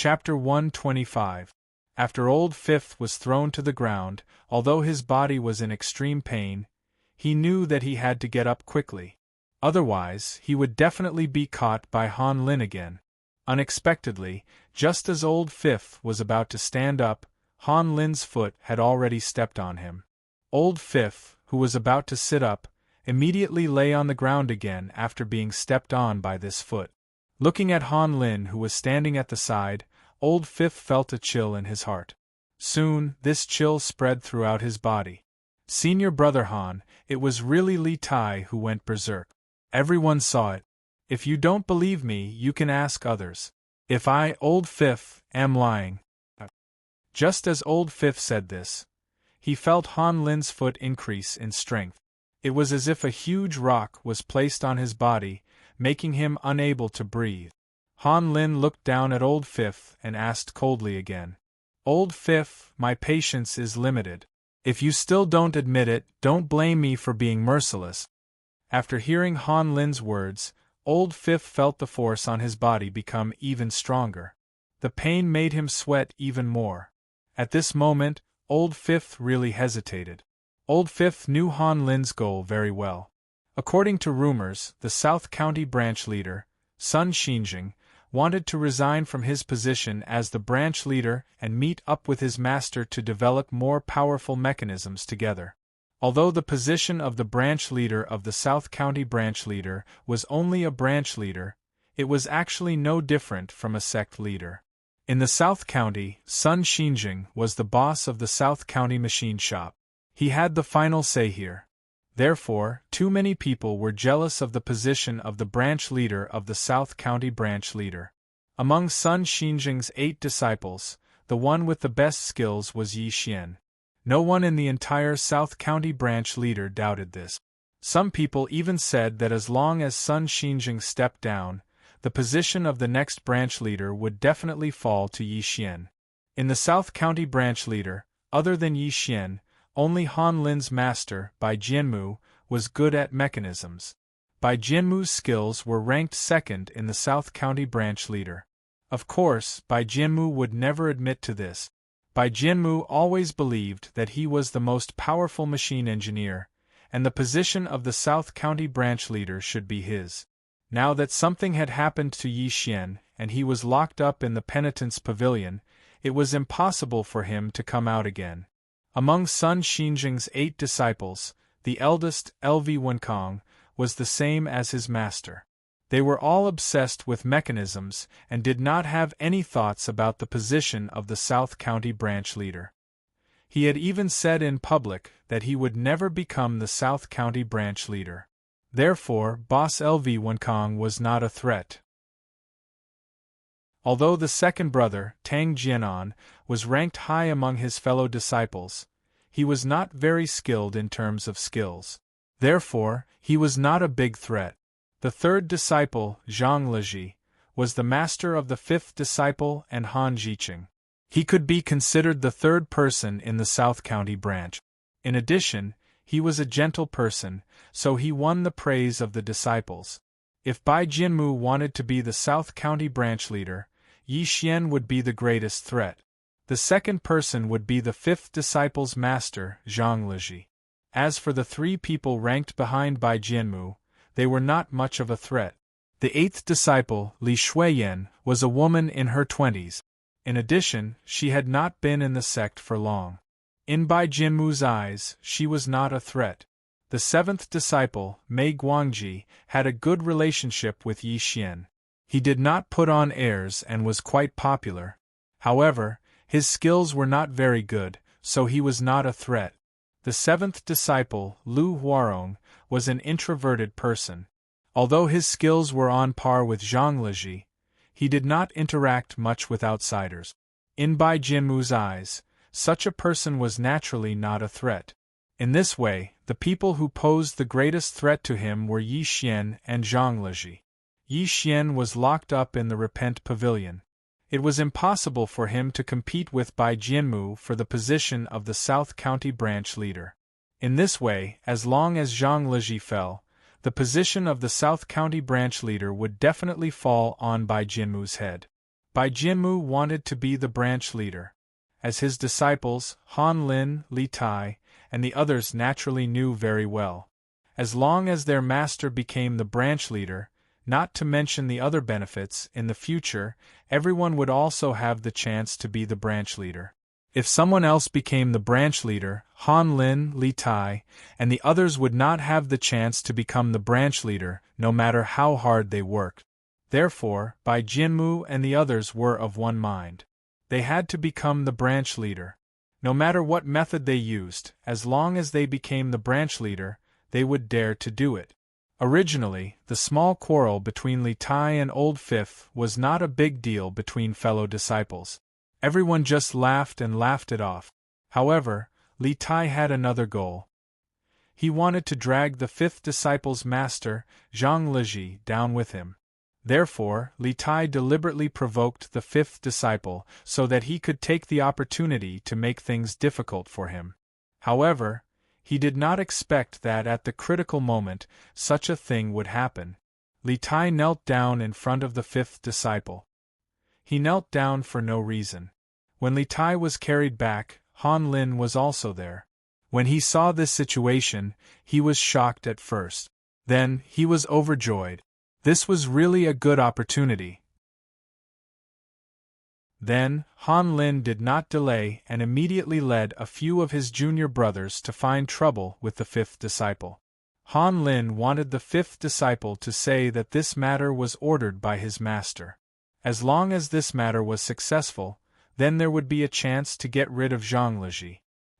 Chapter 125. After Old Fifth was thrown to the ground, although his body was in extreme pain, he knew that he had to get up quickly. Otherwise, he would definitely be caught by Han Lin again. Unexpectedly, just as Old Fifth was about to stand up, Han Lin's foot had already stepped on him. Old Fifth, who was about to sit up, immediately lay on the ground again after being stepped on by this foot. Looking at Han Lin, who was standing at the side, Old Fifth felt a chill in his heart. Soon, this chill spread throughout his body. Senior brother Han, it was really Li Tai who went berserk. Everyone saw it. If you don't believe me, you can ask others. If I, Old Fifth, am lying. Just as Old Fifth said this, he felt Han Lin's foot increase in strength. It was as if a huge rock was placed on his body, making him unable to breathe. Han Lin looked down at Old Fifth and asked coldly again. Old Fifth, my patience is limited. If you still don't admit it, don't blame me for being merciless. After hearing Han Lin's words, Old Fifth felt the force on his body become even stronger. The pain made him sweat even more. At this moment, Old Fifth really hesitated. Old Fifth knew Han Lin's goal very well. According to rumors, the South County branch leader, Sun Xinjing, wanted to resign from his position as the branch leader and meet up with his master to develop more powerful mechanisms together. Although the position of the branch leader of the South County branch leader was only a branch leader, it was actually no different from a sect leader. In the South County, Sun Xinjing was the boss of the South County machine shop. He had the final say here. Therefore, too many people were jealous of the position of the branch leader of the South County branch leader. Among Sun Xinjing's 8 disciples, the one with the best skills was Yi Xian. No one in the entire South County branch leader doubted this. Some people even said that as long as Sun Xinjing stepped down, the position of the next branch leader would definitely fall to Yi Xian. In the South County branch leader, other than Yi Xian, only Han Lin's master, Bai Jianmu, was good at mechanisms. Bai Jianmu's skills were ranked second in the South County branch leader. Of course, Bai Jianmu would never admit to this. Bai Jianmu always believed that he was the most powerful machine engineer, and the position of the South County branch leader should be his. Now that something had happened to Yi Xian and he was locked up in the penitence pavilion, it was impossible for him to come out again. Among Sun Xinjing's 8 disciples, the eldest, LV Wenkong, was the same as his master. They were all obsessed with mechanisms and did not have any thoughts about the position of the South County branch leader. He had even said in public that he would never become the South County branch leader. Therefore, boss LV Wenkong was not a threat. Although the second brother, Tang Jianan, was ranked high among his fellow disciples, he was not very skilled in terms of skills. Therefore, he was not a big threat. The third disciple, Zhang Liji, was the master of the 5th disciple and Han Jiqing. He could be considered the third person in the South County branch. In addition, he was a gentle person, so he won the praise of the disciples. If Bai Jianmu wanted to be the South County branch leader, Yi Xian would be the greatest threat. The second person would be the 5th disciple's master, Zhang Liji. As for the 3 people ranked behind Bai Jianmu, they were not much of a threat. The 8th disciple, Li Shuiyan, was a woman in her 20s. In addition, she had not been in the sect for long. In Bai Jianmu's eyes, she was not a threat. The 7th disciple, Mei Guangji, had a good relationship with Yi Xian. He did not put on airs and was quite popular. However, his skills were not very good, so he was not a threat. The 7th disciple, Lu Huarong, was an introverted person. Although his skills were on par with Zhang Liji, he did not interact much with outsiders. In Bai Jianmu's eyes, such a person was naturally not a threat. In this way, the people who posed the greatest threat to him were Yi Xian and Zhang Liji. Yi Xian was locked up in the Repent Pavilion. It was impossible for him to compete with Bai Jianmu for the position of the South County branch leader. In this way, as long as Zhang Liji fell, the position of the South County branch leader would definitely fall on Bai Jianmu's head. Bai Jinmu wanted to be the branch leader. As his disciples, Han Lin, Li Tai, and the others naturally knew very well. As long as their master became the branch leader, not to mention the other benefits, in the future, everyone would also have the chance to be the branch leader. If someone else became the branch leader, Han Lin, Li Tai, and the others would not have the chance to become the branch leader, no matter how hard they worked. Therefore, Bai Jinmu and the others were of one mind. They had to become the branch leader. No matter what method they used, as long as they became the branch leader, they would dare to do it. Originally, the small quarrel between Li Tai and Old Fifth was not a big deal between fellow disciples. Everyone just laughed and laughed it off. However, Li Tai had another goal. He wanted to drag the fifth disciple's master, Zhang Liji, down with him. Therefore, Li Tai deliberately provoked the fifth disciple so that he could take the opportunity to make things difficult for him. However, he did not expect that at the critical moment, such a thing would happen. Li Tai knelt down in front of the fifth disciple. He knelt down for no reason. When Li Tai was carried back, Han Lin was also there. When he saw this situation, he was shocked at first. Then, he was overjoyed. This was really a good opportunity. Then, Han Lin did not delay and immediately led a few of his junior brothers to find trouble with the fifth disciple. Han Lin wanted the fifth disciple to say that this matter was ordered by his master. As long as this matter was successful, then there would be a chance to get rid of Zhang Liji.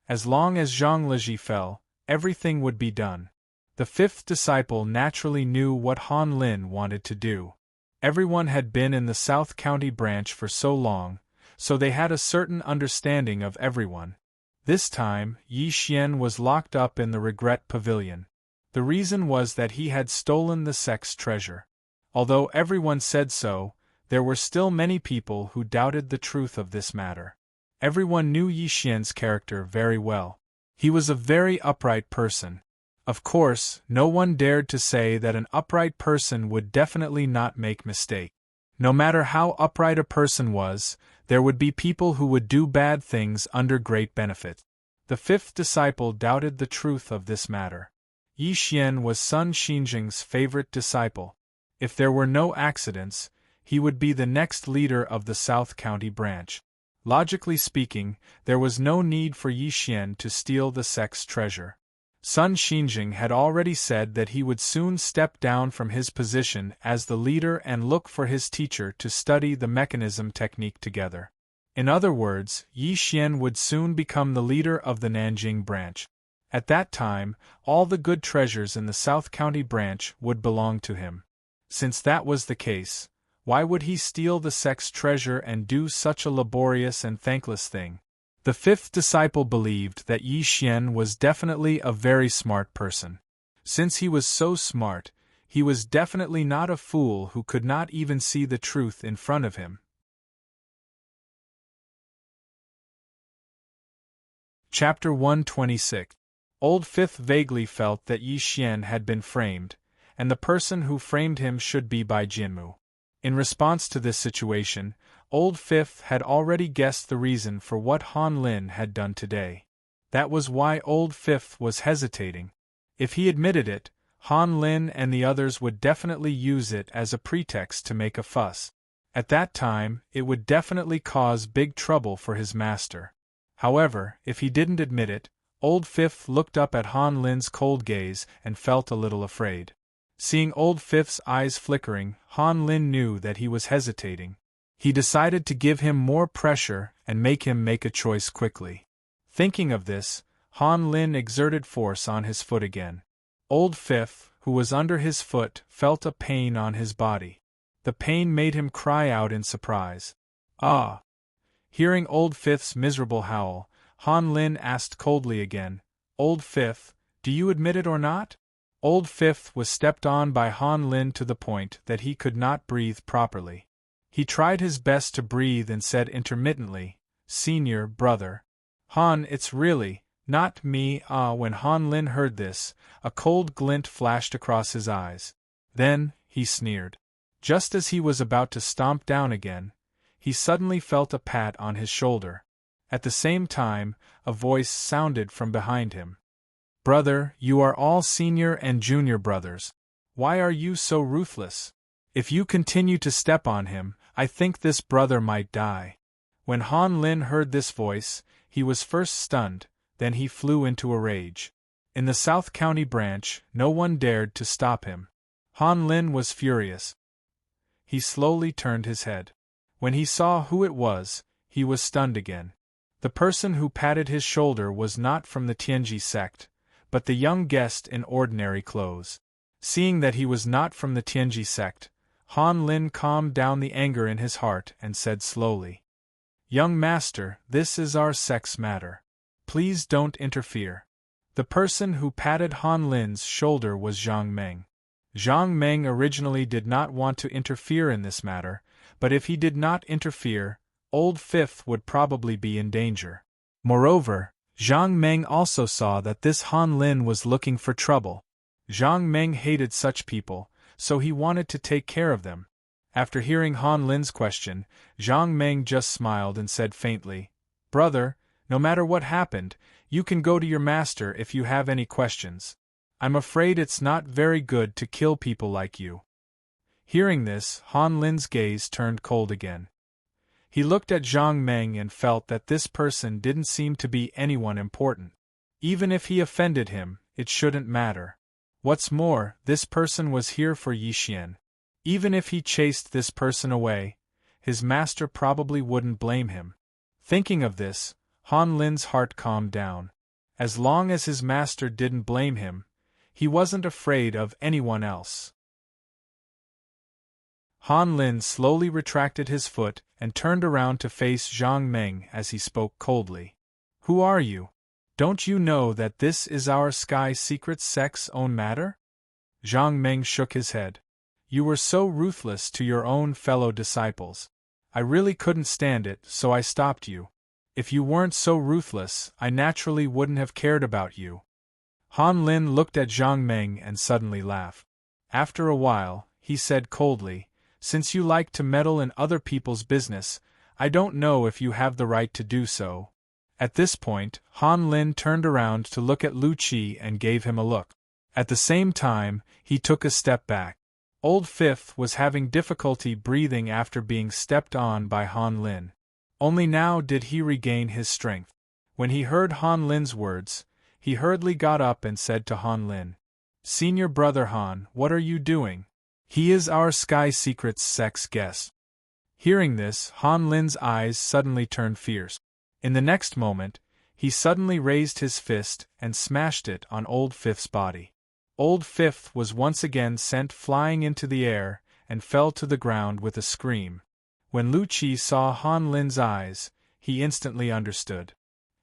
As long as Zhang Liji fell, everything would be done. The fifth disciple naturally knew what Han Lin wanted to do. Everyone had been in the South County branch for so long, so they had a certain understanding of everyone. This time, Yi Xian was locked up in the Regret Pavilion. The reason was that he had stolen the sect's treasure. Although everyone said so, there were still many people who doubted the truth of this matter. Everyone knew Yi Xian's character very well. He was a very upright person. Of course, no one dared to say that an upright person would definitely not make mistake. No matter how upright a person was, there would be people who would do bad things under great benefit. The fifth disciple doubted the truth of this matter. Yi Xian was Sun Xinjing's favorite disciple. If there were no accidents, he would be the next leader of the South County branch. Logically speaking, there was no need for Yi Xian to steal the sect's treasure. Sun Xinjing had already said that he would soon step down from his position as the leader and look for his teacher to study the mechanism technique together. In other words, Yi Xian would soon become the leader of the Nanjing branch. At that time, all the good treasures in the South County branch would belong to him. Since that was the case, why would he steal the sect's treasure and do such a laborious and thankless thing? The fifth disciple believed that Yi Xian was definitely a very smart person. Since he was so smart, he was definitely not a fool who could not even see the truth in front of him. Chapter 126. Old Fifth vaguely felt that Yi Xian had been framed, and the person who framed him should be Bai Jinmu. In response to this situation, Old Fifth had already guessed the reason for what Han Lin had done today. That was why Old Fifth was hesitating. If he admitted it, Han Lin and the others would definitely use it as a pretext to make a fuss. At that time, it would definitely cause big trouble for his master. However, if he didn't admit it, Old Fifth looked up at Han Lin's cold gaze and felt a little afraid. Seeing Old Fifth's eyes flickering, Han Lin knew that he was hesitating. He decided to give him more pressure and make him make a choice quickly. Thinking of this, Han Lin exerted force on his foot again. Old Fifth, who was under his foot, felt a pain on his body. The pain made him cry out in surprise. "Ah!" Hearing Old Fifth's miserable howl, Han Lin asked coldly again, "Old Fifth, do you admit it or not?" Old Fifth was stepped on by Han Lin to the point that he could not breathe properly. He tried his best to breathe and said intermittently, "Senior brother. Han, it's really not me." When Han Lin heard this, a cold glint flashed across his eyes. Then, he sneered. Just as he was about to stomp down again, he suddenly felt a pat on his shoulder. At the same time, a voice sounded from behind him. "Brother, you are all senior and junior brothers. Why are you so ruthless? If you continue to step on him, I think this brother might die." When Han Lin heard this voice, he was first stunned, then he flew into a rage. In the South County branch, no one dared to stop him. Han Lin was furious. He slowly turned his head. When he saw who it was, he was stunned again. The person who patted his shoulder was not from the Tianji sect, but the young guest in ordinary clothes. Seeing that he was not from the Tianji sect, Han Lin calmed down the anger in his heart and said slowly, "Young master, this is our sect's matter. Please don't interfere." The person who patted Han Lin's shoulder was Zhang Meng. Zhang Meng originally did not want to interfere in this matter, but if he did not interfere, Old Fifth would probably be in danger. Moreover, Zhang Meng also saw that this Han Lin was looking for trouble. Zhang Meng hated such people, so he wanted to take care of them. After hearing Han Lin's question, Zhang Meng just smiled and said faintly, "Brother, no matter what happened, you can go to your master if you have any questions. I'm afraid it's not very good to kill people like you." Hearing this, Han Lin's gaze turned cold again. He looked at Zhang Meng and felt that this person didn't seem to be anyone important. Even if he offended him, it shouldn't matter. What's more, this person was here for Yi Xian. Even if he chased this person away, his master probably wouldn't blame him. Thinking of this, Han Lin's heart calmed down. As long as his master didn't blame him, he wasn't afraid of anyone else. Han Lin slowly retracted his foot and turned around to face Zhang Meng as he spoke coldly. "Who are you? Don't you know that this is our Sky Secret sect's own matter?" Zhang Meng shook his head. "You were so ruthless to your own fellow disciples. I really couldn't stand it, so I stopped you. If you weren't so ruthless, I naturally wouldn't have cared about you." Han Lin looked at Zhang Meng and suddenly laughed. After a while, he said coldly, "Since you like to meddle in other people's business, I don't know if you have the right to do so." At this point, Han Lin turned around to look at Lu Qi and gave him a look. At the same time, he took a step back. Old Fifth was having difficulty breathing after being stepped on by Han Lin. Only now did he regain his strength. When he heard Han Lin's words, he hurriedly got up and said to Han Lin, "Senior brother Han, what are you doing? He is our Sky Secrets sect's guest." Hearing this, Han Lin's eyes suddenly turned fierce. In the next moment, he suddenly raised his fist and smashed it on Old Fifth's body. Old Fifth was once again sent flying into the air and fell to the ground with a scream. When Lu Qi saw Han Lin's eyes, he instantly understood.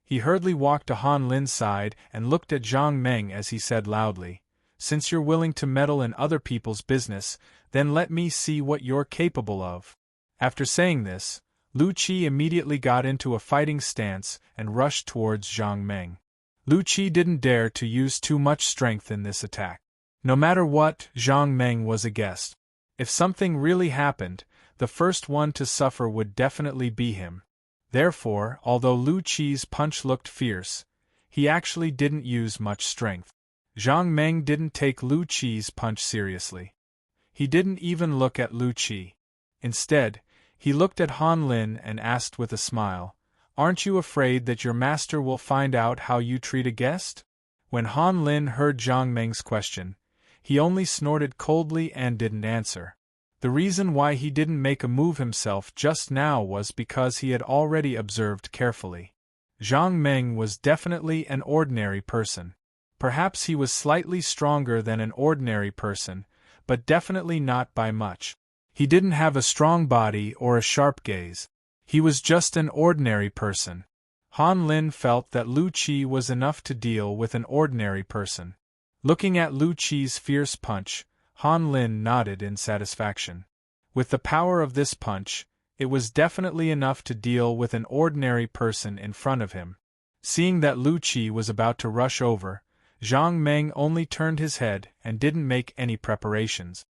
He hurriedly walked to Han Lin's side and looked at Zhang Meng as he said loudly, "Since you're willing to meddle in other people's business, then let me see what you're capable of." After saying this, Lu Qi immediately got into a fighting stance and rushed towards Zhang Meng. Lu Qi didn't dare to use too much strength in this attack. No matter what, Zhang Meng was a guest. If something really happened, the first one to suffer would definitely be him. Therefore, although Lu Qi's punch looked fierce, he actually didn't use much strength. Zhang Meng didn't take Lu Qi's punch seriously. He didn't even look at Lu Qi. Instead, he looked at Han Lin and asked with a smile, "Aren't you afraid that your master will find out how you treat a guest?" When Han Lin heard Zhang Meng's question, he only snorted coldly and didn't answer. The reason why he didn't make a move himself just now was because he had already observed carefully. Zhang Meng was definitely an ordinary person. Perhaps he was slightly stronger than an ordinary person, but definitely not by much. He didn't have a strong body or a sharp gaze. He was just an ordinary person. Han Lin felt that Lu Qi was enough to deal with an ordinary person. Looking at Lu Qi's fierce punch, Han Lin nodded in satisfaction. With the power of this punch, it was definitely enough to deal with an ordinary person in front of him. Seeing that Lu Qi was about to rush over, Zhang Meng only turned his head and didn't make any preparations.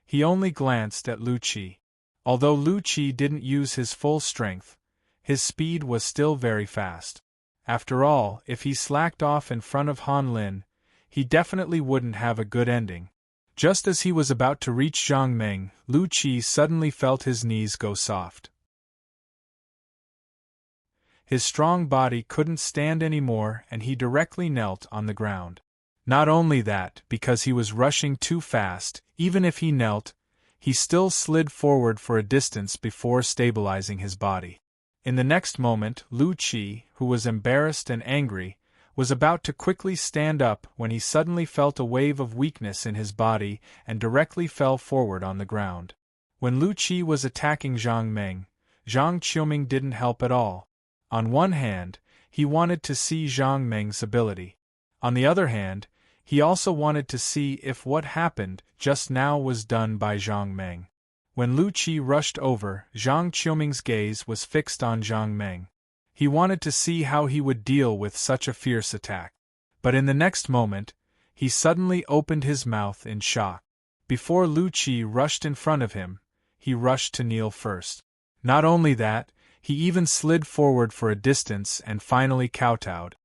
He only glanced at Lu Qi. Although Lu Qi didn't use his full strength, his speed was still very fast. After all, if he slacked off in front of Han Lin, he definitely wouldn't have a good ending. Just as he was about to reach Zhang Meng, Lu Qi suddenly felt his knees go soft. His strong body couldn't stand anymore and he directly knelt on the ground. Not only that, because he was rushing too fast, even if he knelt, he still slid forward for a distance before stabilizing his body. In the next moment, Lu Qi, who was embarrassed and angry, was about to quickly stand up when he suddenly felt a wave of weakness in his body and directly fell forward on the ground. When Lu Qi was attacking Zhang Meng, Zhang Qiuming didn't help at all. On one hand, he wanted to see Zhang Meng's ability. On the other hand, he also wanted to see if what happened just now was done by Zhang Meng. When Lu Qi rushed over, Zhang Qiuming's gaze was fixed on Zhang Meng. He wanted to see how he would deal with such a fierce attack. But in the next moment, he suddenly opened his mouth in shock. Before Lu Qi rushed in front of him, he rushed to kneel first. Not only that, he even slid forward for a distance and finally kowtowed.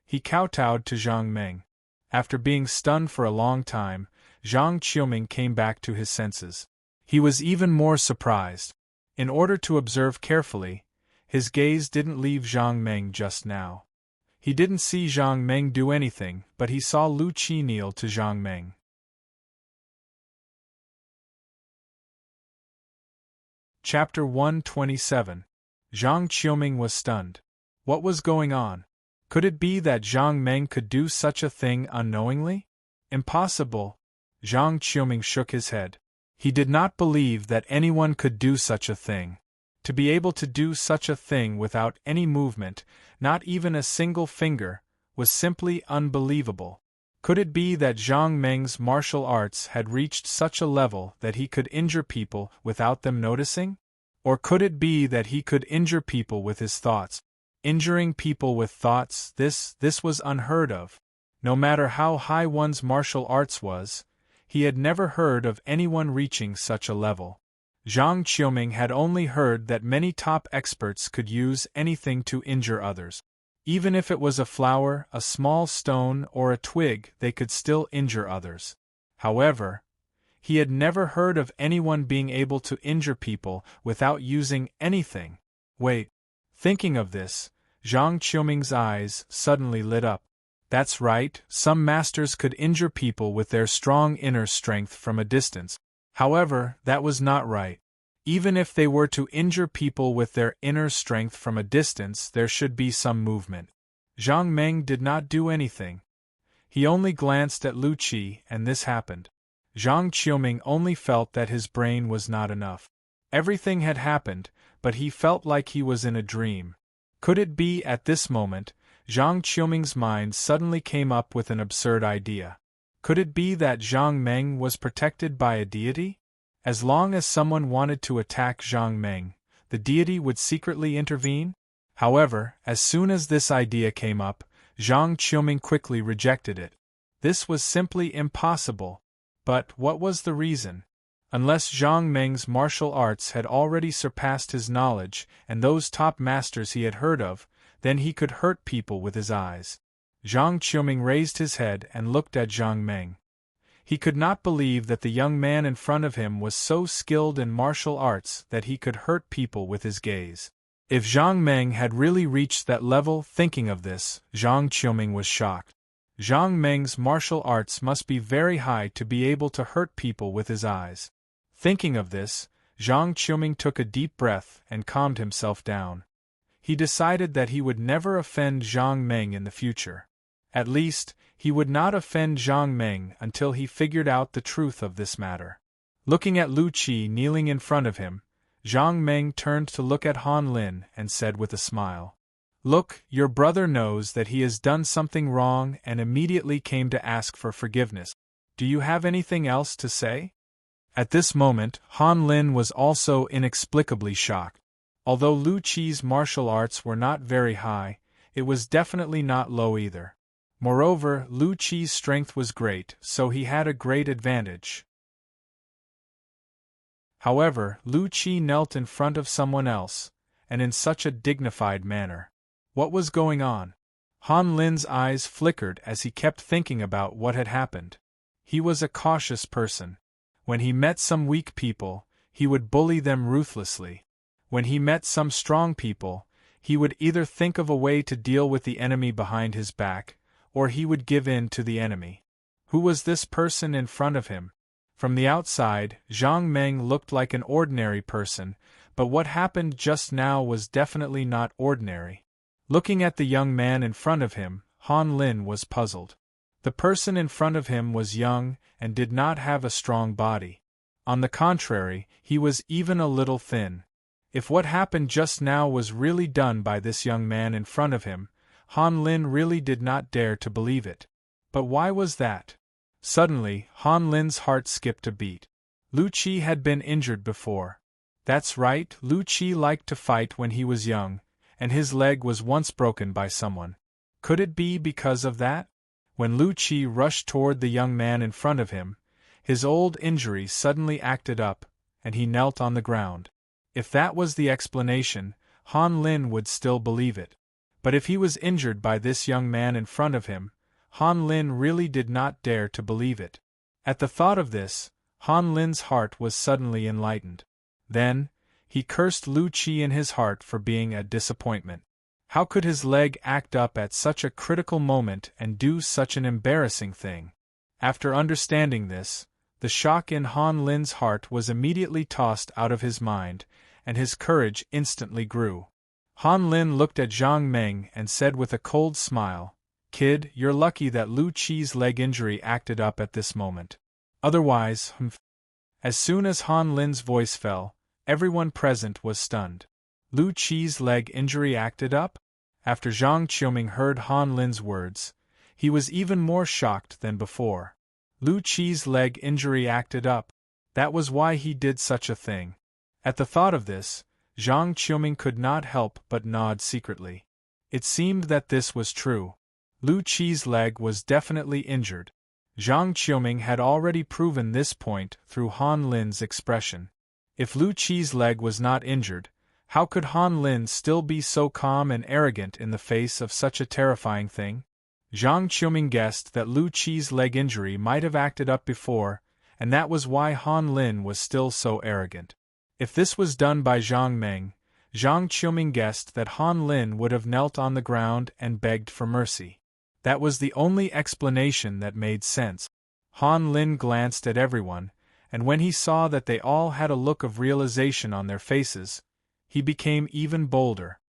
He kowtowed to Zhang Meng. After being stunned for a long time, Zhang Qiuming came back to his senses. He was even more surprised. In order to observe carefully, his gaze didn't leave Zhang Meng just now. He didn't see Zhang Meng do anything, but he saw Lu Qi kneel to Zhang Meng. Chapter 127. Zhang Qiuming was stunned. What was going on? Could it be that Zhang Meng could do such a thing unknowingly? Impossible. Zhang Qiuming shook his head. He did not believe that anyone could do such a thing. To be able to do such a thing without any movement, not even a single finger, was simply unbelievable. Could it be that Zhang Meng's martial arts had reached such a level that he could injure people without them noticing? Or could it be that he could injure people with his thoughts? Injuring people with thoughts, this was unheard of. No matter how high one's martial arts was, he had never heard of anyone reaching such a level. Zhang Qiuming had only heard that many top experts could use anything to injure others. Even if it was a flower, a small stone, or a twig, they could still injure others. However, he had never heard of anyone being able to injure people without using anything. Wait. Thinking of this, Zhang Qiuming's eyes suddenly lit up. That's right, some masters could injure people with their strong inner strength from a distance. However, that was not right. Even if they were to injure people with their inner strength from a distance, there should be some movement. Zhang Meng did not do anything. He only glanced at Lu Qi, and this happened. Zhang Qiuming only felt that his brain was not enough. Everything had happened, but he felt like he was in a dream. Could it be at this moment, Zhang Qiuming's mind suddenly came up with an absurd idea. Could it be that Zhang Meng was protected by a deity? As long as someone wanted to attack Zhang Meng, the deity would secretly intervene? However, as soon as this idea came up, Zhang Qiuming quickly rejected it. This was simply impossible. But what was the reason? Unless Zhang Meng's martial arts had already surpassed his knowledge and those top masters he had heard of, then he could hurt people with his eyes. Zhang Qiuming raised his head and looked at Zhang Meng. He could not believe that the young man in front of him was so skilled in martial arts that he could hurt people with his gaze. If Zhang Meng had really reached that level, thinking of this, Zhang Qiuming was shocked. Zhang Meng's martial arts must be very high to be able to hurt people with his eyes. Thinking of this, Zhang Qiuming took a deep breath and calmed himself down. He decided that he would never offend Zhang Meng in the future. At least, he would not offend Zhang Meng until he figured out the truth of this matter. Looking at Lu Qi kneeling in front of him, Zhang Meng turned to look at Han Lin and said with a smile, "Look, your brother knows that he has done something wrong and immediately came to ask for forgiveness. Do you have anything else to say?" At this moment, Han Lin was also inexplicably shocked. Although Lu Qi's martial arts were not very high, it was definitely not low either. Moreover, Lu Qi's strength was great, so he had a great advantage. However, Lu Qi knelt in front of someone else, and in such a dignified manner. What was going on? Han Lin's eyes flickered as he kept thinking about what had happened. He was a cautious person. When he met some weak people, he would bully them ruthlessly. When he met some strong people, he would either think of a way to deal with the enemy behind his back, or he would give in to the enemy. Who was this person in front of him? From the outside, Zhang Meng looked like an ordinary person, but what happened just now was definitely not ordinary. Looking at the young man in front of him, Han Lin was puzzled. The person in front of him was young and did not have a strong body. On the contrary, he was even a little thin. If what happened just now was really done by this young man in front of him, Han Lin really did not dare to believe it. But why was that? Suddenly, Han Lin's heart skipped a beat. Lu Qi had been injured before. That's right, Lu Qi liked to fight when he was young, and his leg was once broken by someone. Could it be because of that? When Lu Qi rushed toward the young man in front of him, his old injury suddenly acted up, and he knelt on the ground. If that was the explanation, Han Lin would still believe it. But if he was injured by this young man in front of him, Han Lin really did not dare to believe it. At the thought of this, Han Lin's heart was suddenly enlightened. Then, he cursed Lu Qi in his heart for being a disappointment. How could his leg act up at such a critical moment and do such an embarrassing thing? After understanding this, the shock in Han Lin's heart was immediately tossed out of his mind, and his courage instantly grew. Han Lin looked at Zhang Meng and said with a cold smile, "Kid, you're lucky that Lu Qi's leg injury acted up at this moment. Otherwise, As soon as Han Lin's voice fell, everyone present was stunned. Lu Qi's leg injury acted up? After Zhang Qiuming heard Han Lin's words, he was even more shocked than before. Lu Qi's leg injury acted up. That was why he did such a thing. At the thought of this, Zhang Qiuming could not help but nod secretly. It seemed that this was true. Lu Qi's leg was definitely injured. Zhang Qiuming had already proven this point through Han Lin's expression. If Lu Qi's leg was not injured, how could Han Lin still be so calm and arrogant in the face of such a terrifying thing? Zhang Qiuming guessed that Lu Qi's leg injury might have acted up before, and that was why Han Lin was still so arrogant. If this was done by Zhang Meng, Zhang Qiuming guessed that Han Lin would have knelt on the ground and begged for mercy. That was the only explanation that made sense. Han Lin glanced at everyone, and when he saw that they all had a look of realization on their faces, he became even bolder.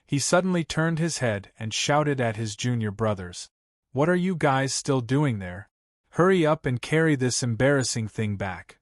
He suddenly turned his head and shouted at his junior brothers. "What are you guys still doing there? Hurry up and carry this embarrassing thing back."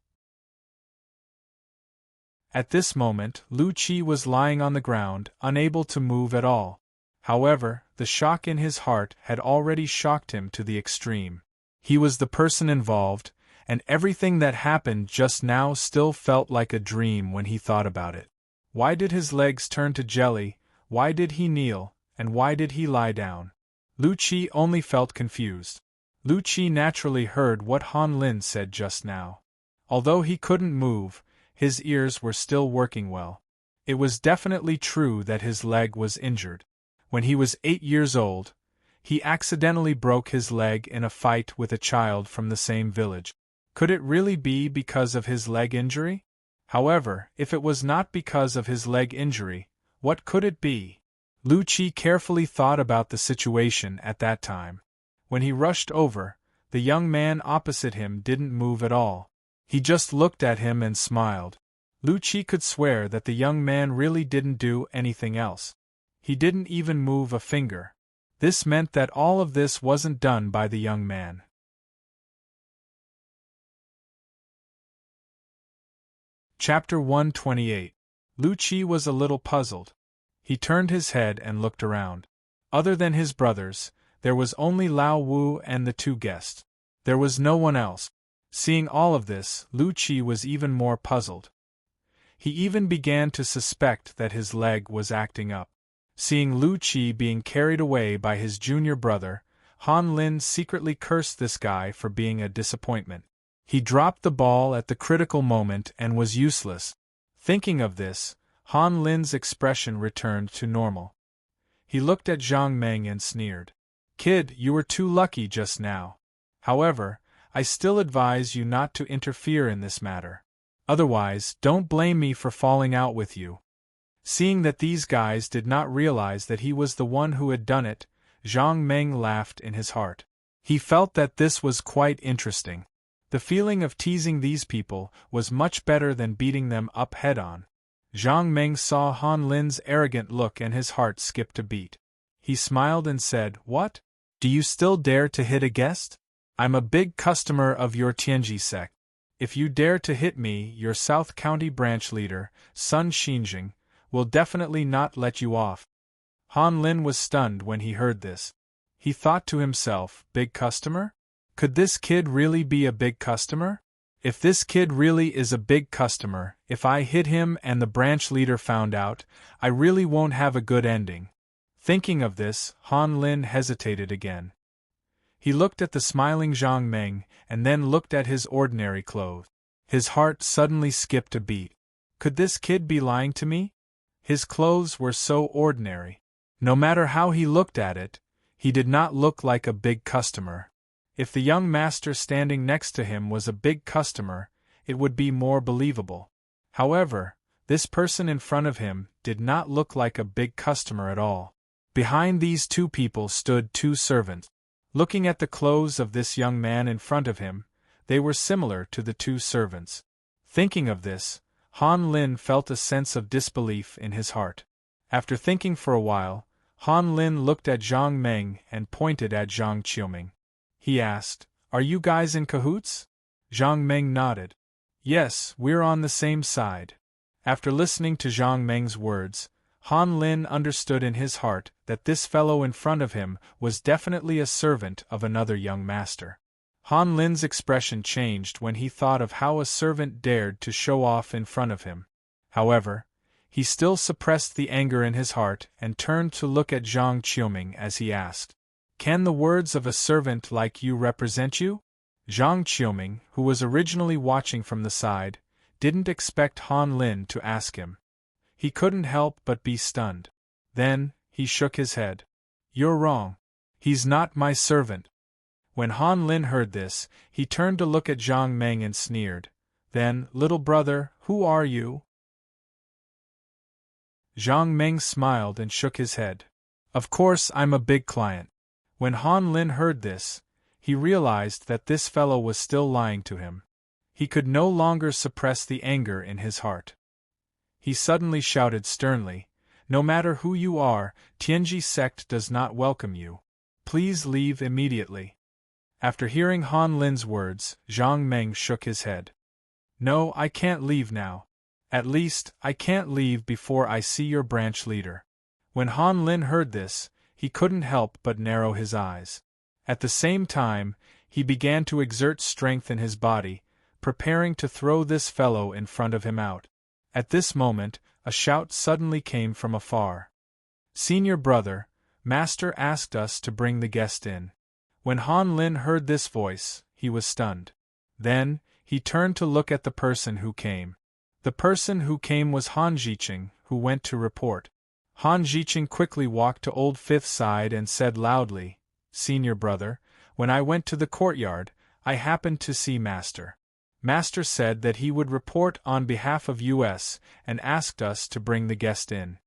At this moment, Lu Qi was lying on the ground, unable to move at all. However, the shock in his heart had already shocked him to the extreme. He was the person involved, and everything that happened just now still felt like a dream when he thought about it. Why did his legs turn to jelly, why did he kneel, and why did he lie down? Lu Qi only felt confused. Lu Qi naturally heard what Han Lin said just now. Although he couldn't move, his ears were still working well. It was definitely true that his leg was injured. When he was 8 years old, he accidentally broke his leg in a fight with a child from the same village. Could it really be because of his leg injury? However, if it was not because of his leg injury, what could it be? Lu Qi carefully thought about the situation at that time. When he rushed over, the young man opposite him didn't move at all. He just looked at him and smiled. Lu Qi could swear that the young man really didn't do anything else. He didn't even move a finger. This meant that all of this wasn't done by the young man. Chapter 128. Lu Qi was a little puzzled. He turned his head and looked around. Other than his brothers, there was only Lao Wu and the 2 guests. There was no one else. Seeing all of this, Lu Qi was even more puzzled. He even began to suspect that his leg was acting up. Seeing Lu Qi being carried away by his junior brother, Han Lin secretly cursed this guy for being a disappointment. He dropped the ball at the critical moment and was useless. Thinking of this, Han Lin's expression returned to normal. He looked at Zhang Meng and sneered. Kid, you were too lucky just now. However, I still advise you not to interfere in this matter. Otherwise, don't blame me for falling out with you. Seeing that these guys did not realize that he was the one who had done it, Zhang Meng laughed in his heart. He felt that this was quite interesting. The feeling of teasing these people was much better than beating them up head-on. Zhang Meng saw Han Lin's arrogant look and his heart skipped a beat. He smiled and said, "What? Do you still dare to hit a guest? I'm a big customer of your Tianji sect. If you dare to hit me, your South County branch leader, Sun Xinjing, will definitely not let you off." Han Lin was stunned when he heard this. He thought to himself, big customer? Could this kid really be a big customer? If this kid really is a big customer, if I hit him and the branch leader found out, I really won't have a good ending. Thinking of this, Han Lin hesitated again. He looked at the smiling Zhang Meng and then looked at his ordinary clothes. His heart suddenly skipped a beat. Could this kid be lying to me? His clothes were so ordinary. No matter how he looked at it, he did not look like a big customer. If the young master standing next to him was a big customer, it would be more believable. However, this person in front of him did not look like a big customer at all. Behind these two people stood two servants. Looking at the clothes of this young man in front of him, they were similar to the two servants. Thinking of this, Han Lin felt a sense of disbelief in his heart. After thinking for a while, Han Lin looked at Zhang Meng and pointed at Zhang Qiuming. He asked, "Are you guys in cahoots?" Zhang Meng nodded. "Yes, we're on the same side." After listening to Zhang Meng's words, Han Lin understood in his heart that this fellow in front of him was definitely a servant of another young master. Han Lin's expression changed when he thought of how a servant dared to show off in front of him. However, he still suppressed the anger in his heart and turned to look at Zhang Qiuming as he asked, "Can the words of a servant like you represent you?" Zhang Qiuming, who was originally watching from the side, didn't expect Han Lin to ask him. He couldn't help but be stunned. Then, he shook his head. "You're wrong. He's not my servant." When Han Lin heard this, he turned to look at Zhang Meng and sneered. Then, "Little brother, who are you?" Zhang Meng smiled and shook his head. "Of course I'm a big client." When Han Lin heard this, he realized that this fellow was still lying to him. He could no longer suppress the anger in his heart. He suddenly shouted sternly, "No matter who you are, Tianji sect does not welcome you. Please leave immediately." After hearing Han Lin's words, Zhang Meng shook his head. "No, I can't leave now. At least, I can't leave before I see your branch leader." When Han Lin heard this, he couldn't help but narrow his eyes. At the same time, he began to exert strength in his body, preparing to throw this fellow in front of him out. At this moment, a shout suddenly came from afar. "Senior brother, Master asked us to bring the guest in." When Han Lin heard this voice, he was stunned. Then, he turned to look at the person who came. The person who came was Han Zhiqing, who went to report. Han Zhiqing quickly walked to Old Fifth's side and said loudly, "Senior brother, when I went to the courtyard, I happened to see Master. Master said that he would report on behalf of US and asked us to bring the guest in."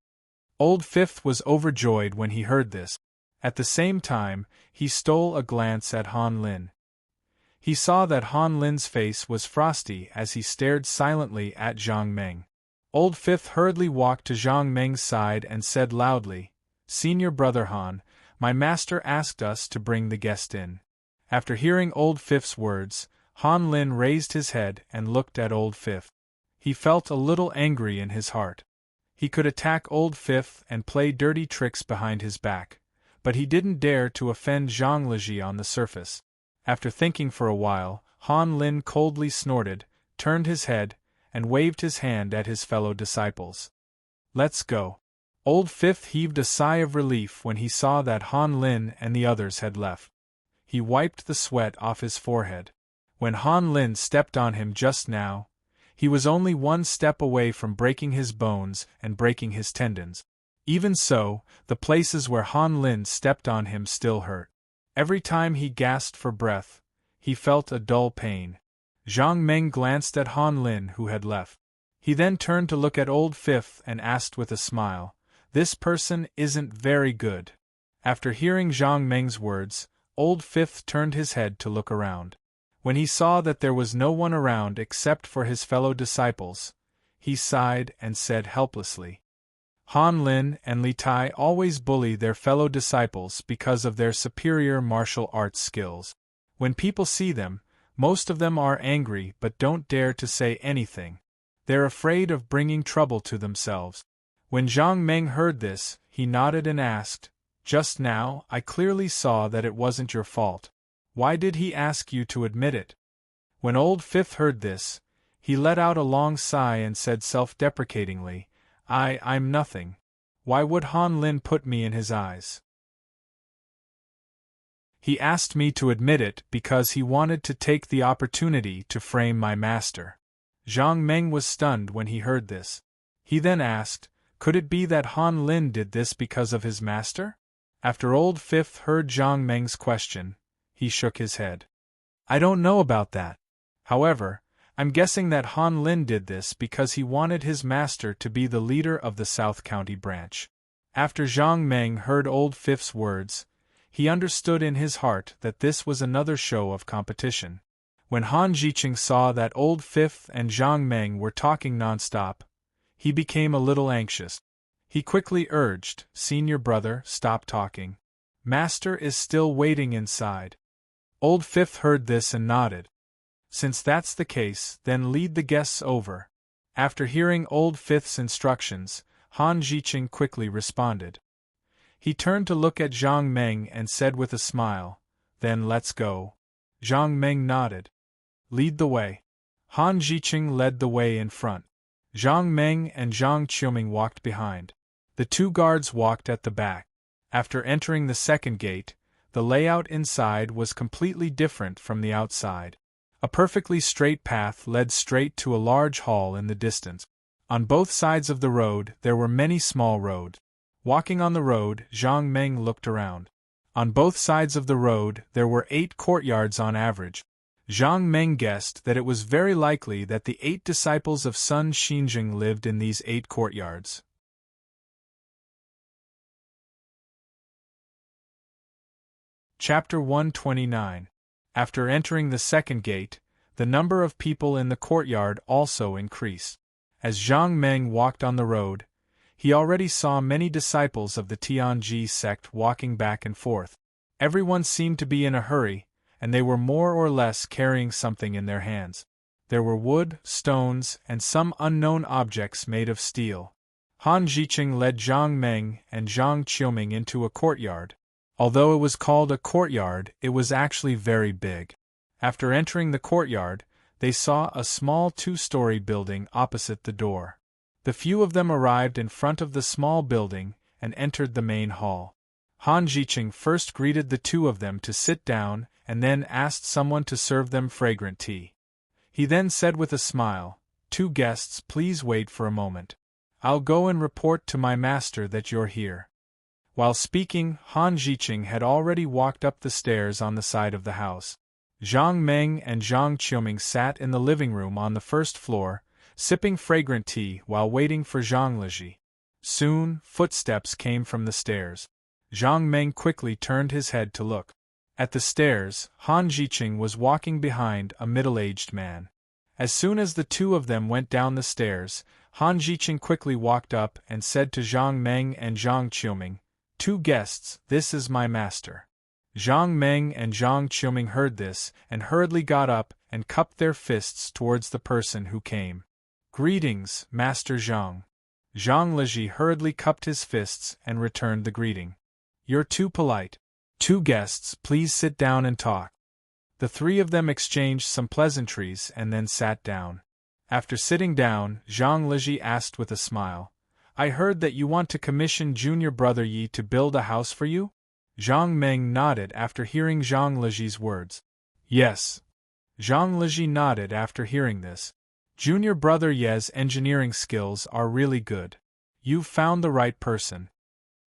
Old Fifth was overjoyed when he heard this. At the same time, he stole a glance at Han Lin. He saw that Han Lin's face was frosty as he stared silently at Zhang Meng. Old Fifth hurriedly walked to Zhang Meng's side and said loudly, "Senior brother Han, my master asked us to bring the guest in." After hearing Old Fifth's words, Han Lin raised his head and looked at Old Fifth. He felt a little angry in his heart. He could attack Old Fifth and play dirty tricks behind his back, but he didn't dare to offend Zhang Liji on the surface. After thinking for a while, Han Lin coldly snorted, turned his head, and waved his hand at his fellow disciples. "Let's go." Old Fifth heaved a sigh of relief when he saw that Han Lin and the others had left. He wiped the sweat off his forehead. When Han Lin stepped on him just now, he was only one step away from breaking his bones and breaking his tendons. Even so, the places where Han Lin stepped on him still hurt. Every time he gasped for breath, he felt a dull pain. Zhang Meng glanced at Han Lin, who had left. He then turned to look at Old Fifth and asked with a smile, "This person isn't very good." After hearing Zhang Meng's words, Old Fifth turned his head to look around. When he saw that there was no one around except for his fellow disciples, he sighed and said helplessly, "Han Lin and Li Tai always bully their fellow disciples because of their superior martial arts skills. When people see them, most of them are angry but don't dare to say anything. They're afraid of bringing trouble to themselves." When Zhang Meng heard this, he nodded and asked, "Just now, I clearly saw that it wasn't your fault. Why did he ask you to admit it?" When Old Fifth heard this, he let out a long sigh and said self-deprecatingly, I'm nothing. Why would Han Lin put me in his eyes? He asked me to admit it because he wanted to take the opportunity to frame my master." Zhang Meng was stunned when he heard this. He then asked, could it be that Han Lin did this because of his master? After Old Fifth heard Zhang Meng's question, he shook his head. "I don't know about that. However, I'm guessing that Han Lin did this because he wanted his master to be the leader of the South County branch." After Zhang Meng heard Old Fifth's words, he understood in his heart that this was another show of competition. When Han Jiqing saw that Old Fifth and Zhang Meng were talking non-stop, he became a little anxious. He quickly urged, "Senior brother, stop talking. Master is still waiting inside." Old Fifth heard this and nodded. "Since that's the case, then lead the guests over." After hearing Old Fifth's instructions, Han Jiqing quickly responded. He turned to look at Zhang Meng and said with a smile, "Then let's go." Zhang Meng nodded. "Lead the way." Han Jiqing led the way in front. Zhang Meng and Zhang Qiuming walked behind. The two guards walked at the back. After entering the second gate, the layout inside was completely different from the outside. A perfectly straight path led straight to a large hall in the distance. On both sides of the road there were many small roads. Walking on the road, Zhang Meng looked around. On both sides of the road there were 8 courtyards on average. Zhang Meng guessed that it was very likely that the 8 disciples of Sun Xinjing lived in these 8 courtyards. Chapter 129. After entering the second gate, the number of people in the courtyard also increased. As Zhang Meng walked on the road, he already saw many disciples of the Tianji sect walking back and forth. Everyone seemed to be in a hurry, and they were more or less carrying something in their hands. There were wood, stones, and some unknown objects made of steel. Han Jiqing led Zhang Meng and Zhang Qiuming into a courtyard. Although it was called a courtyard, it was actually very big. After entering the courtyard, they saw a small 2-story building opposite the door. The few of them arrived in front of the small building and entered the main hall. Han Jiqing first greeted the 2 of them to sit down and then asked someone to serve them fragrant tea. He then said with a smile, "2 guests, please wait for a moment. I'll go and report to my master that you're here." While speaking, Han Jiqing had already walked up the stairs on the side of the house. Zhang Meng and Zhang Qiuming sat in the living room on the first floor, sipping fragrant tea while waiting for Zhang Liji. Soon, footsteps came from the stairs. Zhang Meng quickly turned his head to look. At the stairs, Han Jiqing was walking behind a middle-aged man. As soon as the 2 of them went down the stairs, Han Jiqing quickly walked up and said to Zhang Meng and Zhang Qiuming, "2 guests, this is my master." Zhang Meng and Zhang Qiuming heard this and hurriedly got up and cupped their fists towards the person who came. "Greetings, Master Zhang." Zhang Liji hurriedly cupped his fists and returned the greeting. "You're too polite. 2 guests, please sit down and talk." The 3 of them exchanged some pleasantries and then sat down. After sitting down, Zhang Liji asked with a smile, "I heard that you want to commission junior brother Yi to build a house for you?" Zhang Meng nodded after hearing Zhang Liji's words. "Yes." Zhang Liji nodded after hearing this. Junior brother Ye's engineering skills are really good. You've found the right person.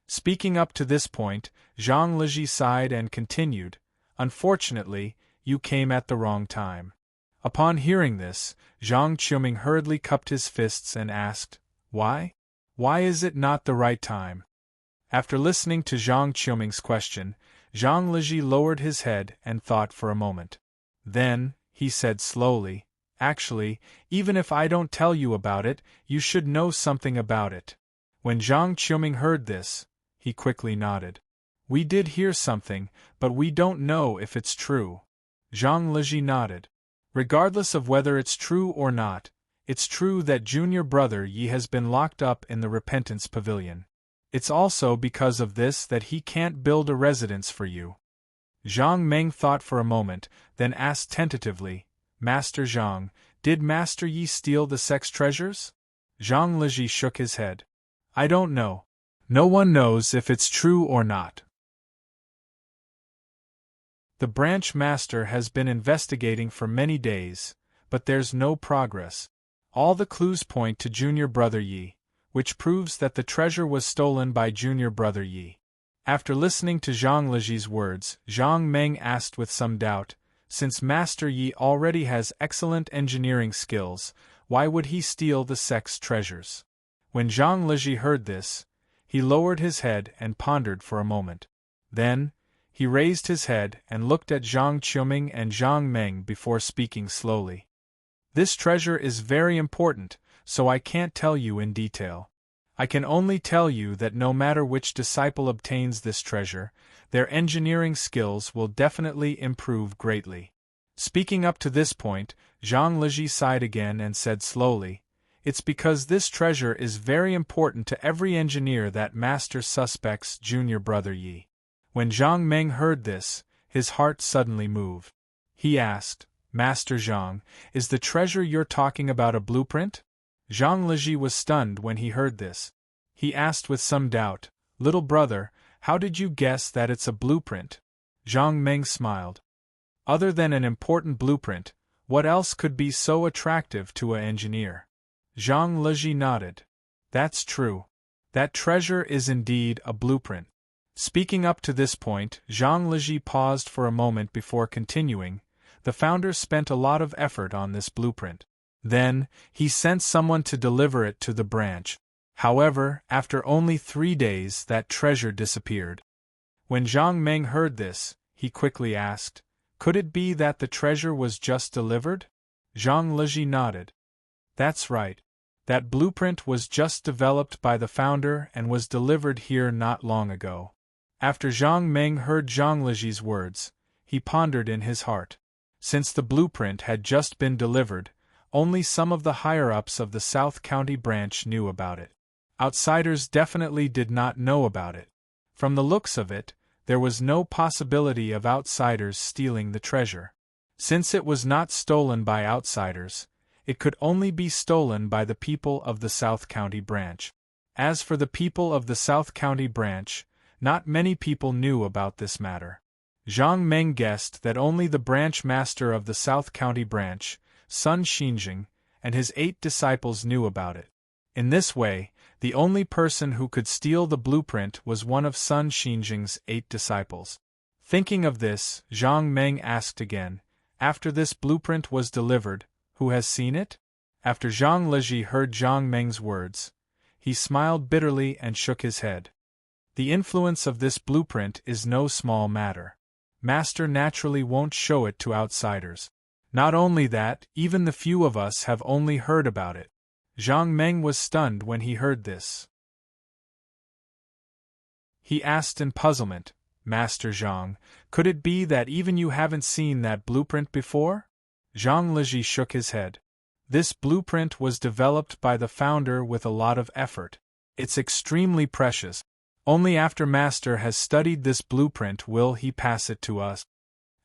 Speaking up to this point, Zhang Liji sighed and continued, Unfortunately, you came at the wrong time. Upon hearing this, Zhang Qiuming hurriedly cupped his fists and asked, Why? Why is it not the right time? After listening to Zhang Qiuming's question, Zhang Liji lowered his head and thought for a moment. Then, he said slowly, Actually, even if I don't tell you about it, you should know something about it. When Zhang Qiuming heard this, he quickly nodded. We did hear something, but we don't know if it's true. Zhang Liji nodded. Regardless of whether it's true or not, it's true that junior brother Yi has been locked up in the Repentance Pavilion. It's also because of this that he can't build a residence for you. Zhang Meng thought for a moment, then asked tentatively, Master Zhang, did Master Yi steal the sex treasures? Zhang Liji shook his head. I don't know. No one knows if it's true or not. The branch master has been investigating for many days, but there's no progress. All the clues point to junior brother Yi, which proves that the treasure was stolen by junior brother Yi. After listening to Zhang Liji's words, Zhang Meng asked with some doubt, since Master Yi already has excellent engineering skills, why would he steal the sex treasures? When Zhang Liji heard this, he lowered his head and pondered for a moment. Then, he raised his head and looked at Zhang Qiuming and Zhang Meng before speaking slowly. This treasure is very important, so I can't tell you in detail. I can only tell you that no matter which disciple obtains this treasure, their engineering skills will definitely improve greatly. Speaking up to this point, Zhang Liji sighed again and said slowly, It's because this treasure is very important to every engineer that Master suspects junior brother Yi. When Zhang Meng heard this, his heart suddenly moved. He asked, Master Zhang, is the treasure you're talking about a blueprint? Zhang Liji was stunned when he heard this. He asked with some doubt, Little brother, how did you guess that it's a blueprint? Zhang Meng smiled. Other than an important blueprint, what else could be so attractive to an engineer? Zhang Liji nodded. That's true. That treasure is indeed a blueprint. Speaking up to this point, Zhang Liji paused for a moment before continuing. The founder spent a lot of effort on this blueprint. Then, he sent someone to deliver it to the branch. However, after only 3 days, that treasure disappeared. When Zhang Meng heard this, he quickly asked, Could it be that the treasure was just delivered? Zhang Liji nodded. That's right. That blueprint was just developed by the founder and was delivered here not long ago. After Zhang Meng heard Zhang Liji's words, he pondered in his heart. Since the blueprint had just been delivered, only some of the higher-ups of the South County branch knew about it. Outsiders definitely did not know about it. From the looks of it, there was no possibility of outsiders stealing the treasure. Since it was not stolen by outsiders, it could only be stolen by the people of the South County branch. As for the people of the South County branch, not many people knew about this matter. Zhang Meng guessed that only the branch master of the South County branch, Sun Xinjing, and his 8 disciples knew about it. In this way, the only person who could steal the blueprint was one of Sun Xinjing's 8 disciples. Thinking of this, Zhang Meng asked again, After this blueprint was delivered, who has seen it? After Zhang Liji heard Zhang Meng's words, he smiled bitterly and shook his head. The influence of this blueprint is no small matter. Master naturally won't show it to outsiders. Not only that, even the few of us have only heard about it. Zhang Meng was stunned when he heard this. He asked in puzzlement, Master Zhang, could it be that even you haven't seen that blueprint before? Zhang Liji shook his head. This blueprint was developed by the founder with a lot of effort. It's extremely precious. Only after Master has studied this blueprint will he pass it to us.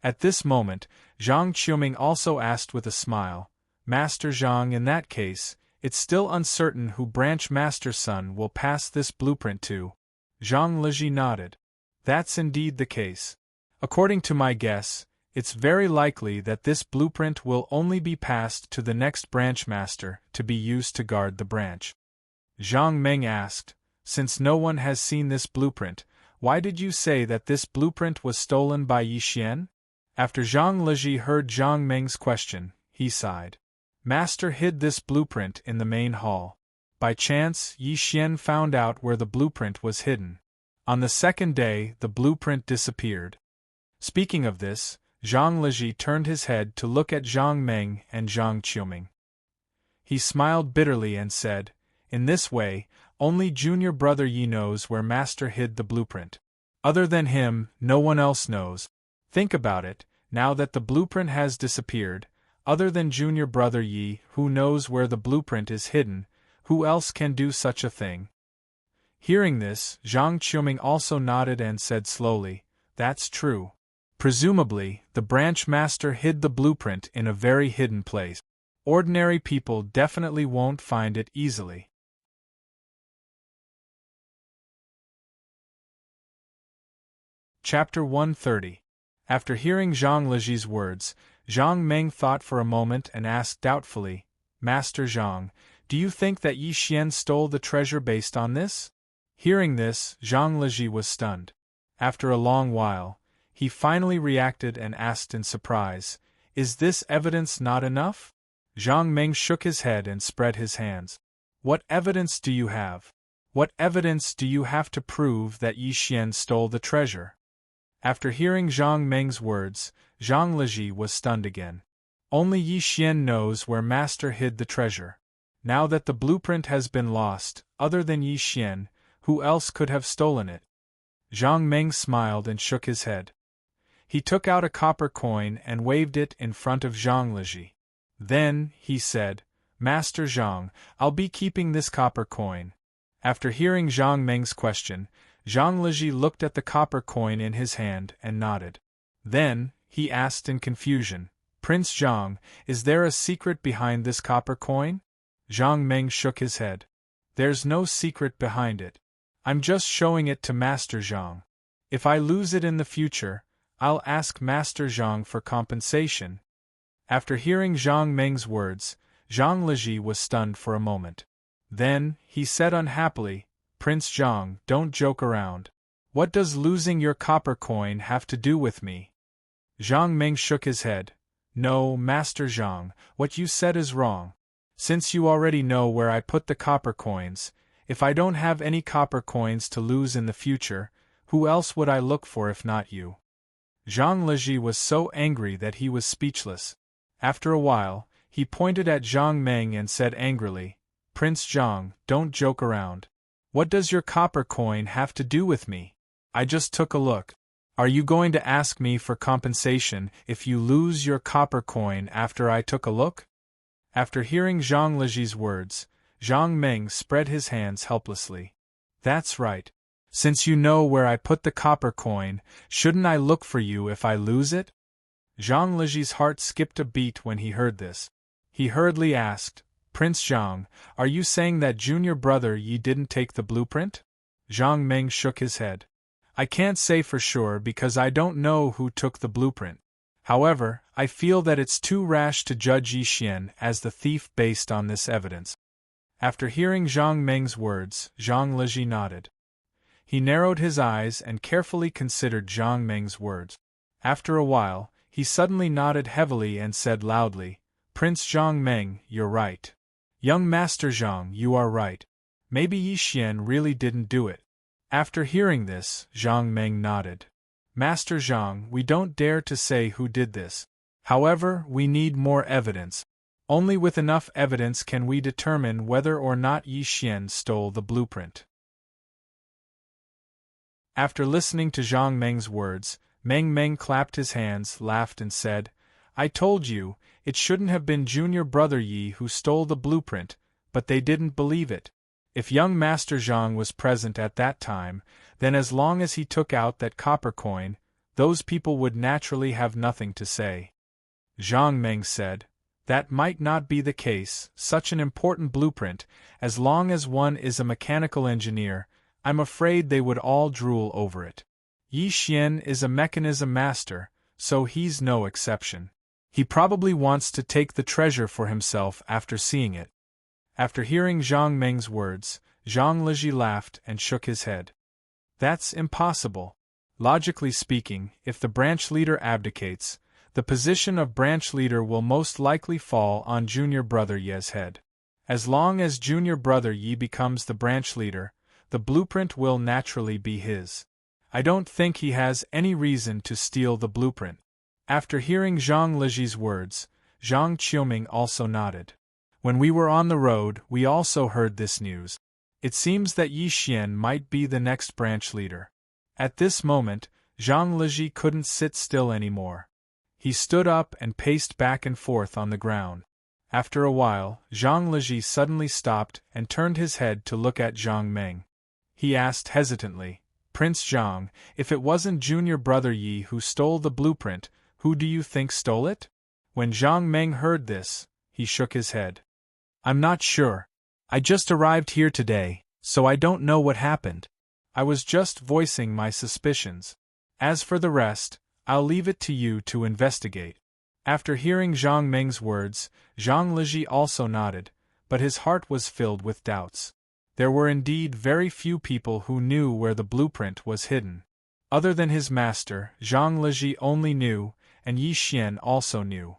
At this moment, Zhang Qiuming also asked with a smile, Master Zhang, in that case, it's still uncertain who branch master's son will pass this blueprint to. Zhang Liji nodded. That's indeed the case. According to my guess, It's very likely that this blueprint will only be passed to the next branch master to be used to guard the branch. Zhang Meng asked, since no one has seen this blueprint, why did you say that this blueprint was stolen by Yi Xian? After Zhang Lizhi heard Zhang Meng's question, he sighed. Master hid this blueprint in the main hall. By chance, Yi Xian found out where the blueprint was hidden. On the second day, the blueprint disappeared. Speaking of this, Zhang Lizhi turned his head to look at Zhang Meng and Zhang Qiuming. He smiled bitterly and said, in this way, only junior brother Yi knows where Master hid the blueprint. Other than him, no one else knows. Think about it, now that the blueprint has disappeared, other than junior brother Yi who knows where the blueprint is hidden, who else can do such a thing? Hearing this, Zhang Qiuming also nodded and said slowly, that's true. Presumably, the branch master hid the blueprint in a very hidden place. Ordinary people definitely won't find it easily. Chapter 130. After hearing Zhang Lizhi's words, Zhang Meng thought for a moment and asked doubtfully, Master Zhang, do you think that Yi Xian stole the treasure based on this? Hearing this, Zhang Lizhi was stunned. After a long while, he finally reacted and asked in surprise, is this evidence not enough? Zhang Meng shook his head and spread his hands. What evidence do you have? What evidence do you have to prove that Yi Xian stole the treasure? After hearing Zhang Meng's words, Zhang Lizhi was stunned again. Only Yi Xian knows where Master hid the treasure. Now that the blueprint has been lost, other than Yi Xian, who else could have stolen it? Zhang Meng smiled and shook his head. He took out a copper coin and waved it in front of Zhang Lizhi. Then, he said, Master Zhang, I'll be keeping this copper coin. After hearing Zhang Meng's question, Zhang Lizhi looked at the copper coin in his hand and nodded. Then, he asked in confusion, Prince Zhang, is there a secret behind this copper coin? Zhang Meng shook his head. There's no secret behind it. I'm just showing it to Master Zhang. If I lose it in the future, I'll ask Master Zhang for compensation. After hearing Zhang Meng's words, Zhang Lizhi was stunned for a moment. Then, he said unhappily, Prince Zhang, don't joke around. What does losing your copper coin have to do with me? Zhang Meng shook his head. No, Master Zhang, what you said is wrong. Since you already know where I put the copper coins, if I don't have any copper coins to lose in the future, who else would I look for if not you? Zhang Lizhi was so angry that he was speechless. After a while, he pointed at Zhang Meng and said angrily, Prince Zhang, don't joke around. What does your copper coin have to do with me? I just took a look. Are you going to ask me for compensation if you lose your copper coin after I took a look? After hearing Zhang Lizhi's words, Zhang Meng spread his hands helplessly. That's right. Since you know where I put the copper coin, shouldn't I look for you if I lose it? Zhang Lizhi's heart skipped a beat when he heard this. He hurriedly asked, Prince Zhang, are you saying that junior brother Yi didn't take the blueprint? Zhang Meng shook his head. I can't say for sure because I don't know who took the blueprint. However, I feel that it's too rash to judge Yi Xian as the thief based on this evidence. After hearing Zhang Meng's words, Zhang Lizhi nodded. He narrowed his eyes and carefully considered Zhang Meng's words. After a while, he suddenly nodded heavily and said loudly, Prince Zhang Meng, you're right. Young Master Zhang, you are right. Maybe Yi Xian really didn't do it. After hearing this, Zhang Meng nodded. Master Zhang, we don't dare to say who did this. However, we need more evidence. Only with enough evidence can we determine whether or not Yi Xian stole the blueprint. After listening to Zhang Meng's words, Meng clapped his hands, laughed and said, I told you, it shouldn't have been junior brother Yi who stole the blueprint, but they didn't believe it. If young Master Zhang was present at that time, then as long as he took out that copper coin, those people would naturally have nothing to say. Zhang Meng said, that might not be the case, such an important blueprint, as long as one is a mechanical engineer, I'm afraid they would all drool over it. Yi Xian is a mechanism master, so he's no exception. He probably wants to take the treasure for himself after seeing it. After hearing Zhang Meng's words, Zhang Lizhi laughed and shook his head. That's impossible. Logically speaking, if the branch leader abdicates, the position of branch leader will most likely fall on junior brother Ye's head. As long as junior brother Yi becomes the branch leader, the blueprint will naturally be his. I don't think he has any reason to steal the blueprint. After hearing Zhang Lizhi's words, Zhang Qiuming also nodded. When we were on the road, we also heard this news. It seems that Yi Xian might be the next branch leader. At this moment, Zhang Lizhi couldn't sit still anymore. He stood up and paced back and forth on the ground. After a while, Zhang Lizhi suddenly stopped and turned his head to look at Zhang Meng. He asked hesitantly, Prince Zhang, if it wasn't junior brother Yi who stole the blueprint, who do you think stole it? When Zhang Meng heard this, he shook his head. I'm not sure. I just arrived here today, so I don't know what happened. I was just voicing my suspicions. As for the rest, I'll leave it to you to investigate. After hearing Zhang Meng's words, Zhang Lizhi also nodded, but his heart was filled with doubts. There were indeed very few people who knew where the blueprint was hidden. Other than his master, Zhang Lizhi only knew, and Yi Xian also knew.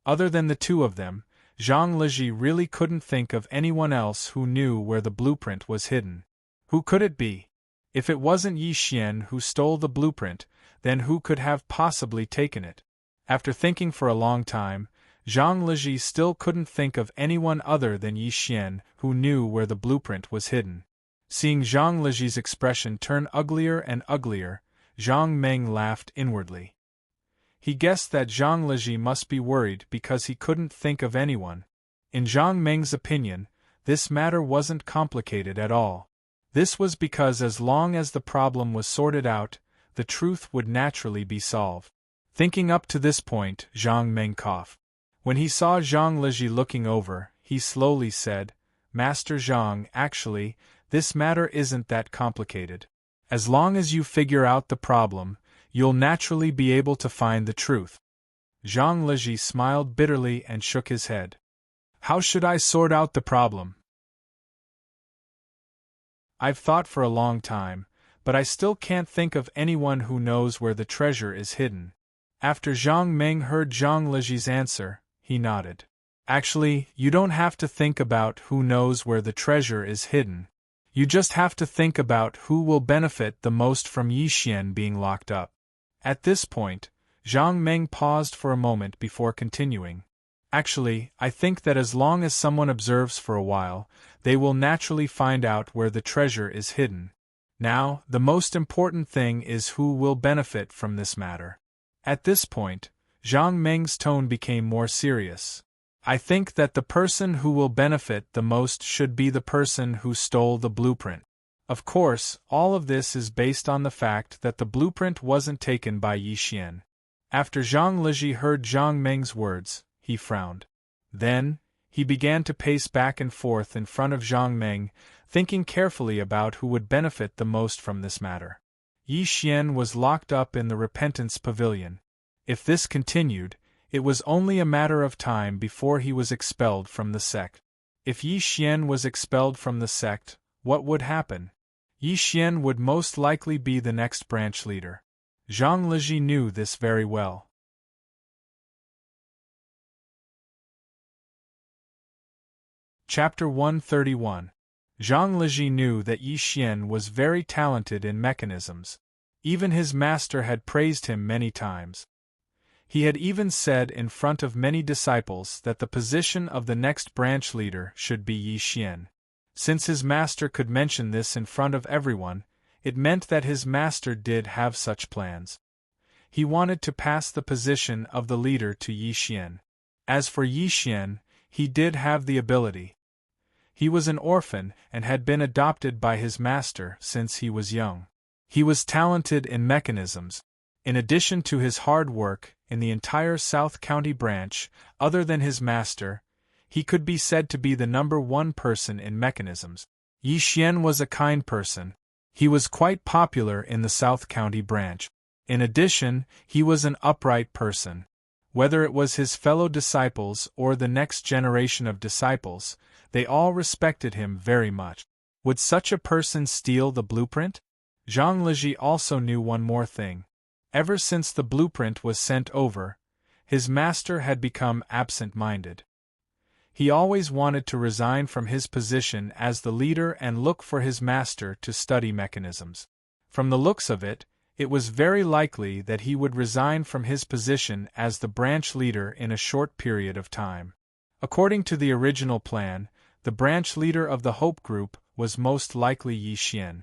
Other than the two of them, Zhang Lizhi really couldn't think of anyone else who knew where the blueprint was hidden. Who could it be? If it wasn't Yi Xian who stole the blueprint, then who could have possibly taken it? After thinking for a long time, Zhang Lizhi still couldn't think of anyone other than Yi Xian who knew where the blueprint was hidden. Seeing Zhang Lizhi's expression turn uglier and uglier, Zhang Meng laughed inwardly. He guessed that Zhang Lizhi must be worried because he couldn't think of anyone. In Zhang Meng's opinion, this matter wasn't complicated at all. This was because as long as the problem was sorted out, the truth would naturally be solved. Thinking up to this point, Zhang Meng coughed. When he saw Zhang Lizhi looking over, he slowly said, Master Zhang, actually, this matter isn't that complicated. As long as you figure out the problem, you'll naturally be able to find the truth. Zhang Lizhi smiled bitterly and shook his head. How should I sort out the problem? I've thought for a long time, but I still can't think of anyone who knows where the treasure is hidden. After Zhang Meng heard Zhang Lizhi's answer, he nodded. Actually, you don't have to think about who knows where the treasure is hidden. You just have to think about who will benefit the most from Yi Xian being locked up. At this point, Zhang Meng paused for a moment before continuing. Actually, I think that as long as someone observes for a while, they will naturally find out where the treasure is hidden. Now, the most important thing is who will benefit from this matter. At this point, Zhang Meng's tone became more serious. I think that the person who will benefit the most should be the person who stole the blueprint. Of course, all of this is based on the fact that the blueprint wasn't taken by Yi Xian. After Zhang Lizhi heard Zhang Meng's words, he frowned. Then, he began to pace back and forth in front of Zhang Meng, thinking carefully about who would benefit the most from this matter. Yi Xian was locked up in the Repentance Pavilion. If this continued, it was only a matter of time before he was expelled from the sect. If Yi Xian was expelled from the sect, what would happen? Yi Xian would most likely be the next branch leader. Zhang Lizhi knew this very well. Chapter 131. Zhang Lizhi knew that Yi Xian was very talented in mechanisms. Even his master had praised him many times. He had even said in front of many disciples that the position of the next branch leader should be Yi Xian. Since his master could mention this in front of everyone, it meant that his master did have such plans. He wanted to pass the position of the leader to Yi Xian. As for Yi Xian, he did have the ability. He was an orphan and had been adopted by his master since he was young. He was talented in mechanisms. In addition to his hard work, in the entire South County branch, other than his master, he could be said to be the #1 person in mechanisms. Yi Xian was a kind person. He was quite popular in the South County branch. In addition, he was an upright person. Whether it was his fellow disciples or the next generation of disciples, they all respected him very much. Would such a person steal the blueprint? Zhang Liji also knew one more thing. Ever since the blueprint was sent over, his master had become absent-minded. He always wanted to resign from his position as the leader and look for his master to study mechanisms. From the looks of it, it was very likely that he would resign from his position as the branch leader in a short period of time. According to the original plan, the branch leader of the Hope Group was most likely Yi Xian.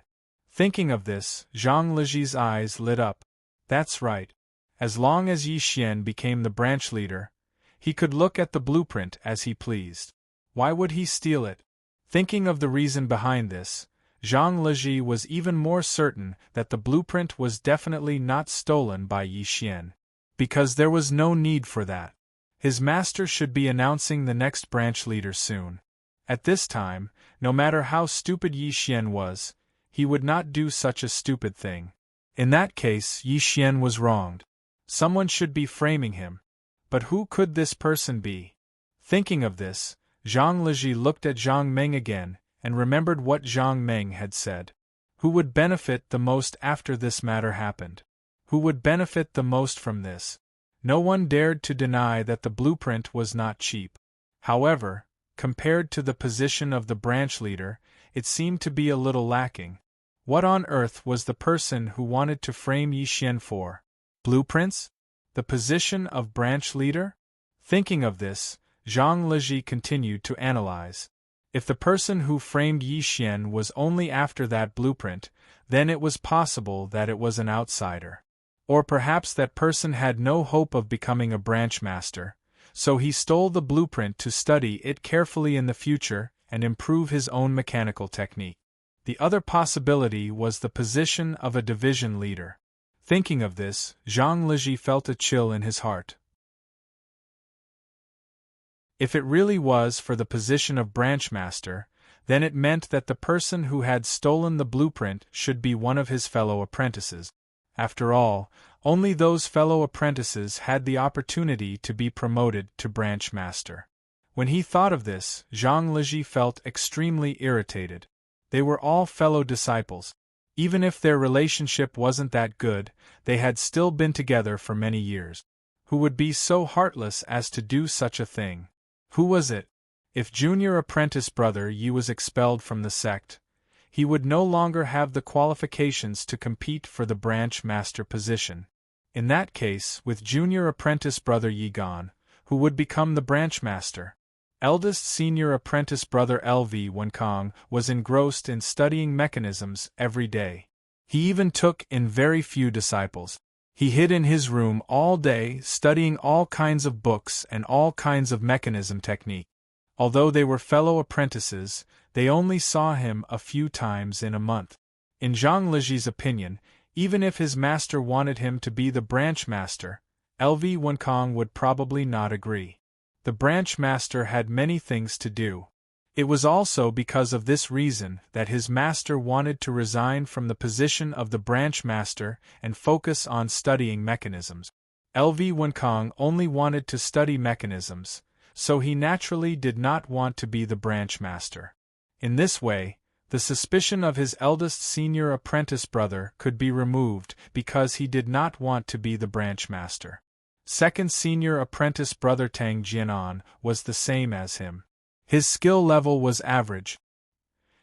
Thinking of this, Zhang Liji's eyes lit up. That's right. As long as Yi Xian became the branch leader, he could look at the blueprint as he pleased. Why would he steal it? Thinking of the reason behind this, Zhang Liji was even more certain that the blueprint was definitely not stolen by Yi Xian. Because there was no need for that. His master should be announcing the next branch leader soon. At this time, no matter how stupid Yi Xian was, he would not do such a stupid thing. In that case, Yi Xian was wronged. Someone should be framing him. But who could this person be? Thinking of this, Zhang Liji looked at Zhang Meng again, and remembered what Zhang Meng had said. Who would benefit the most after this matter happened? Who would benefit the most from this? No one dared to deny that the blueprint was not cheap. However, compared to the position of the branch leader, it seemed to be a little lacking. What on earth was the person who wanted to frame Yi Xian for? Blueprints? The position of branch leader? Thinking of this, Zhang Liji continued to analyze. If the person who framed Yi Xian was only after that blueprint, then it was possible that it was an outsider. Or perhaps that person had no hope of becoming a branch master, so he stole the blueprint to study it carefully in the future and improve his own mechanical technique. The other possibility was the position of a division leader. Thinking of this, Zhang Liji felt a chill in his heart. If it really was for the position of branch master, then it meant that the person who had stolen the blueprint should be one of his fellow apprentices. After all, only those fellow apprentices had the opportunity to be promoted to branch master. When he thought of this, Zhang Liji felt extremely irritated. They were all fellow disciples. Even if their relationship wasn't that good, they had still been together for many years. Who would be so heartless as to do such a thing? Who was it? If junior apprentice brother Yi was expelled from the sect, he would no longer have the qualifications to compete for the branch master position. In that case, with junior apprentice brother Yi gone, who would become the branch master? Eldest senior apprentice brother LV Wenkong was engrossed in studying mechanisms every day. He even took in very few disciples. He hid in his room all day studying all kinds of books and all kinds of mechanism technique. Although they were fellow apprentices, they only saw him a few times in a month. In Zhang Liji's opinion, even if his master wanted him to be the branch master, LV Wenkong would probably not agree. The branch master had many things to do. It was also because of this reason that his master wanted to resign from the position of the branch master and focus on studying mechanisms. LV Wenkong only wanted to study mechanisms, so he naturally did not want to be the branch master. In this way, the suspicion of his eldest senior apprentice brother could be removed because he did not want to be the branch master. Second senior apprentice brother Tang Jianan was the same as him. His skill level was average.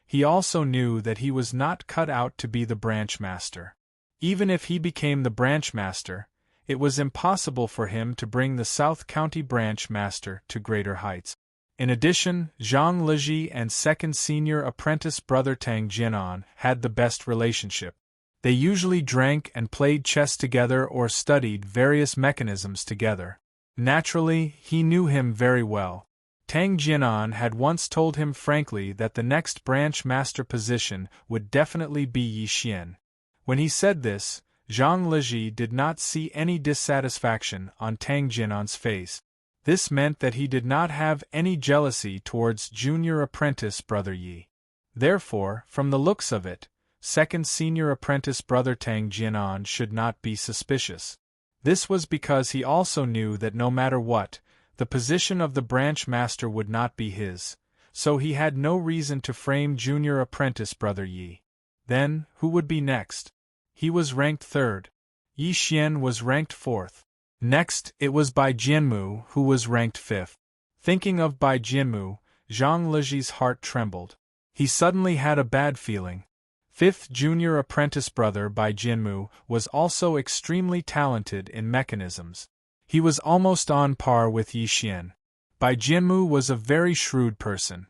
He also knew that he was not cut out to be the branch master. Even if he became the branch master, it was impossible for him to bring the South County branch master to greater heights. In addition, Zhang Liji and second senior apprentice brother Tang Jianan had the best relationship. They usually drank and played chess together or studied various mechanisms together. Naturally, he knew him very well. Tang Jianan had once told him frankly that the next branch master position would definitely be Yi Xian. When he said this, Zhang Liji did not see any dissatisfaction on Tang Jianan's face. This meant that he did not have any jealousy towards junior apprentice brother Yi. Therefore, from the looks of it, second senior apprentice brother Tang Jianan should not be suspicious. This was because he also knew that no matter what, the position of the branch master would not be his, so he had no reason to frame junior apprentice brother Yi. Then, who would be next? He was ranked third. Yi Xian was ranked fourth. Next, it was Bai Jianmu who was ranked fifth. Thinking of Bai Jianmu, Zhang Liji's heart trembled. He suddenly had a bad feeling. Fifth junior apprentice brother Bai Jianmu was also extremely talented in mechanisms. He was almost on par with Yi Xian. Bai Jianmu was a very shrewd person.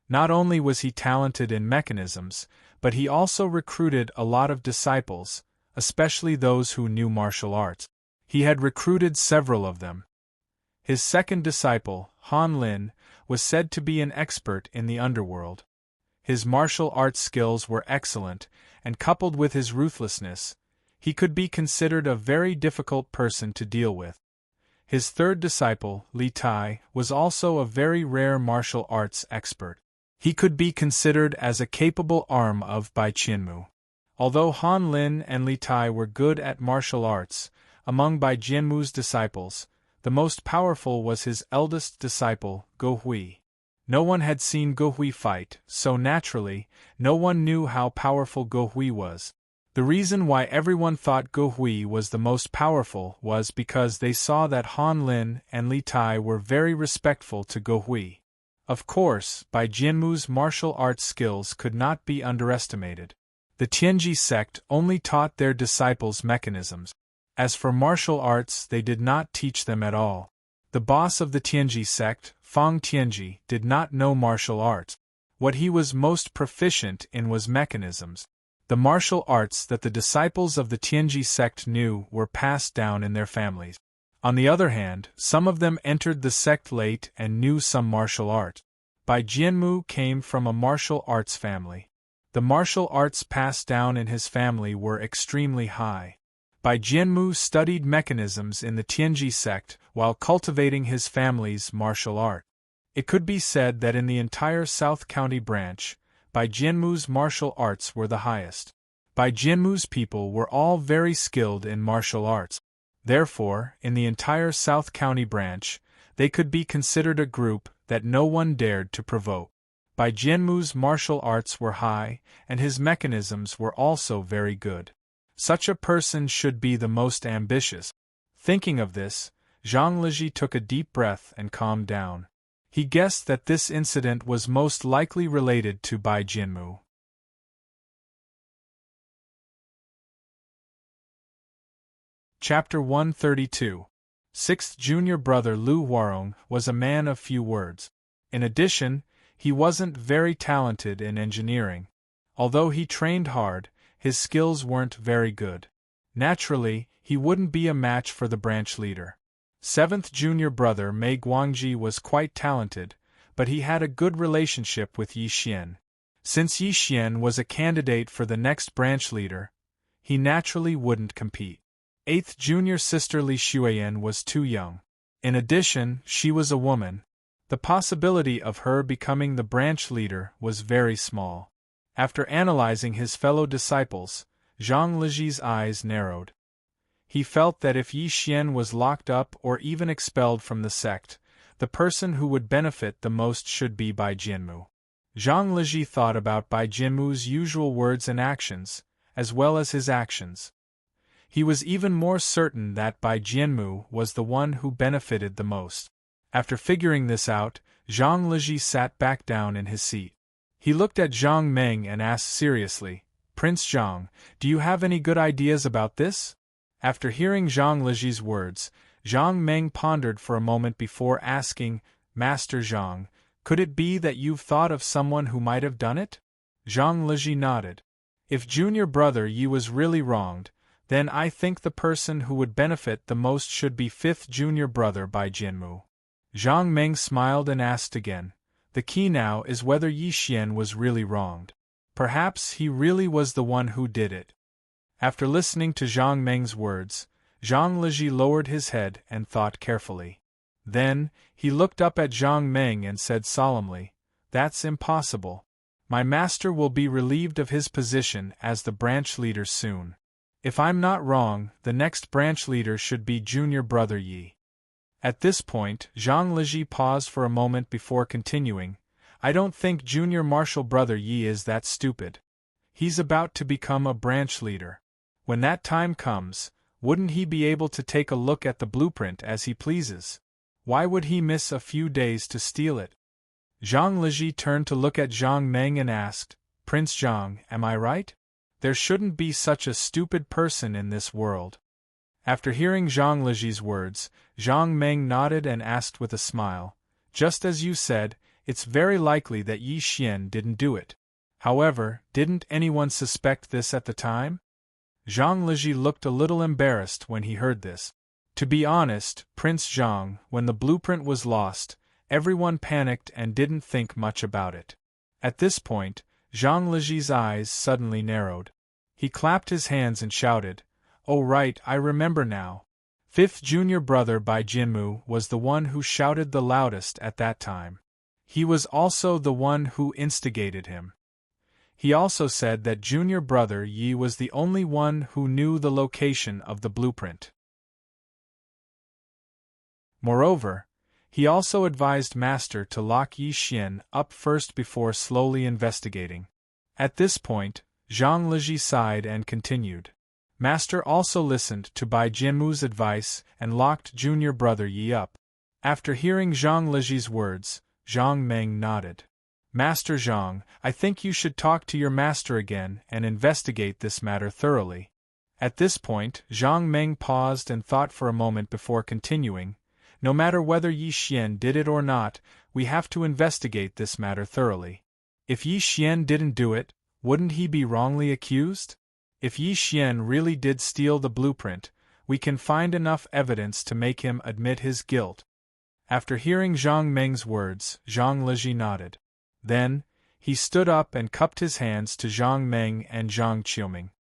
Not only was he talented in mechanisms, but he also recruited a lot of disciples, especially those who knew martial arts. He had recruited several of them. His second disciple, Han Lin, was said to be an expert in the underworld. His martial arts skills were excellent, and coupled with his ruthlessness, he could be considered a very difficult person to deal with. His third disciple, Li Tai, was also a very rare martial arts expert. He could be considered as a capable arm of Bai Jianmu. Although Han Lin and Li Tai were good at martial arts, among Bai Jianmu's disciples, the most powerful was his eldest disciple, Go Hui. No one had seen Go Hui fight, so naturally, no one knew how powerful Go Hui was. The reason why everyone thought Go Hui was the most powerful was because they saw that Han Lin and Li Tai were very respectful to Go Hui. Of course, Bai Jianmu's martial arts skills could not be underestimated. The Tianji sect only taught their disciples mechanisms. As for martial arts, they did not teach them at all. The boss of the Tianji sect, Fang Tianji, did not know martial arts. What he was most proficient in was mechanisms. The martial arts that the disciples of the Tianji sect knew were passed down in their families. On the other hand, some of them entered the sect late and knew some martial art. Bai Jianmu came from a martial arts family. The martial arts passed down in his family were extremely high. Bai Jianmu studied mechanisms in the Tianji sect while cultivating his family's martial art. It could be said that in the entire South County branch, Bai Jianmu's martial arts were the highest. Bai Jianmu's people were all very skilled in martial arts. Therefore, in the entire South County branch, they could be considered a group that no one dared to provoke. Bai Jianmu's martial arts were high, and his mechanisms were also very good. Such a person should be the most ambitious. Thinking of this, Zhang Liji took a deep breath and calmed down. He guessed that this incident was most likely related to Bai Jianmu. Chapter 132. Sixth junior brother Lu Huarong was a man of few words. In addition, he wasn't very talented in engineering. Although he trained hard, his skills weren't very good. Naturally, he wouldn't be a match for the branch leader. Seventh junior brother Mei Guangji was quite talented, but he had a good relationship with Yi Xian. Since Yi Xian was a candidate for the next branch leader, he naturally wouldn't compete. Eighth junior sister Li Xueyan was too young. In addition, she was a woman. The possibility of her becoming the branch leader was very small. After analyzing his fellow disciples, Zhang Liji's eyes narrowed. He felt that if Yi Xian was locked up or even expelled from the sect, the person who would benefit the most should be Bai Jianmu. Zhang Liji thought about Bai Jianmu's usual words and actions, as well as his actions. He was even more certain that Bai Jianmu was the one who benefited the most. After figuring this out, Zhang Liji sat back down in his seat. He looked at Zhang Meng and asked seriously, "Prince Zhang, do you have any good ideas about this?" After hearing Zhang Liji's words, Zhang Meng pondered for a moment before asking, "Master Zhang, could it be that you've thought of someone who might have done it?" Zhang Liji nodded. "If junior brother Yi was really wronged, then I think the person who would benefit the most should be fifth junior brother Bai Jianmu." Zhang Meng smiled and asked again, "The key now is whether Yi Xian was really wronged. Perhaps he really was the one who did it." After listening to Zhang Meng's words, Zhang Liji lowered his head and thought carefully. Then, he looked up at Zhang Meng and said solemnly, "That's impossible. My master will be relieved of his position as the branch leader soon. If I'm not wrong, the next branch leader should be junior brother Yi. At this point, Zhang Liji paused for a moment before continuing. I don't think junior martial brother Yi is that stupid. He's about to become a branch leader. When that time comes, wouldn't he be able to take a look at the blueprint as he pleases? Why would he miss a few days to steal it? Zhang Liji turned to look at Zhang Meng and asked, Prince Zhang, am I right? There shouldn't be such a stupid person in this world. After hearing Zhang Liji's words, Zhang Meng nodded and asked with a smile, just as you said, it's very likely that Yi Xian didn't do it. However, didn't anyone suspect this at the time? Zhang Liji looked a little embarrassed when he heard this. To be honest, Prince Zhang, when the blueprint was lost, everyone panicked and didn't think much about it. At this point, Zhang Liji's eyes suddenly narrowed. He clapped his hands and shouted, Oh right, I remember now. Fifth junior brother Bai Jinmu was the one who shouted the loudest at that time. He was also the one who instigated him. He also said that junior brother Yi was the only one who knew the location of the blueprint. Moreover, he also advised Master to lock Yi Xian up first before slowly investigating. At this point, Zhang Liji sighed and continued. Master also listened to Bai Jinmu's advice and locked junior brother Yi up. After hearing Zhang Liji's words, Zhang Meng nodded. Master Zhang, I think you should talk to your master again and investigate this matter thoroughly. At this point, Zhang Meng paused and thought for a moment before continuing. No matter whether Yi Xian did it or not, we have to investigate this matter thoroughly. If Yi Xian didn't do it, wouldn't he be wrongly accused? If Yi Xian really did steal the blueprint, we can find enough evidence to make him admit his guilt. After hearing Zhang Meng's words, Zhang Liji nodded. Then, he stood up and cupped his hands to Zhang Meng and Zhang Qiuming.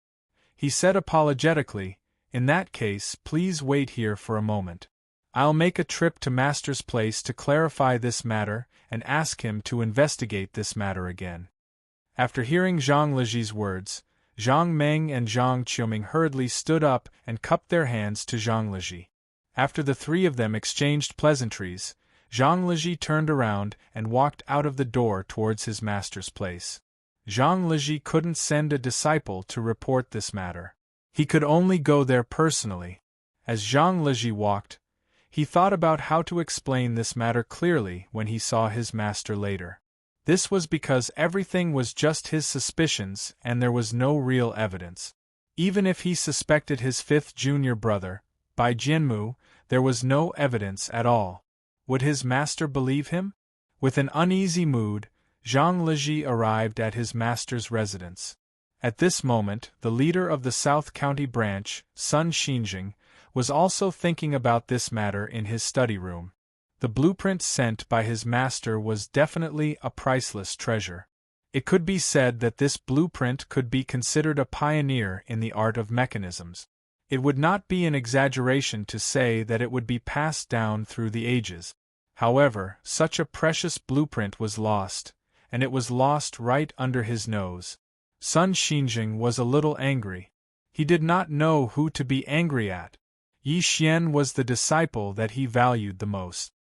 He said apologetically, In that case, please wait here for a moment. I'll make a trip to Master's place to clarify this matter and ask him to investigate this matter again. After hearing Zhang Liji's words, Zhang Meng and Zhang Qiuming hurriedly stood up and cupped their hands to Zhang Liji. After the three of them exchanged pleasantries, Zhang Liji turned around and walked out of the door towards his master's place. Zhang Liji couldn't send a disciple to report this matter. He could only go there personally. As Zhang Liji walked, he thought about how to explain this matter clearly when he saw his master later. This was because everything was just his suspicions and there was no real evidence. Even if he suspected his fifth junior brother, Bai Jinmu, there was no evidence at all. Would his master believe him? With an uneasy mood, Zhang Liji arrived at his master's residence. At this moment, the leader of the South County branch, Sun Xinjing, was also thinking about this matter in his study room. The blueprint sent by his master was definitely a priceless treasure. It could be said that this blueprint could be considered a pioneer in the art of mechanisms. It would not be an exaggeration to say that it would be passed down through the ages. However, such a precious blueprint was lost, and it was lost right under his nose. Sun Xinjing was a little angry. He did not know who to be angry at. Yi Xian was the disciple that he valued the most.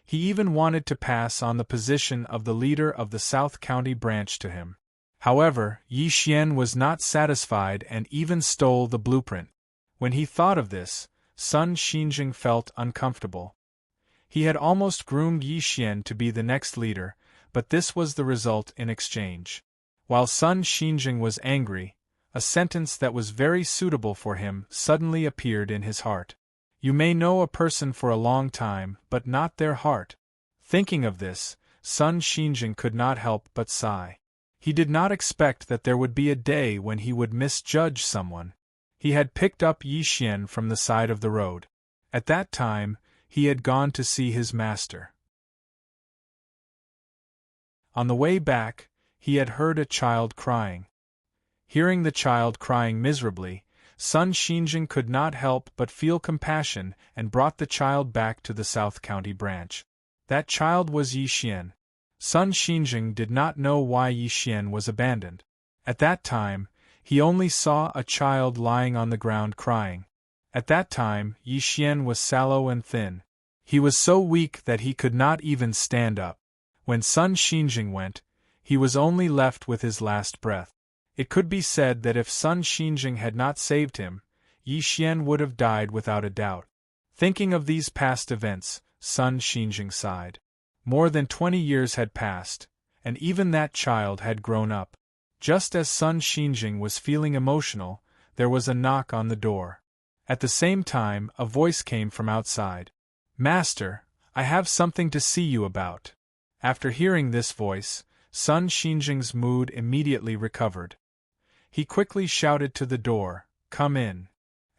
He even wanted to pass on the position of the leader of the South County branch to him. However, Yi Xian was not satisfied and even stole the blueprint. When he thought of this, Sun Xinjing felt uncomfortable. He had almost groomed Yi Xian to be the next leader, but this was the result in exchange. While Sun Xinjing was angry, a sentence that was very suitable for him suddenly appeared in his heart. You may know a person for a long time, but not their heart. Thinking of this, Sun Xinjing could not help but sigh. He did not expect that there would be a day when he would misjudge someone. He had picked up Yi Xian from the side of the road. At that time, he had gone to see his master. On the way back, he had heard a child crying. Hearing the child crying miserably, Sun Xinjing could not help but feel compassion and brought the child back to the South County branch. That child was Yi Xian. Sun Xinjing did not know why Yi Xian was abandoned. At that time, he only saw a child lying on the ground crying. At that time, Yi Xian was sallow and thin. He was so weak that he could not even stand up. When Sun Xinjing went, he was only left with his last breath. It could be said that if Sun Xinjing had not saved him, Yi Xian would have died without a doubt. Thinking of these past events, Sun Xinjing sighed. More than 20 years had passed, and even that child had grown up. Just as Sun Xinjing was feeling emotional, there was a knock on the door. At the same time, a voice came from outside. "Master, I have something to see you about." After hearing this voice, Sun Xinjing's mood immediately recovered. He quickly shouted to the door, "Come in."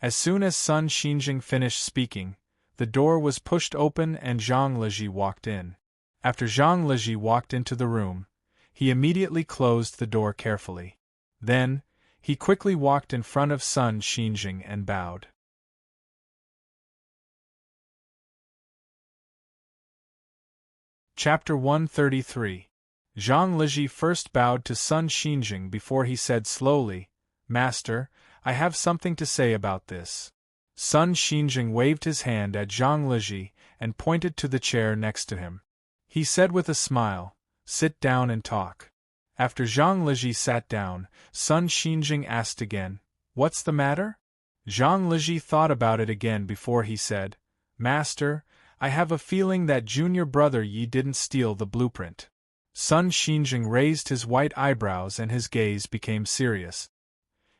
As soon as Sun Xinjing finished speaking, the door was pushed open and Zhang Leji walked in. After Zhang Leji walked into the room, he immediately closed the door carefully. Then, he quickly walked in front of Sun Xinjing and bowed. Chapter 133. Zhang Leji first bowed to Sun Xinjing before he said slowly, "Master, I have something to say about this." Sun Xinjing waved his hand at Zhang Leji and pointed to the chair next to him. He said with a smile, "Sit down and talk." After Zhang Leji sat down, Sun Xinjing asked again, "What's the matter?" Zhang Leji thought about it again before he said, "Master, I have a feeling that junior brother Yi didn't steal the blueprint." Sun Xinjing raised his white eyebrows and his gaze became serious.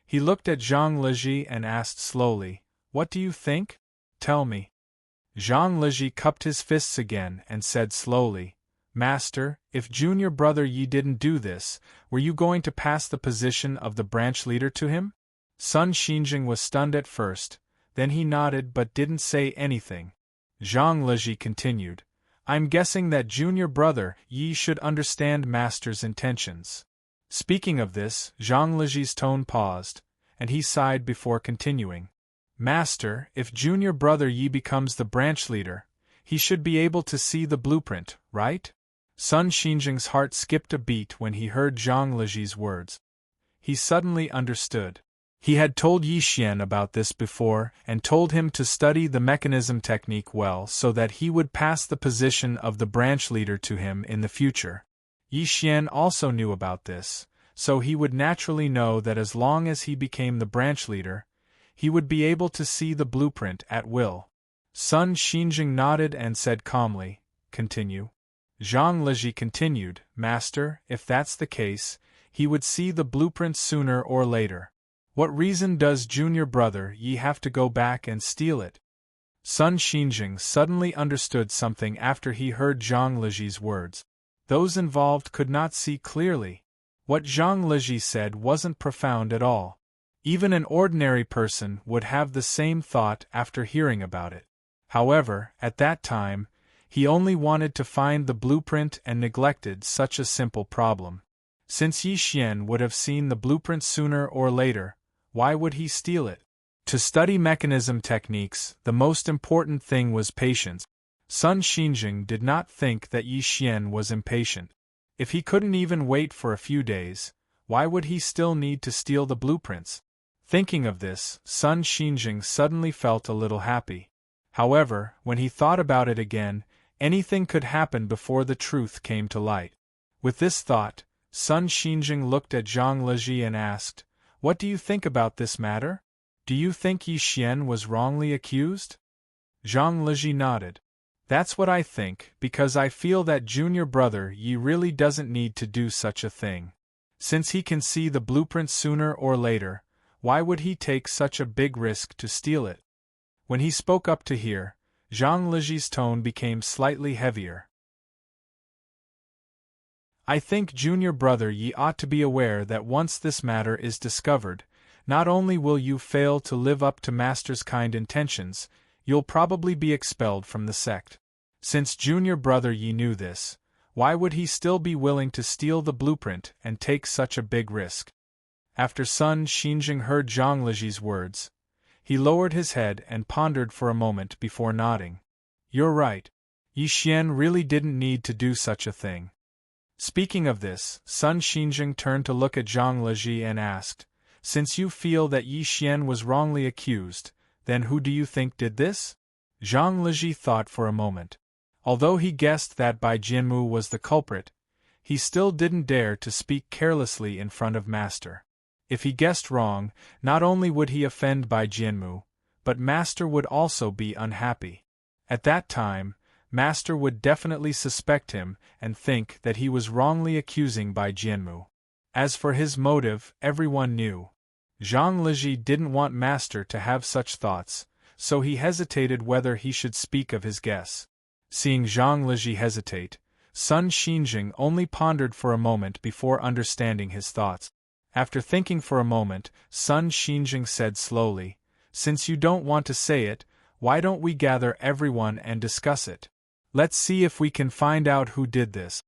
He looked at Zhang Leji and asked slowly, "What do you think? Tell me." Zhang Leji cupped his fists again and said slowly, "Master, if junior brother Yi didn't do this, were you going to pass the position of the branch leader to him?" Sun Xinjing was stunned at first, then he nodded but didn't say anything. Zhang Leji continued, "I'm guessing that junior brother Yi should understand master's intentions." Speaking of this, Zhang Leji's tone paused, and he sighed before continuing. "Master, if junior brother Yi becomes the branch leader, he should be able to see the blueprint, right?" Sun Xinjing's heart skipped a beat when he heard Zhang Leji's words. He suddenly understood. He had told Yi Xian about this before and told him to study the mechanism technique well so that he would pass the position of the branch leader to him in the future. Yi Xian also knew about this, so he would naturally know that as long as he became the branch leader, he would be able to see the blueprint at will. Sun Xinjing nodded and said calmly, "Continue." Zhang Leji continued, "Master, if that's the case, he would see the blueprint sooner or later. What reason does junior brother Yi have to go back and steal it?" Sun Xinjing suddenly understood something after he heard Zhang Leji's words. Those involved could not see clearly. What Zhang Leji said wasn't profound at all. Even an ordinary person would have the same thought after hearing about it. However, at that time, he only wanted to find the blueprint and neglected such a simple problem. Since Yi Xian would have seen the blueprint sooner or later, why would he steal it? To study mechanism techniques, the most important thing was patience. Sun Xinjing did not think that Yi Xian was impatient. If he couldn't even wait for a few days, why would he still need to steal the blueprints? Thinking of this, Sun Xinjing suddenly felt a little happy. However, when he thought about it again, anything could happen before the truth came to light. With this thought, Sun Xinjing looked at Zhang Leji and asked, "What do you think about this matter? Do you think Yi Xian was wrongly accused?" Zhang Leji nodded. "That's what I think, because I feel that junior brother Yi really doesn't need to do such a thing. Since he can see the blueprint sooner or later, why would he take such a big risk to steal it?" When he spoke up to hear, Zhang Leji's tone became slightly heavier. "I think junior brother Yi ought to be aware that once this matter is discovered, not only will you fail to live up to master's kind intentions, you'll probably be expelled from the sect. Since junior brother Yi knew this, why would he still be willing to steal the blueprint and take such a big risk?" After Sun Xinjing heard Zhang Leji's words, he lowered his head and pondered for a moment before nodding. "You're right. Yi Xian really didn't need to do such a thing. Speaking of this, Sun Xinjing turned to look at Zhang Leji and asked, "Since you feel that Yi Xian was wrongly accused, then who do you think did this?" Zhang Leji thought for a moment. Although he guessed that Bai Jianmu was the culprit, he still didn't dare to speak carelessly in front of Master. If he guessed wrong, not only would he offend Bai Jianmu, but Master would also be unhappy. At that time, Master would definitely suspect him and think that he was wrongly accusing Bai Jianmu. As for his motive, everyone knew. Zhang Leji didn't want Master to have such thoughts, so he hesitated whether he should speak of his guess. Seeing Zhang Leji hesitate, Sun Xinjing only pondered for a moment before understanding his thoughts. After thinking for a moment, Sun Xinjing said slowly, "Since you don't want to say it, why don't we gather everyone and discuss it? Let's see if we can find out who did this."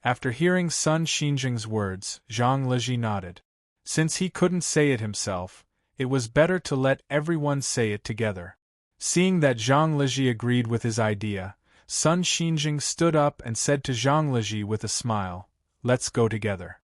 After hearing Sun Xinjing's words, Zhang Leji nodded. Since he couldn't say it himself, it was better to let everyone say it together. Seeing that Zhang Leji agreed with his idea, Sun Xinjing stood up and said to Zhang Leji with a smile, "Let's go together."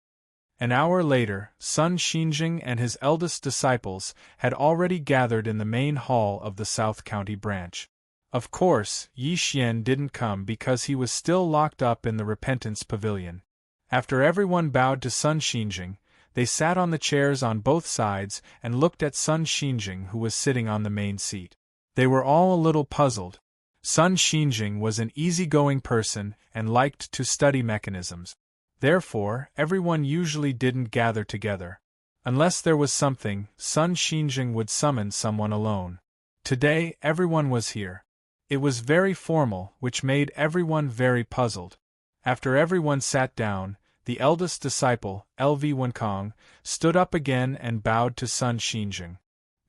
An hour later, Sun Xinjing and his eldest disciples had already gathered in the main hall of the South County branch. Of course, Yi Xian didn't come because he was still locked up in the Repentance Pavilion. After everyone bowed to Sun Xinjing, they sat on the chairs on both sides and looked at Sun Xinjing, who was sitting on the main seat. They were all a little puzzled. Sun Xinjing was an easygoing person and liked to study mechanisms. Therefore, everyone usually didn't gather together. Unless there was something, Sun Xinjing would summon someone alone. Today, everyone was here. It was very formal, which made everyone very puzzled. After everyone sat down, the eldest disciple, LV Wenkong, stood up again and bowed to Sun Xinjing.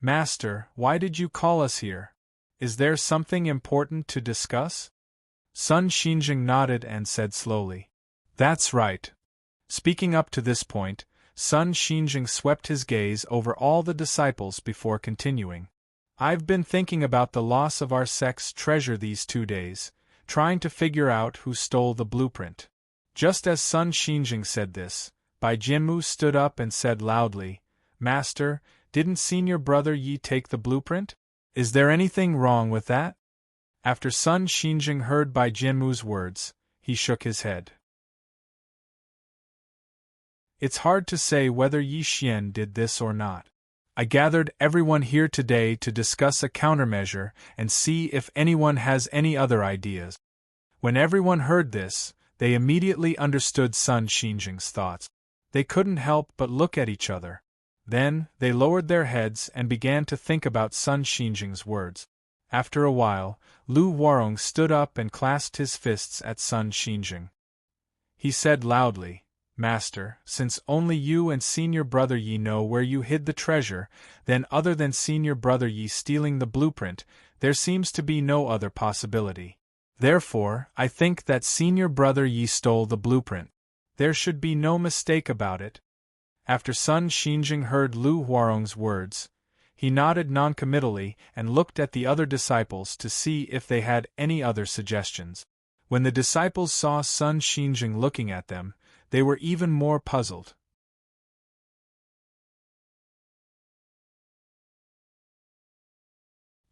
"Master, why did you call us here? Is there something important to discuss?" Sun Xinjing nodded and said slowly, "That's right." Speaking up to this point, Sun Xinjing swept his gaze over all the disciples before continuing. "I've been thinking about the loss of our sect's treasure these 2 days, trying to figure out who stole the blueprint." Just as Sun Xinjing said this, Bai Jianmu stood up and said loudly, "Master, didn't Senior Brother Yi take the blueprint? Is there anything wrong with that?" After Sun Xinjing heard Bai Jianmu's words, he shook his head. "It's hard to say whether Yi Xian did this or not. I gathered everyone here today to discuss a countermeasure and see if anyone has any other ideas." When everyone heard this, they immediately understood Sun Xinjing's thoughts. They couldn't help but look at each other. Then, they lowered their heads and began to think about Sun Xinjing's words. After a while, Lu Warong stood up and clasped his fists at Sun Xinjing. He said loudly, "Master, since only you and Senior Brother Yi know where you hid the treasure, then other than Senior Brother Yi stealing the blueprint, there seems to be no other possibility. Therefore, I think that Senior Brother Yi stole the blueprint. There should be no mistake about it." After Sun Xinjing heard Lu Huarong's words, he nodded noncommittally and looked at the other disciples to see if they had any other suggestions. When the disciples saw Sun Xinjing looking at them, they were even more puzzled.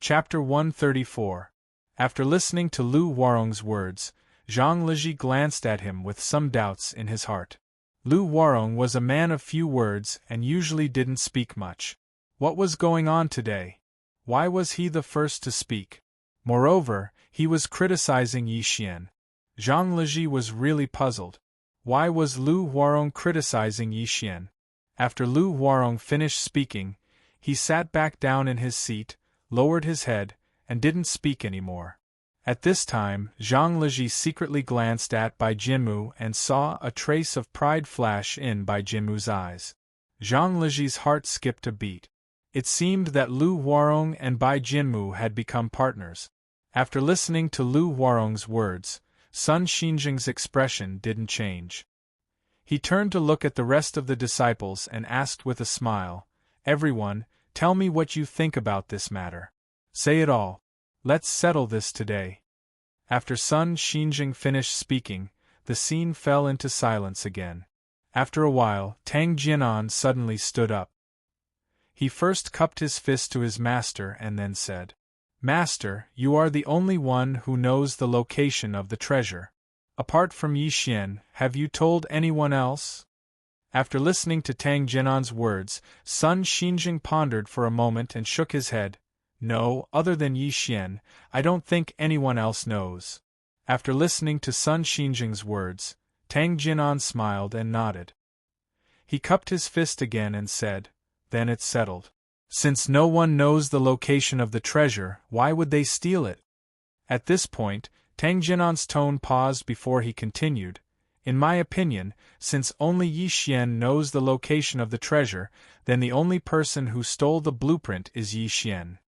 Chapter 134. After listening to Lu Warong's words, Zhang Leji glanced at him with some doubts in his heart. Lu Warong was a man of few words and usually didn't speak much. What was going on today? Why was he the first to speak? Moreover, he was criticizing Yi Xian. Zhang Leji was really puzzled. Why was Lu Warong criticizing Yi Xian? After Lu Warong finished speaking, he sat back down in his seat, lowered his head, and didn't speak anymore. At this time, Zhang Leji secretly glanced at Bai Jianmu and saw a trace of pride flash in Bai Jianmu's eyes. Zhang Leji's heart skipped a beat. It seemed that Lu Warong and Bai Jianmu had become partners. After listening to Lu Warong's words, Sun Xinjing's expression didn't change. He turned to look at the rest of the disciples and asked with a smile, "Everyone, tell me what you think about this matter. Say it all. Let's settle this today." After Sun Xinjing finished speaking, the scene fell into silence again. After a while, Tang Jianan suddenly stood up. He first cupped his fist to his master and then said, "Master, you are the only one who knows the location of the treasure. Apart from Yi Xian, have you told anyone else?" After listening to Tang Jianan's words, Sun Xinjing pondered for a moment and shook his head. "No, other than Yi Xian, I don't think anyone else knows." After listening to Sun Xinjing's words, Tang Jianan smiled and nodded. He cupped his fist again and said, "Then it's settled. Since no one knows the location of the treasure, why would they steal it?" At this point, Tang Jianan's tone paused before he continued, "In my opinion, since only Yi Xian knows the location of the treasure, then the only person who stole the blueprint is Yi Xian."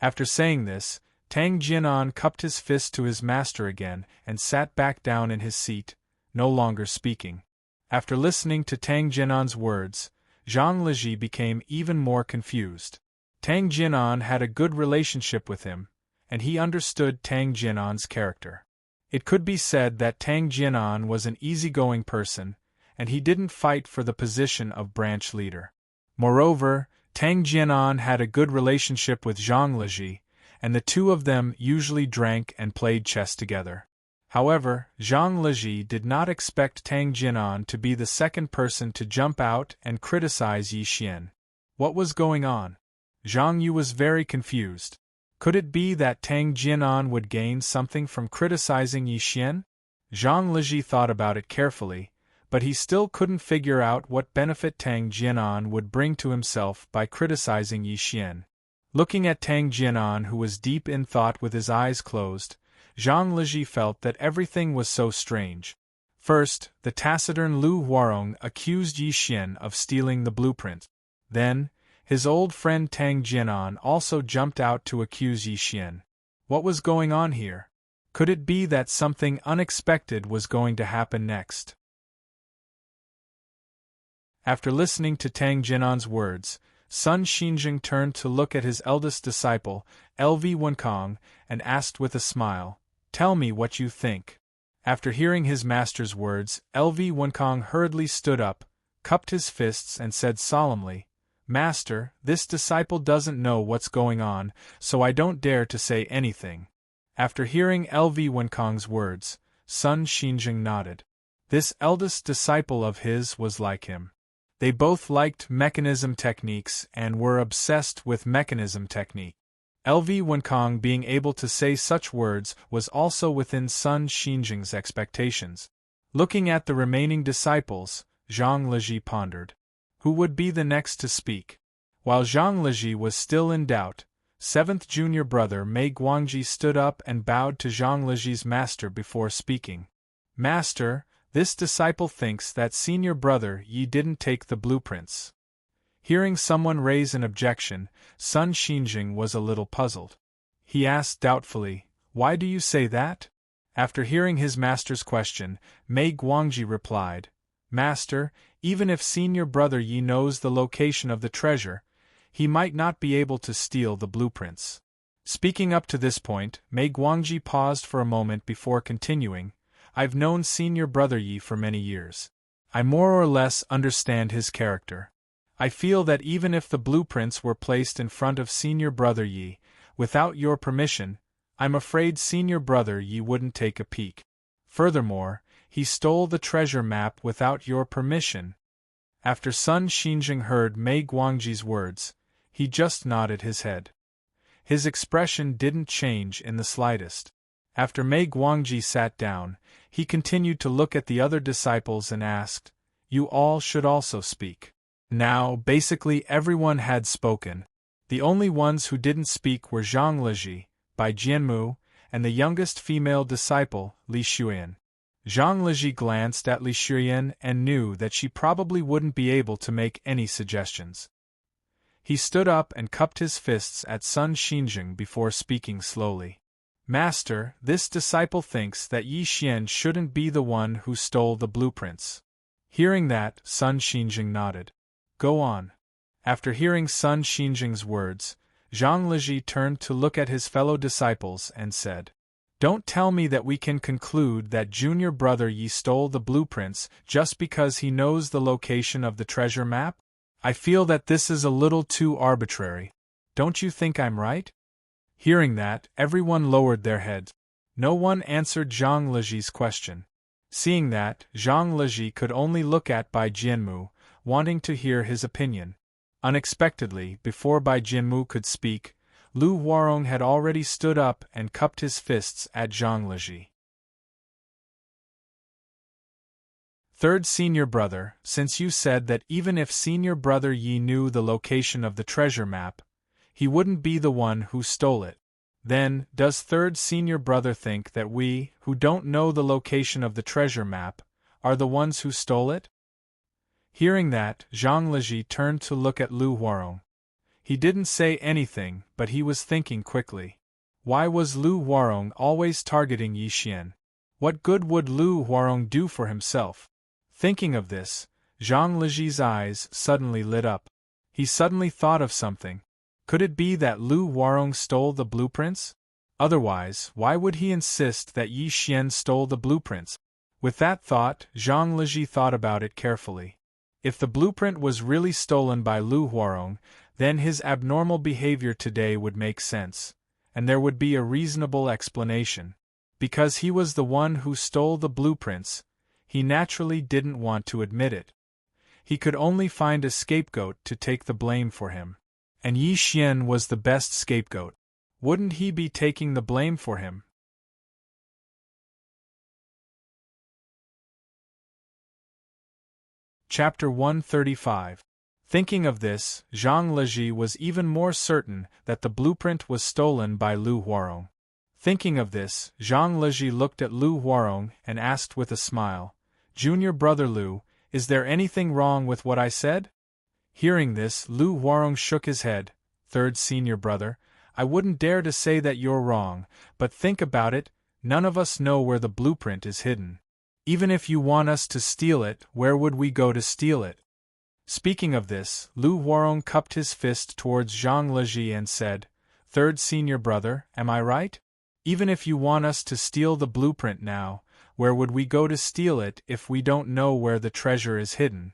After saying this, Tang Jianan cupped his fist to his master again and sat back down in his seat, no longer speaking. After listening to Tang Jianan's words, Zhang Liji became even more confused. Tang Jianan had a good relationship with him, and he understood Tang Jianan's character. It could be said that Tang Jianan was an easygoing person, and he didn't fight for the position of branch leader. Moreover, Tang Jianan had a good relationship with Zhang Liji, and the two of them usually drank and played chess together. However, Zhang Liji did not expect Tang Jianan to be the second person to jump out and criticize Yi Xian. What was going on? Zhang Yu was very confused. Could it be that Tang Jianan would gain something from criticizing Yi Xian? Zhang Liji thought about it carefully, but he still couldn't figure out what benefit Tang Jianan would bring to himself by criticizing Yi Xian. Looking at Tang Jianan, who was deep in thought with his eyes closed, Zhang Liji felt that everything was so strange. First, the taciturn Lu Huarong accused Yi Xian of stealing the blueprint. Then, his old friend Tang Jianan also jumped out to accuse Yi Xian. What was going on here? Could it be that something unexpected was going to happen next? After listening to Tang Jianan's words, Sun Xinjing turned to look at his eldest disciple, LV Wenkong, and asked with a smile, "Tell me what you think." After hearing his master's words, LV Wenkong hurriedly stood up, cupped his fists and said solemnly, "Master, this disciple doesn't know what's going on, so I don't dare to say anything." After hearing LV Wenkong's words, Sun Xinjing nodded. This eldest disciple of his was like him. They both liked mechanism techniques and were obsessed with mechanism technique. LV Wenkong being able to say such words was also within Sun Xinjing's expectations. Looking at the remaining disciples, Zhang Liji pondered. Who would be the next to speak? While Zhang Liji was still in doubt, 7th junior brother Mei Guangji stood up and bowed to Zhang Liji's master before speaking. "Master, this disciple thinks that senior brother Yi didn't take the blueprints." Hearing someone raise an objection, Sun Xinjing was a little puzzled. He asked doubtfully, "Why do you say that?" After hearing his master's question, Mei Guangji replied, "Master, even if senior brother Yi knows the location of the treasure, he might not be able to steal the blueprints." Speaking up to this point, Mei Guangji paused for a moment before continuing, "I've known senior brother Yi for many years. I more or less understand his character. I feel that even if the blueprints were placed in front of senior brother Yi, without your permission, I'm afraid senior brother Yi wouldn't take a peek. Furthermore, he stole the treasure map without your permission." After Sun Xinjing heard Mei Guangji's words, he just nodded his head. His expression didn't change in the slightest. After Mei Guangji sat down, he continued to look at the other disciples and asked, "You all should also speak." Now, basically everyone had spoken. The only ones who didn't speak were Zhang Liji, Bai Jianmu, and the youngest female disciple, Li Xuyan. Zhang Liji glanced at Li Xuyan and knew that she probably wouldn't be able to make any suggestions. He stood up and cupped his fists at Sun Xinjing before speaking slowly. "Master, this disciple thinks that Yi Xian shouldn't be the one who stole the blueprints." Hearing that, Sun Xinjing nodded. "Go on." After hearing Sun Xinjing's words, Zhang Liji turned to look at his fellow disciples and said, Don't tell me that we can conclude that junior brother Yi stole the blueprints just because he knows the location of the treasure map? I feel that this is a little too arbitrary. Don't you think I'm right? Hearing that, everyone lowered their heads. No one answered Zhang Leji's question. Seeing that, Zhang Leji could only look at Bai Jianmu, wanting to hear his opinion. Unexpectedly, before Bai Jianmu could speak, Lu Huarong had already stood up and cupped his fists at Zhang Leji. Third senior brother, since you said that even if senior brother Yi knew the location of the treasure map, he wouldn't be the one who stole it, then, does third senior brother think that we, who don't know the location of the treasure map, are the ones who stole it? Hearing that, Zhang Leji turned to look at Lu Huarong. He didn't say anything, but he was thinking quickly. Why was Lu Huarong always targeting Yi Xian? What good would Lu Huarong do for himself? Thinking of this, Zhang Leji's eyes suddenly lit up. He suddenly thought of something. Could it be that Lu Huarong stole the blueprints? Otherwise, why would he insist that Yi Xian stole the blueprints? With that thought, Zhang Leji thought about it carefully. If the blueprint was really stolen by Lu Huarong, then his abnormal behavior today would make sense, and there would be a reasonable explanation. Because he was the one who stole the blueprints, he naturally didn't want to admit it. He could only find a scapegoat to take the blame for him. And Yi Xian was the best scapegoat. Wouldn't he be taking the blame for him? Chapter 135. Thinking of this, Zhang Leji was even more certain that the blueprint was stolen by Lu Huarong. Thinking of this, Zhang Leji looked at Lu Huarong and asked with a smile, "Junior brother Lu, is there anything wrong with what I said?" Hearing this, Lu Huarong shook his head. "Third senior brother, I wouldn't dare to say that you're wrong, but think about it, none of us know where the blueprint is hidden. Even if you want us to steal it, where would we go to steal it?" Speaking of this, Lu Huarong cupped his fist towards Zhang Leji and said, "Third senior brother, am I right? Even if you want us to steal the blueprint now, where would we go to steal it if we don't know where the treasure is hidden?"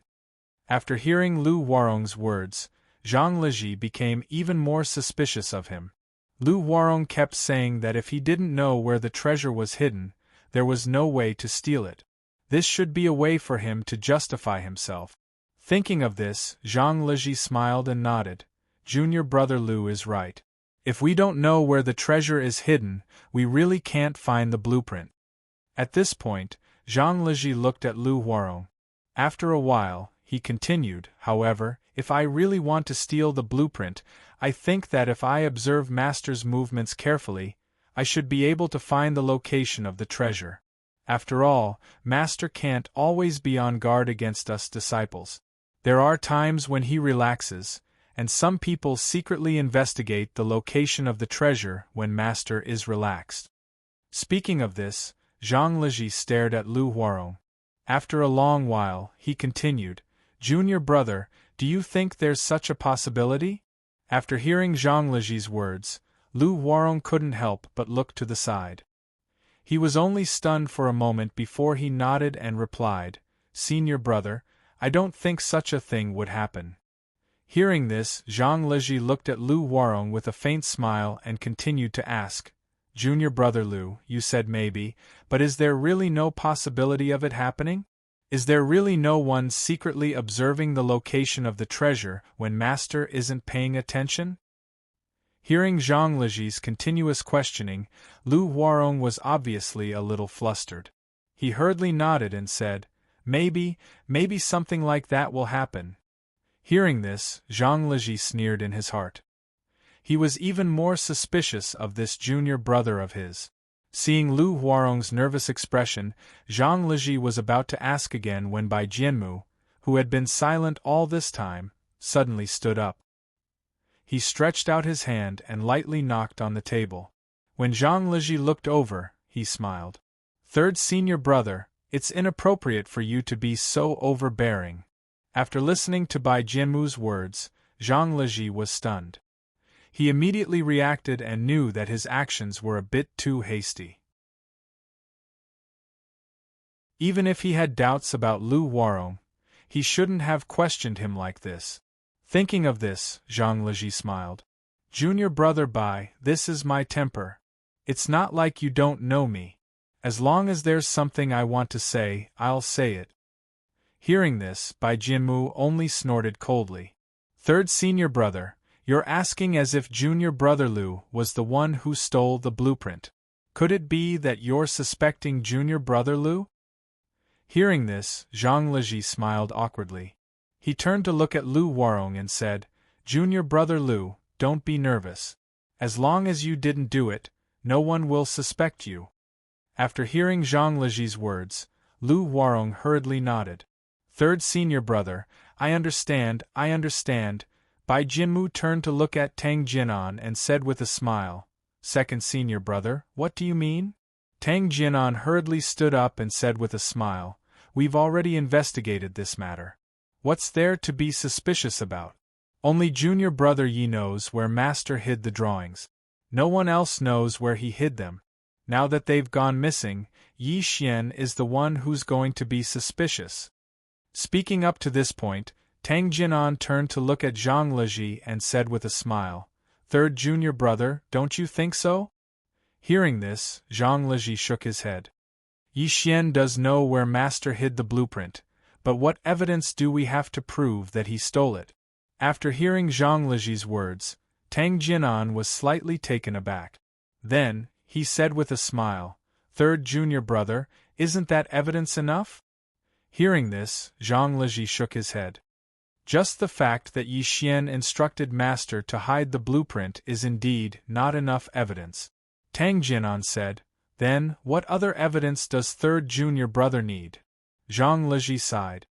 After hearing Lu Huarong's words, Zhang Leji became even more suspicious of him. Lu Huarong kept saying that if he didn't know where the treasure was hidden, there was no way to steal it. This should be a way for him to justify himself. Thinking of this, Zhang Leji smiled and nodded. "Junior brother Lu is right. If we don't know where the treasure is hidden, we really can't find the blueprint." At this point, Zhang Leji looked at Lu Huarong. After a while, he continued, "However, if I really want to steal the blueprint, I think that if I observe Master's movements carefully, I should be able to find the location of the treasure. After all, Master can't always be on guard against us disciples. There are times when he relaxes, and some people secretly investigate the location of the treasure when Master is relaxed." Speaking of this, Zhang Leji stared at Lu Huarong. After a long while, he continued, "Junior brother, do you think there's such a possibility?" After hearing Zhang Leji's words, Lu Huarong couldn't help but look to the side. He was only stunned for a moment before he nodded and replied, "Senior brother, I don't think such a thing would happen." Hearing this, Zhang Leji looked at Lu Huarong with a faint smile and continued to ask, "Junior brother Lu, you said maybe, but is there really no possibility of it happening? Is there really no one secretly observing the location of the treasure when Master isn't paying attention?" Hearing Zhang Leji's continuous questioning, Lu Huarong was obviously a little flustered. He hurriedly nodded and said, Maybe something like that will happen." Hearing this, Zhang Leji sneered in his heart. He was even more suspicious of this junior brother of his. Seeing Lu Huarong's nervous expression, Zhang Leji was about to ask again when Bai Jianmu, who had been silent all this time, suddenly stood up. He stretched out his hand and lightly knocked on the table. When Zhang Leji looked over, he smiled. "Third senior brother, it's inappropriate for you to be so overbearing." After listening to Bai Jianmu's words, Zhang Leji was stunned. He immediately reacted and knew that his actions were a bit too hasty. Even if he had doubts about Lu Warong, he shouldn't have questioned him like this. Thinking of this, Zhang Leji smiled. Junior brother Bai, this is my temper. It's not like you don't know me. As long as there's something I want to say, I'll say it. Hearing this, Bai Jinmu only snorted coldly. Third senior brother, you're asking as if junior brother Lu was the one who stole the blueprint. Could it be that you're suspecting junior brother Lu? Hearing this, Zhang Leji smiled awkwardly. He turned to look at Lu Warong and said, Junior brother Lu, don't be nervous. As long as you didn't do it, no one will suspect you. After hearing Zhang Leji's words, Lu Warong hurriedly nodded. Third senior brother, I understand. Bai Jinmu turned to look at Tang Jinan and said with a smile, Second senior brother, what do you mean? Tang Jinan hurriedly stood up and said with a smile, We've already investigated this matter. What's there to be suspicious about? Only junior brother Yi knows where master hid the drawings. No one else knows where he hid them. Now that they've gone missing, Yi Xian is the one who's going to be suspicious. Speaking up to this point, Tang Jinan turned to look at Zhang Leji and said with a smile, Third junior brother, don't you think so? Hearing this, Zhang Leji shook his head. Yi Xian does know where master hid the blueprint, but what evidence do we have to prove that he stole it? After hearing Zhang Leji's words, Tang Jinan was slightly taken aback. Then, he said with a smile, Third junior brother, isn't that evidence enough? Hearing this, Zhang Leji shook his head. Just the fact that Yi Xian instructed master to hide the blueprint is indeed not enough evidence. Tang Jinan said, Then, what other evidence does third junior brother need? Zhang Leji sighed.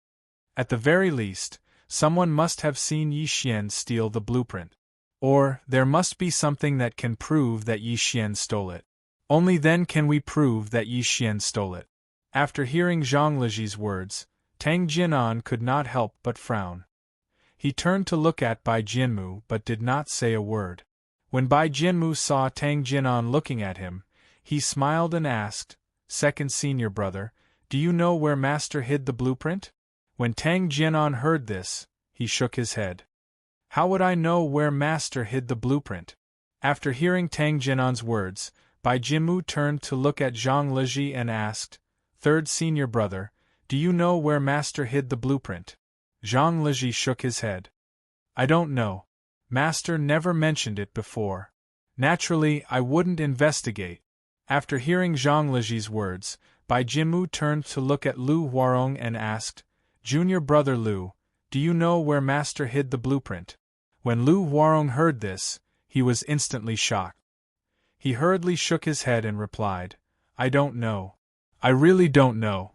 At the very least, someone must have seen Yi Xian steal the blueprint. Or, there must be something that can prove that Yi Xian stole it. Only then can we prove that Yi Xian stole it. After hearing Zhang Leji's words, Tang Jinan could not help but frown. He turned to look at Bai Jinmu but did not say a word. When Bai Jinmu saw Tang Jinan looking at him, he smiled and asked, Second senior brother, do you know where master hid the blueprint? When Tang Jinan heard this, he shook his head. How would I know where master hid the blueprint? After hearing Tang Jinan's words, Bai Jinmu turned to look at Zhang Leji and asked, Third senior brother, do you know where master hid the blueprint? Zhang Leji shook his head. I don't know. Master never mentioned it before. Naturally, I wouldn't investigate. After hearing Zhang Leji's words, Bai Jinmu turned to look at Lu Warong and asked, Junior brother Lu, do you know where master hid the blueprint? When Lu Warong heard this, he was instantly shocked. He hurriedly shook his head and replied, I don't know. I really don't know.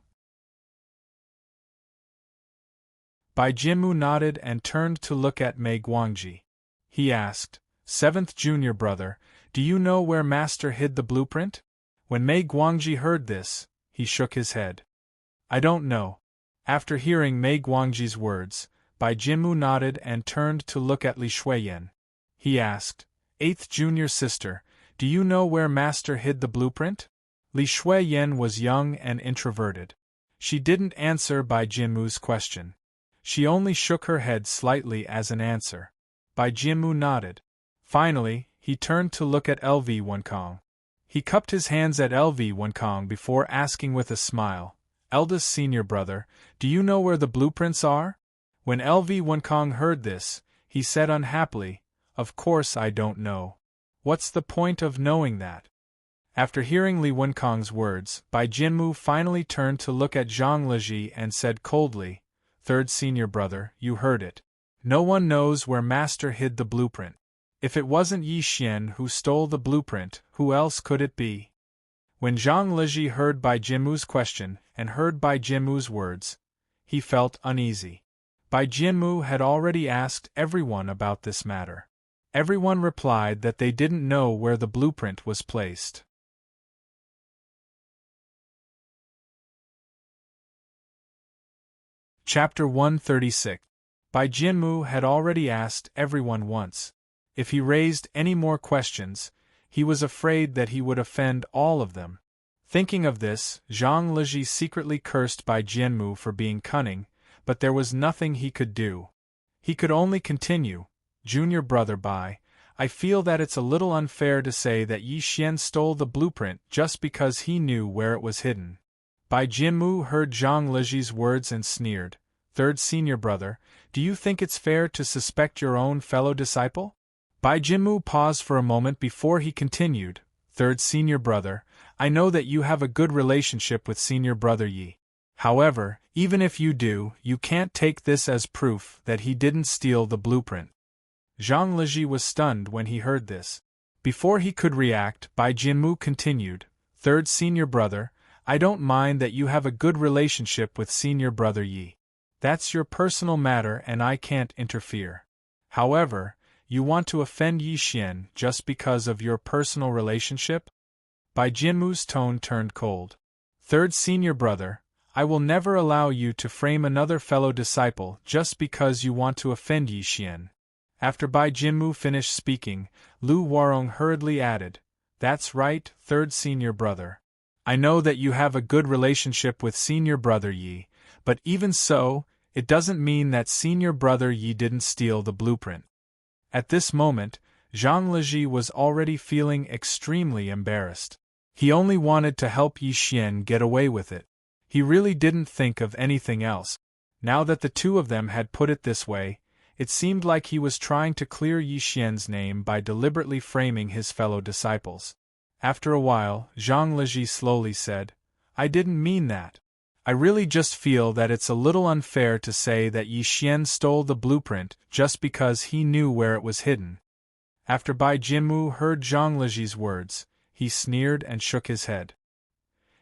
Bai Jinmu nodded and turned to look at Mei Guangji. He asked, Seventh junior brother, do you know where master hid the blueprint? When Mei Guangji heard this, he shook his head. I don't know. After hearing Mei Guangji's words, Bai Jinmu nodded and turned to look at Li Shuiyan. He asked, Eighth junior sister, do you know where master hid the blueprint? Li Shuiyan was young and introverted. She didn't answer Bai Jinmu's question. She only shook her head slightly as an answer. Bai Jinmu nodded. Finally, he turned to look at LV Wenkong. He cupped his hands at LV Wenkong before asking with a smile, Eldest senior brother, do you know where the blueprints are? When LV Wenkong heard this, he said unhappily, Of course I don't know. What's the point of knowing that? After hearing Li Wenkong's words, Bai Jinmu finally turned to look at Zhang Leji and said coldly, Third senior brother, you heard it. No one knows where master hid the blueprint. If it wasn't Yi Xian who stole the blueprint, who else could it be? When Zhang Leji heard Bai Jinmu's question and heard Bai Jinmu's words, he felt uneasy. Bai Jinmu had already asked everyone about this matter. Everyone replied that they didn't know where the blueprint was placed. Chapter 136. Bai Jinmu had already asked everyone once. If he raised any more questions, he was afraid that he would offend all of them. Thinking of this, Zhang Leji secretly cursed Bai Jianmu for being cunning, but there was nothing he could do. He could only continue, "Junior brother Bai, I feel that it's a little unfair to say that Yi Xian stole the blueprint just because he knew where it was hidden." Bai Jianmu heard Zhang Leji's words and sneered, "Third senior brother, do you think it's fair to suspect your own fellow disciple?" Bai Jianmu paused for a moment before he continued, "Third senior brother, I know that you have a good relationship with senior brother Yi. However, even if you do, you can't take this as proof that he didn't steal the blueprint." Zhang Leji was stunned when he heard this. Before he could react, Bai Jianmu continued, "Third senior brother, I don't mind that you have a good relationship with senior brother Yi. That's your personal matter and I can't interfere. However, you want to offend Yi Xian just because of your personal relationship?" Bai Jianmu's tone turned cold. "Third senior brother, I will never allow you to frame another fellow disciple just because you want to offend Yi Xian." After Bai Jianmu finished speaking, Lu Warong hurriedly added, "That's right, third senior brother. I know that you have a good relationship with senior brother Yi, but even so, it doesn't mean that senior brother Yi didn't steal the blueprint." At this moment, Zhang Leji was already feeling extremely embarrassed. He only wanted to help Yi Xian get away with it. He really didn't think of anything else. Now that the two of them had put it this way, it seemed like he was trying to clear Yi Xian's name by deliberately framing his fellow disciples. After a while, Zhang Leji slowly said, "I didn't mean that. I really just feel that it's a little unfair to say that Yi Xian stole the blueprint just because he knew where it was hidden." After Bai Jianmu heard Zhang Leji's words, he sneered and shook his head.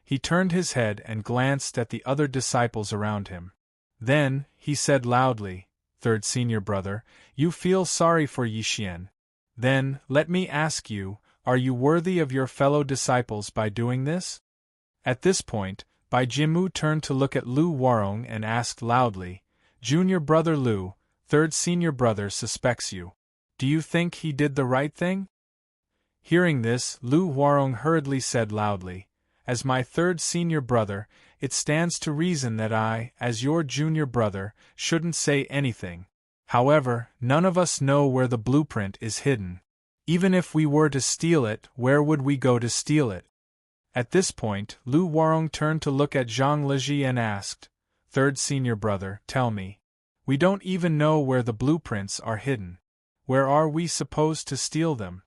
He turned his head and glanced at the other disciples around him. Then, he said loudly, "Third senior brother, you feel sorry for Yi Xian. Then, let me ask you, are you worthy of your fellow disciples by doing this?" At this point, Bai Jianmu turned to look at Lu Warong and asked loudly, "Junior brother Lu, third senior brother suspects you. Do you think he did the right thing?" Hearing this, Lu Warong hurriedly said loudly, "As my third senior brother, it stands to reason that I, as your junior brother, shouldn't say anything. However, none of us know where the blueprint is hidden. Even if we were to steal it, where would we go to steal it?" At this point, Lu Warong turned to look at Zhang Leji and asked, "Third senior brother, tell me. We don't even know where the blueprints are hidden. Where are we supposed to steal them?"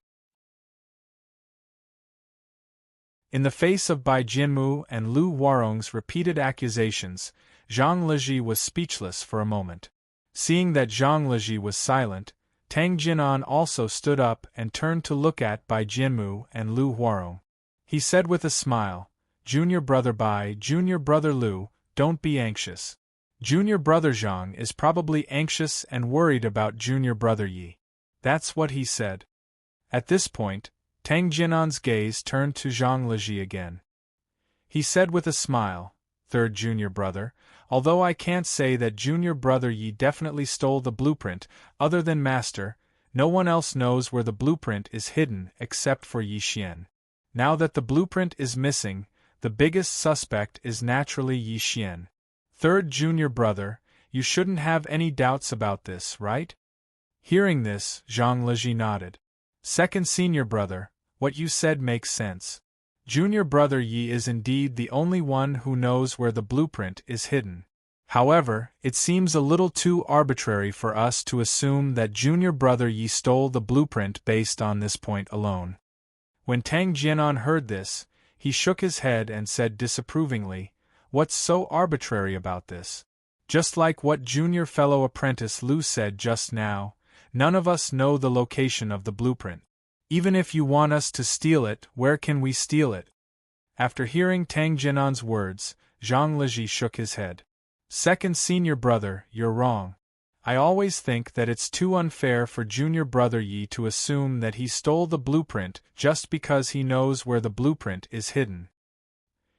In the face of Bai Jianmu and Lu Warong's repeated accusations, Zhang Leji was speechless for a moment. Seeing that Zhang Leji was silent, Tang Jinan also stood up and turned to look at Bai Jianmu and Lu Warong. He said with a smile, "Junior brother Bai, junior brother Lu, don't be anxious. Junior brother Zhang is probably anxious and worried about junior brother Yi." That's what he said. At this point, Tang Jinan's gaze turned to Zhang Leji again. He said with a smile, "Third junior brother, although I can't say that junior brother Yi definitely stole the blueprint, other than master, no one else knows where the blueprint is hidden except for Yi Xian. Now that the blueprint is missing, the biggest suspect is naturally Yi Xian. Third junior brother, you shouldn't have any doubts about this, right?" Hearing this, Zhang Leji nodded. "Second senior brother, what you said makes sense. Junior brother Yi is indeed the only one who knows where the blueprint is hidden. However, it seems a little too arbitrary for us to assume that junior brother Yi stole the blueprint based on this point alone." When Tang Jianan heard this, he shook his head and said disapprovingly, "What's so arbitrary about this? Just like what junior fellow apprentice Lu said just now, none of us know the location of the blueprint. Even if you want us to steal it, where can we steal it?" After hearing Tang Jinan's words, Zhang Leji shook his head. "Second senior brother, you're wrong. I always think that it's too unfair for junior brother Yi to assume that he stole the blueprint just because he knows where the blueprint is hidden."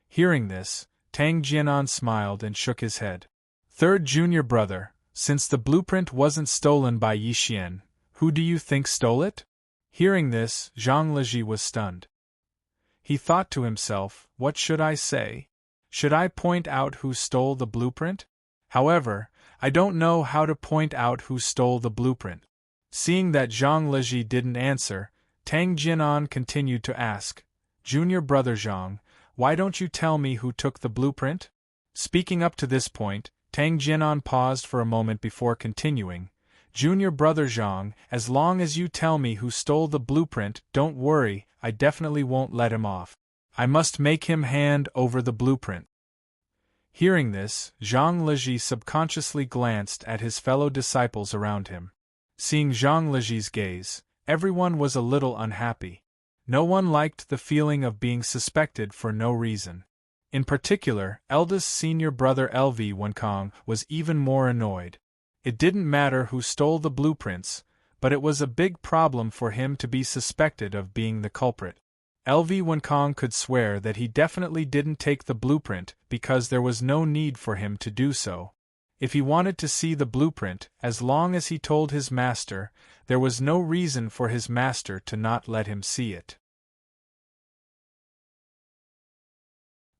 Hearing this, Tang Jianan smiled and shook his head. "Third junior brother, since the blueprint wasn't stolen by Yi Xian, who do you think stole it?" Hearing this, Zhang Leji was stunned. He thought to himself, what should I say? Should I point out who stole the blueprint? However, I don't know how to point out who stole the blueprint. Seeing that Zhang Leji didn't answer, Tang Jinan continued to ask, Junior brother Zhang, why don't you tell me who took the blueprint? Speaking up to this point, Tang Jinan paused for a moment before continuing, Junior brother Zhang, as long as you tell me who stole the blueprint, don't worry, I definitely won't let him off. I must make him hand over the blueprint. Hearing this, Zhang Leji subconsciously glanced at his fellow disciples around him. Seeing Zhang Leji's gaze, everyone was a little unhappy. No one liked the feeling of being suspected for no reason. In particular, eldest senior brother LV Wenkong was even more annoyed. It didn't matter who stole the blueprints, but it was a big problem for him to be suspected of being the culprit. LV Wenkong could swear that he definitely didn't take the blueprint because there was no need for him to do so. If he wanted to see the blueprint, as long as he told his master, there was no reason for his master to not let him see it.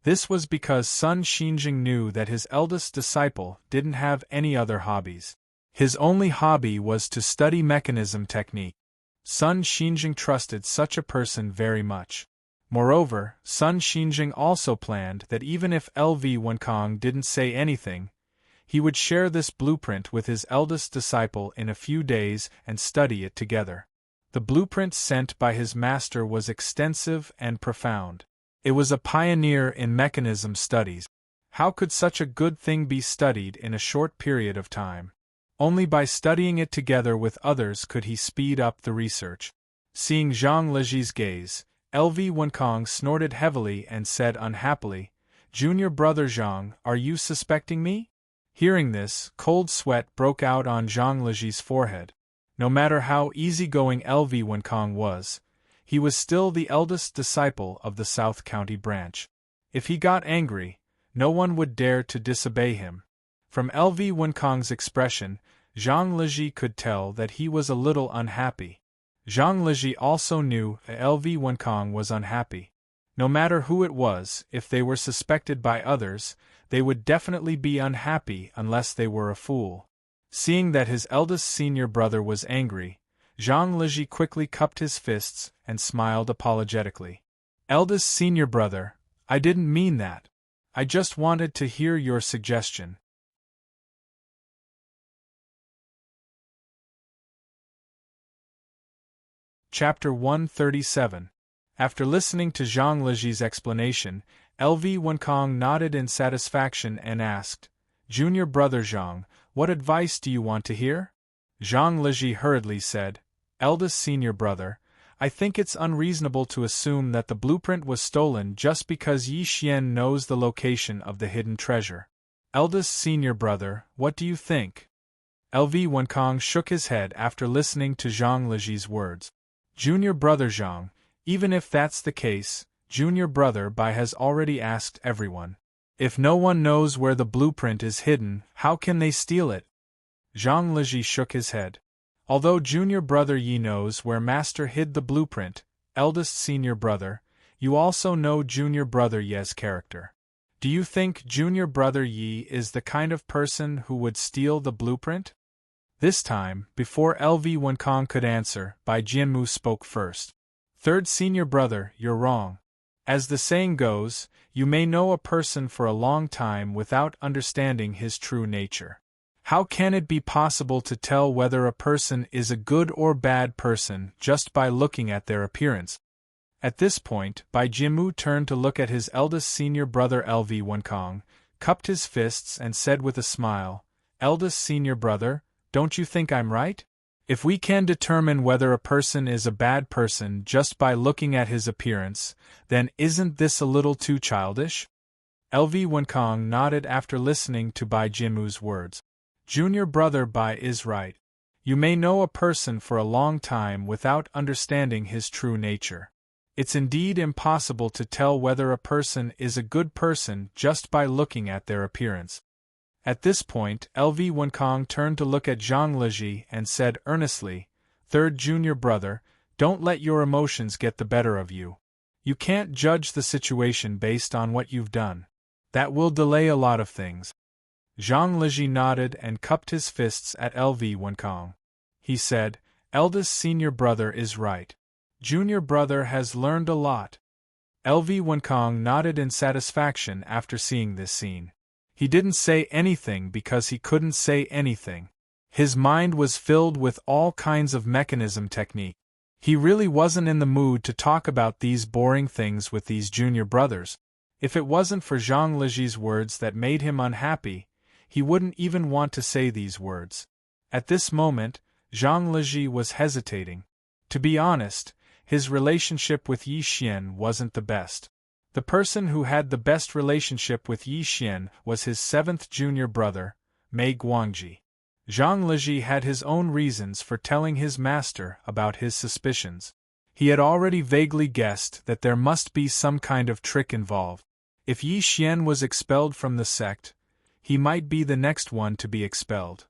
This was because Sun Xinjing knew that his eldest disciple didn't have any other hobbies. His only hobby was to study mechanism technique. Sun Xinjing trusted such a person very much. Moreover, Sun Xinjing also planned that even if LV Wenkong didn't say anything, he would share this blueprint with his eldest disciple in a few days and study it together. The blueprint sent by his master was extensive and profound. It was a pioneer in mechanism studies. How could such a good thing be studied in a short period of time? Only by studying it together with others could he speed up the research. Seeing Zhang Leji's gaze, LV Wenkong snorted heavily and said unhappily, Junior brother Zhang, are you suspecting me? Hearing this, cold sweat broke out on Zhang Leji's forehead. No matter how easygoing LV Wenkong was, he was still the eldest disciple of the South County branch. If he got angry, no one would dare to disobey him. From LV Wenkong's expression, Zhang Leji could tell that he was a little unhappy. Zhang Leji also knew LV Wenkong was unhappy. No matter who it was, if they were suspected by others, they would definitely be unhappy unless they were a fool. Seeing that his eldest senior brother was angry, Zhang Leji quickly cupped his fists and smiled apologetically. Eldest senior brother, I didn't mean that. I just wanted to hear your suggestion. Chapter 137. After listening to Zhang Leji's explanation, LV Wenkong nodded in satisfaction and asked, Junior brother Zhang, what advice do you want to hear? Zhang Leji hurriedly said, Eldest senior brother, I think it's unreasonable to assume that the blueprint was stolen just because Yi Xian knows the location of the hidden treasure. Eldest senior brother, what do you think? LV Wenkong shook his head after listening to Zhang Leji's words. Junior brother Zhang, even if that's the case, Junior brother Bai has already asked everyone. If no one knows where the blueprint is hidden, how can they steal it? Zhang Leji shook his head. Although Junior brother Yi knows where Master hid the blueprint, eldest senior brother, you also know Junior brother Ye's character. Do you think Junior brother Yi is the kind of person who would steal the blueprint? This time, before LV Wenkong could answer, Bai Jianmu spoke first. Third senior brother, you're wrong. As the saying goes, you may know a person for a long time without understanding his true nature. How can it be possible to tell whether a person is a good or bad person just by looking at their appearance? At this point, Bai Jianmu turned to look at his eldest senior brother LV Wenkong, cupped his fists and said with a smile, Eldest senior brother, don't you think I'm right? If we can determine whether a person is a bad person just by looking at his appearance, then isn't this a little too childish? LV Wenkong nodded after listening to Bai Jianmu's words. Junior brother Bai is right. You may know a person for a long time without understanding his true nature. It's indeed impossible to tell whether a person is a good person just by looking at their appearance. At this point, LV Wenkong turned to look at Zhang Leji and said earnestly, Third junior brother, don't let your emotions get the better of you. You can't judge the situation based on what you've done. That will delay a lot of things. Zhang Liji nodded and cupped his fists at LV Wenkong. He said, eldest senior brother is right. Junior brother has learned a lot. LV Wenkong nodded in satisfaction after seeing this scene. He didn't say anything because he couldn't say anything. His mind was filled with all kinds of mechanism technique. He really wasn't in the mood to talk about these boring things with these junior brothers. If it wasn't for Zhang Liji's words that made him unhappy, he wouldn't even want to say these words. At this moment, Zhang Liji was hesitating. To be honest, his relationship with Yi Xian wasn't the best. The person who had the best relationship with Yi Xian was his seventh junior brother, Mei Guangji. Zhang Liji had his own reasons for telling his master about his suspicions. He had already vaguely guessed that there must be some kind of trick involved. If Yi Xian was expelled from the sect, he might be the next one to be expelled.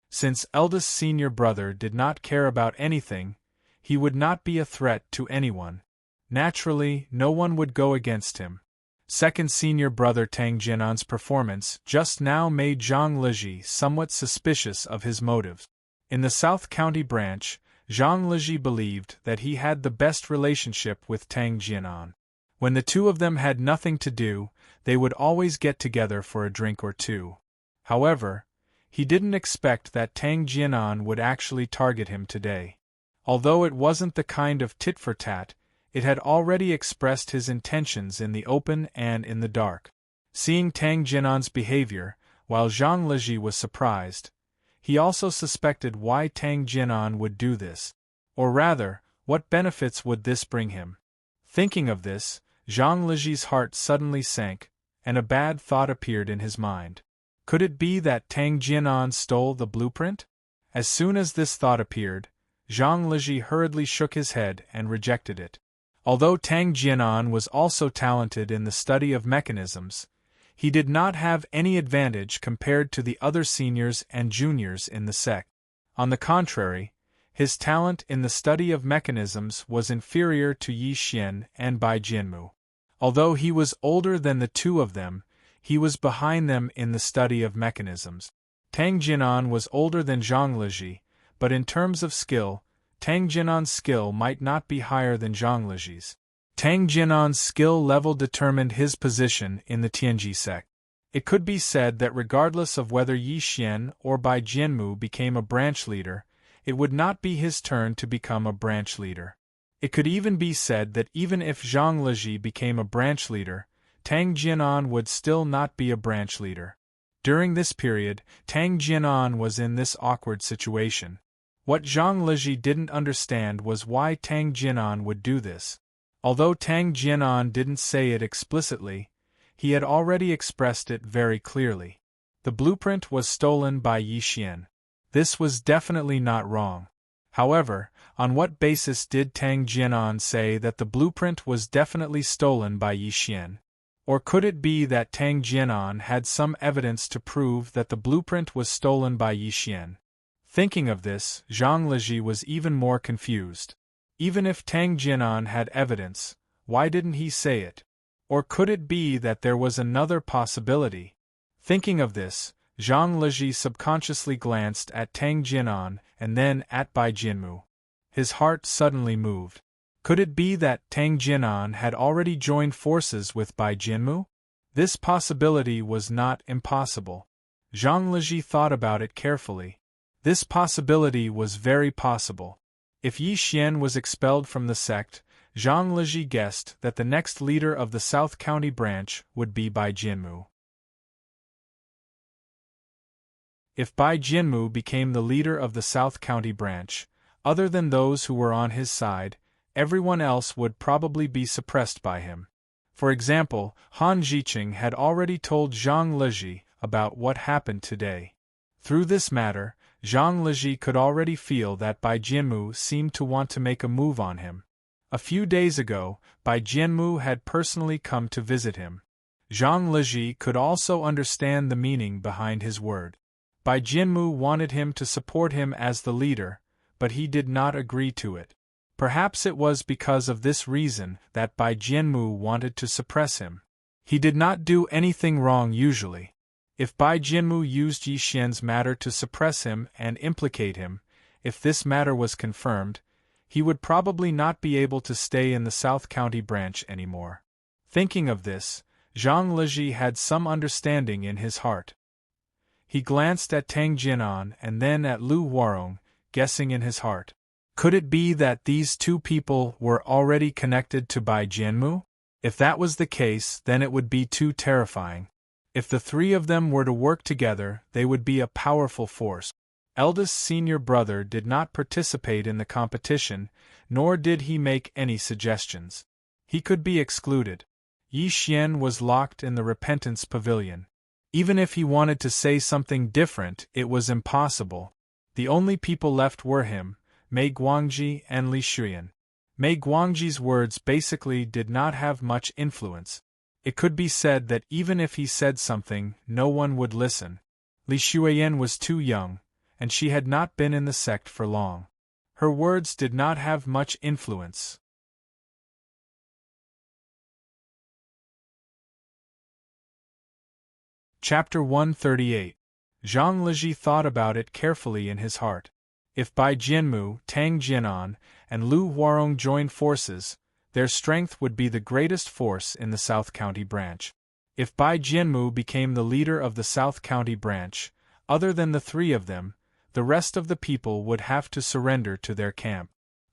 Since eldest senior brother did not care about anything, he would not be a threat to anyone. Naturally, no one would go against him. Second senior brother Tang Jianan's performance just now made Zhang Liji somewhat suspicious of his motives. In the South County branch, Zhang Liji believed that he had the best relationship with Tang Jianan. When the two of them had nothing to do, they would always get together for a drink or two. However, he didn't expect that Tang Jianan would actually target him today. Although it wasn't the kind of tit-for-tat, it had already expressed his intentions in the open and in the dark. Seeing Tang Jianan's behavior, while Zhang Liji was surprised, he also suspected why Tang Jianan would do this. Or rather, what benefits would this bring him? Thinking of this, Zhang Liji's heart suddenly sank, and a bad thought appeared in his mind. Could it be that Tang Jianan stole the blueprint? As soon as this thought appeared, Zhang Liji hurriedly shook his head and rejected it. Although Tang Jianan was also talented in the study of mechanisms, he did not have any advantage compared to the other seniors and juniors in the sect. On the contrary, his talent in the study of mechanisms was inferior to Yi Xian and Bai Jianmu. Although he was older than the two of them, he was behind them in the study of mechanisms. Tang Jianan was older than Zhang Liji, but in terms of skill, Tang Jianan's skill might not be higher than Zhang Liji's. Tang Jianan's skill level determined his position in the Tianji sect. It could be said that regardless of whether Yi Xian or Bai Jianmu became a branch leader, it would not be his turn to become a branch leader. It could even be said that even if Zhang Liji became a branch leader, Tang Jianan would still not be a branch leader. During this period, Tang Jianan was in this awkward situation. What Zhang Liji didn't understand was why Tang Jianan would do this. Although Tang Jianan didn't say it explicitly, he had already expressed it very clearly. The blueprint was stolen by Yi Xian. This was definitely not wrong. However, on what basis did Tang Jianan say that the blueprint was definitely stolen by Yi Xian? Or could it be that Tang Jianan had some evidence to prove that the blueprint was stolen by Yi Xian? Thinking of this, Zhang Liji was even more confused. Even if Tang Jianan had evidence, why didn't he say it? Or could it be that there was another possibility? Thinking of this, Zhang Liji subconsciously glanced at Tang Jianan and then at Bai Jianmu. His heart suddenly moved. Could it be that Tang Jianan had already joined forces with Bai Jianmu? This possibility was not impossible. Zhang Liji thought about it carefully. This possibility was very possible. If Yi Xian was expelled from the sect, Zhang Liji guessed that the next leader of the South County branch would be Bai Jianmu. If Bai Jianmu became the leader of the South County branch, other than those who were on his side, everyone else would probably be suppressed by him. For example, Han Jiqing had already told Zhang Liji about what happened today. Through this matter, Zhang Liji could already feel that Bai Jianmu seemed to want to make a move on him. A few days ago, Bai Jianmu had personally come to visit him. Zhang Liji could also understand the meaning behind his word. Bai Jianmu wanted him to support him as the leader, but he did not agree to it. Perhaps it was because of this reason that Bai Jianmu wanted to suppress him. He did not do anything wrong usually. If Bai Jianmu used Yi Xian's matter to suppress him and implicate him, if this matter was confirmed, he would probably not be able to stay in the South County branch anymore. Thinking of this, Zhang Leji had some understanding in his heart. He glanced at Tang Jinan and then at Lu Huarong, guessing in his heart. Could it be that these two people were already connected to Bai Jianmu? If that was the case, then it would be too terrifying. If the three of them were to work together, they would be a powerful force. Eldest senior brother did not participate in the competition, nor did he make any suggestions. He could be excluded. Yi Xian was locked in the Repentance Pavilion. Even if he wanted to say something different, it was impossible. The only people left were him, Mei Guangji and Li Shuyan. Mei Guangji's words basically did not have much influence. It could be said that even if he said something, no one would listen. Li Shuyan was too young, and she had not been in the sect for long. Her words did not have much influence. Chapter 138. Zhang Leji thought about it carefully in his heart. If Bai Jianmu, Tang Jinan, and Lu Huarong joined forces, their strength would be the greatest force in the South County branch. If Bai Jianmu became the leader of the South County branch, other than the three of them, the rest of the people would have to surrender to their camp.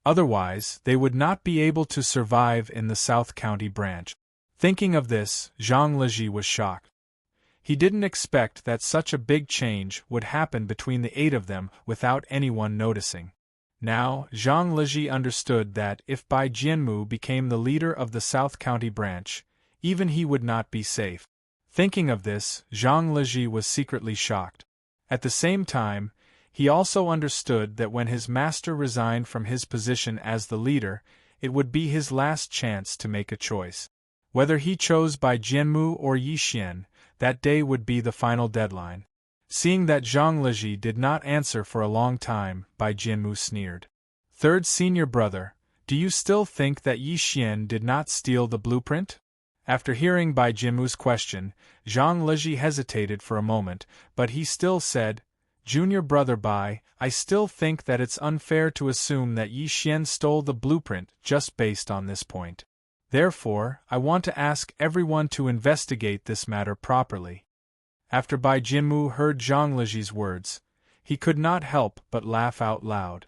Otherwise, they would not be able to survive in the South County branch. Thinking of this, Zhang Leji was shocked. He didn't expect that such a big change would happen between the 8 of them without anyone noticing. Now, Zhang Leji understood that if Bai Jianmu became the leader of the South County branch, even he would not be safe. Thinking of this, Zhang Leji was secretly shocked. At the same time, he also understood that when his master resigned from his position as the leader, it would be his last chance to make a choice. Whether he chose Bai Jianmu or Yi Xian, that day would be the final deadline. Seeing that Zhang Leji did not answer for a long time, Bai Jianmu sneered. Third senior brother, do you still think that Yi Xian did not steal the blueprint? After hearing Bai Jianmu's question, Zhang Leji hesitated for a moment, but he still said, Junior brother Bai, I still think that it's unfair to assume that Yi Xian stole the blueprint just based on this point. Therefore, I want to ask everyone to investigate this matter properly. After Bai Jianmu heard Zhang Leji's words, he could not help but laugh out loud.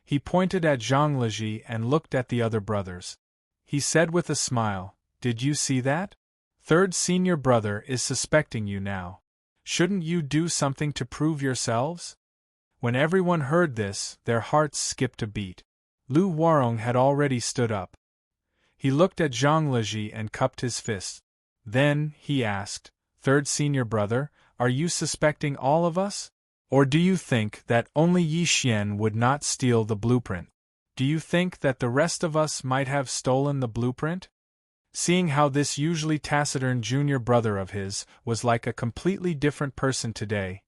He pointed at Zhang Leji and looked at the other brothers. He said with a smile, Did you see that? Third senior brother is suspecting you now. Shouldn't you do something to prove yourselves? When everyone heard this, their hearts skipped a beat. Lu Huarong had already stood up. He looked at Zhang Leji and cupped his fists. Then, he asked, Third senior brother, are you suspecting all of us? Or do you think that only Yi Xian would not steal the blueprint? Do you think that the rest of us might have stolen the blueprint? Seeing how this usually taciturn junior brother of his was like a completely different person today,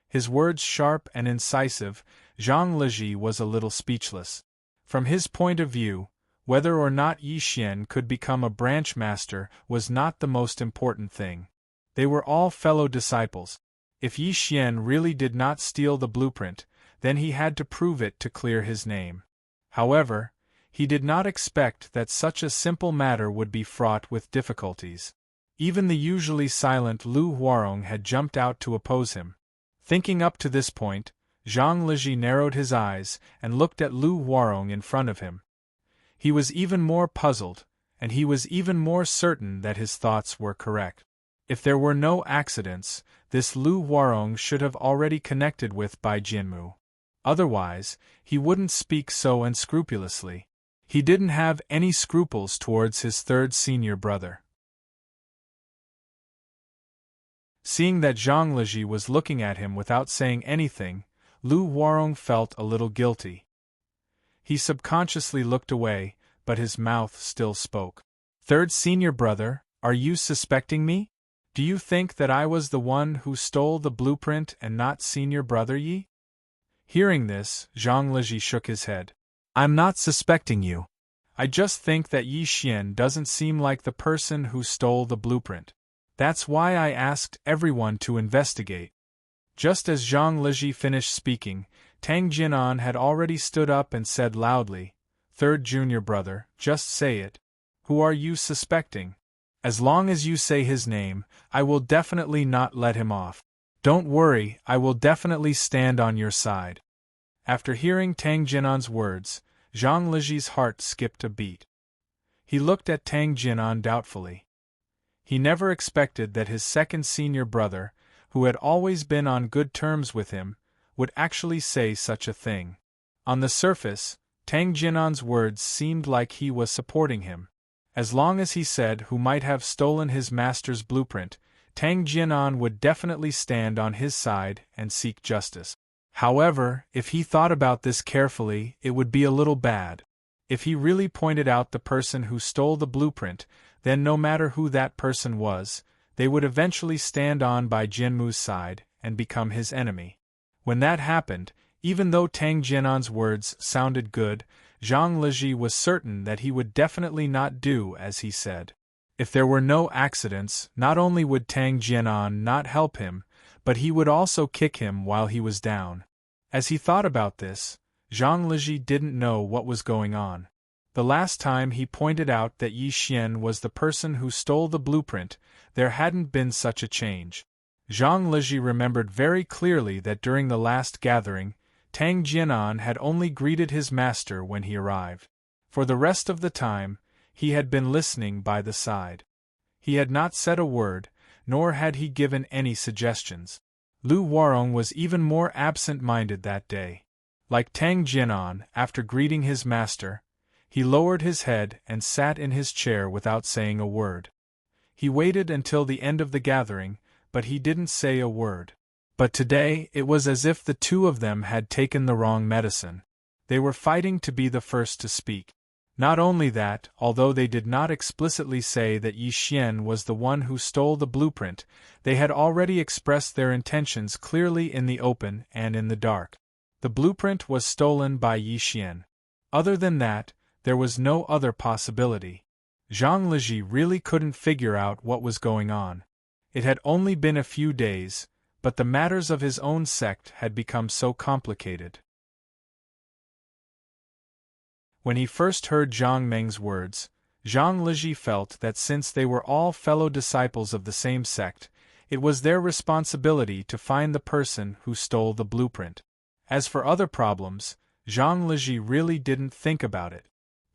his words sharp and incisive, Zhang Leji was a little speechless. From his point of view, whether or not Yi Xian could become a branch master was not the most important thing. They were all fellow disciples. If Yi Xian really did not steal the blueprint, then he had to prove it to clear his name. However, he did not expect that such a simple matter would be fraught with difficulties. Even the usually silent Lu Huarong had jumped out to oppose him. Thinking up to this point, Zhang Leji narrowed his eyes and looked at Lu Huarong in front of him. He was even more puzzled, and he was even more certain that his thoughts were correct. If there were no accidents, this Lu Huarong should have already connected with Bai Jianmu. Otherwise, he wouldn't speak so unscrupulously. He didn't have any scruples towards his third senior brother. Seeing that Zhang Leji was looking at him without saying anything, Lu Huarong felt a little guilty. He subconsciously looked away, but his mouth still spoke. Third senior brother, are you suspecting me? Do you think that I was the one who stole the blueprint and not senior brother Yi? Hearing this, Zhang Leji shook his head. I'm not suspecting you. I just think that Yi Xian doesn't seem like the person who stole the blueprint. That's why I asked everyone to investigate." Just as Zhang Liji finished speaking, Tang Jinan had already stood up and said loudly, "Third junior brother, just say it. Who are you suspecting? As long as you say his name, I will definitely not let him off. Don't worry, I will definitely stand on your side." After hearing Tang Jinan's words, Zhang Liji's heart skipped a beat. He looked at Tang Jinan doubtfully. He never expected that his second senior brother, who had always been on good terms with him, would actually say such a thing. On the surface, Tang Jinan's words seemed like he was supporting him. As long as he said who might have stolen his master's blueprint, Tang Jinan would definitely stand on his side and seek justice. However, if he thought about this carefully, it would be a little bad. If he really pointed out the person who stole the blueprint, then no matter who that person was, they would eventually stand on by Jinmu's side and become his enemy. When that happened, even though Tang Jinan's words sounded good, Zhang Liji was certain that he would definitely not do as he said. If there were no accidents, not only would Tang Jinan not help him, but he would also kick him while he was down. As he thought about this, Zhang Liji didn't know what was going on. The last time he pointed out that Yi Xian was the person who stole the blueprint, there hadn't been such a change. Zhang Liji remembered very clearly that during the last gathering, Tang Jinan had only greeted his master when he arrived. For the rest of the time, he had been listening by the side. He had not said a word, nor had he given any suggestions. Lu Warong was even more absent-minded that day. Like Tang Jinan, after greeting his master, he lowered his head and sat in his chair without saying a word. He waited until the end of the gathering, but he didn't say a word. But today, it was as if the two of them had taken the wrong medicine. They were fighting to be the first to speak. Not only that, although they did not explicitly say that Yi Xian was the one who stole the blueprint, they had already expressed their intentions clearly in the open and in the dark. The blueprint was stolen by Yi Xian. Other than that, there was no other possibility. Zhang Liji really couldn't figure out what was going on. It had only been a few days, but the matters of his own sect had become so complicated. When he first heard Zhang Meng's words, Zhang Liji felt that since they were all fellow disciples of the same sect, it was their responsibility to find the person who stole the blueprint. As for other problems, Zhang Liji really didn't think about it.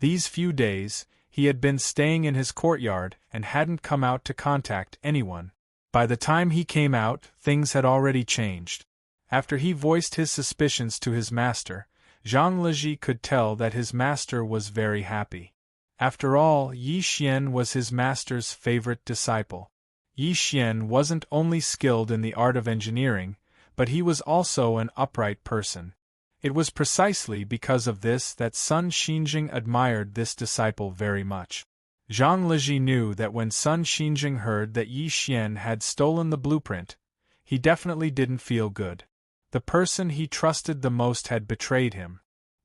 These few days, he had been staying in his courtyard and hadn't come out to contact anyone. By the time he came out, things had already changed. After he voiced his suspicions to his master, Zhang Liji could tell that his master was very happy. After all, Yi Xian was his master's favorite disciple. Yi Xian wasn't only skilled in the art of engineering, but he was also an upright person. It was precisely because of this that Sun Xinjing admired this disciple very much. Zhang Liji knew that when Sun Xinjing heard that Yi Xian had stolen the blueprint, he definitely didn't feel good. The person he trusted the most had betrayed him.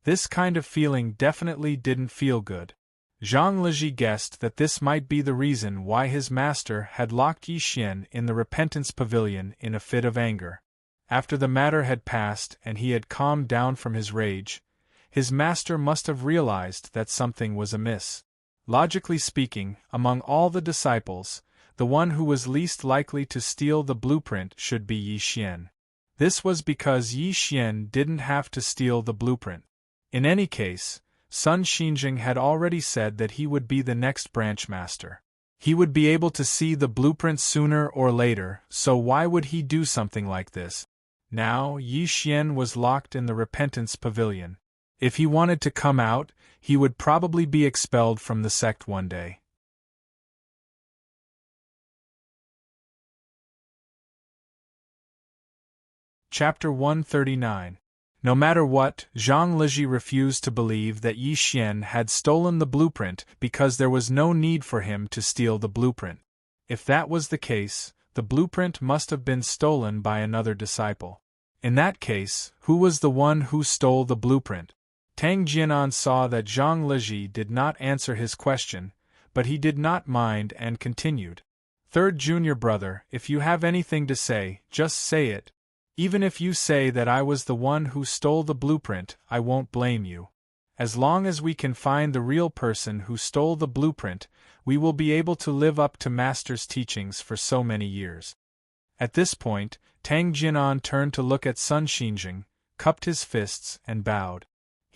This kind of feeling definitely didn't feel good. Zhang Liji guessed that this might be the reason why his master had locked Yi Xian in the Repentance Pavilion in a fit of anger. After the matter had passed and he had calmed down from his rage, his master must have realized that something was amiss. Logically speaking, among all the disciples, the one who was least likely to steal the blueprint should be Yi Xian. This was because Yi Xian didn't have to steal the blueprint. In any case, Sun Xinjing had already said that he would be the next branch master. He would be able to see the blueprint sooner or later, so why would he do something like this? Now, Yi Xian was locked in the Repentance Pavilion. If he wanted to come out, he would probably be expelled from the sect one day. Chapter 139. No matter what, Zhang Liji refused to believe that Yi Xian had stolen the blueprint because there was no need for him to steal the blueprint. If that was the case, the blueprint must have been stolen by another disciple. In that case, who was the one who stole the blueprint? Tang Jianan saw that Zhang Leji did not answer his question, but he did not mind and continued. Third junior brother, if you have anything to say, just say it. Even if you say that I was the one who stole the blueprint, I won't blame you. As long as we can find the real person who stole the blueprint, we will be able to live up to Master's teachings for so many years. At this point, Tang Jianan turned to look at Sun Xinjing, cupped his fists, and bowed.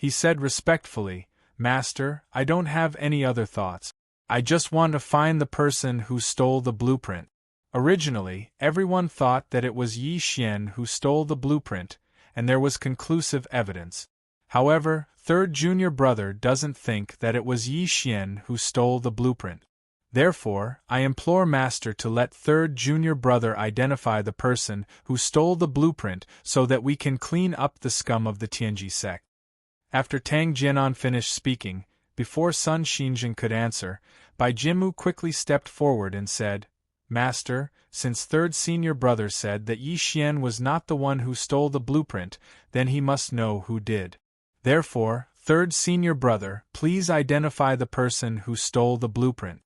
He said respectfully, Master, I don't have any other thoughts. I just want to find the person who stole the blueprint. Originally, everyone thought that it was Yi Xian who stole the blueprint, and there was conclusive evidence. However, third junior brother doesn't think that it was Yi Xian who stole the blueprint. Therefore, I implore Master to let third junior brother identify the person who stole the blueprint so that we can clean up the scum of the Tianji sect. After Tang Jianan finished speaking, before Sun Xinjing could answer, Bai Jinmu quickly stepped forward and said, Master, since third senior brother said that Yi Xian was not the one who stole the blueprint, then he must know who did. Therefore, third senior brother, please identify the person who stole the blueprint.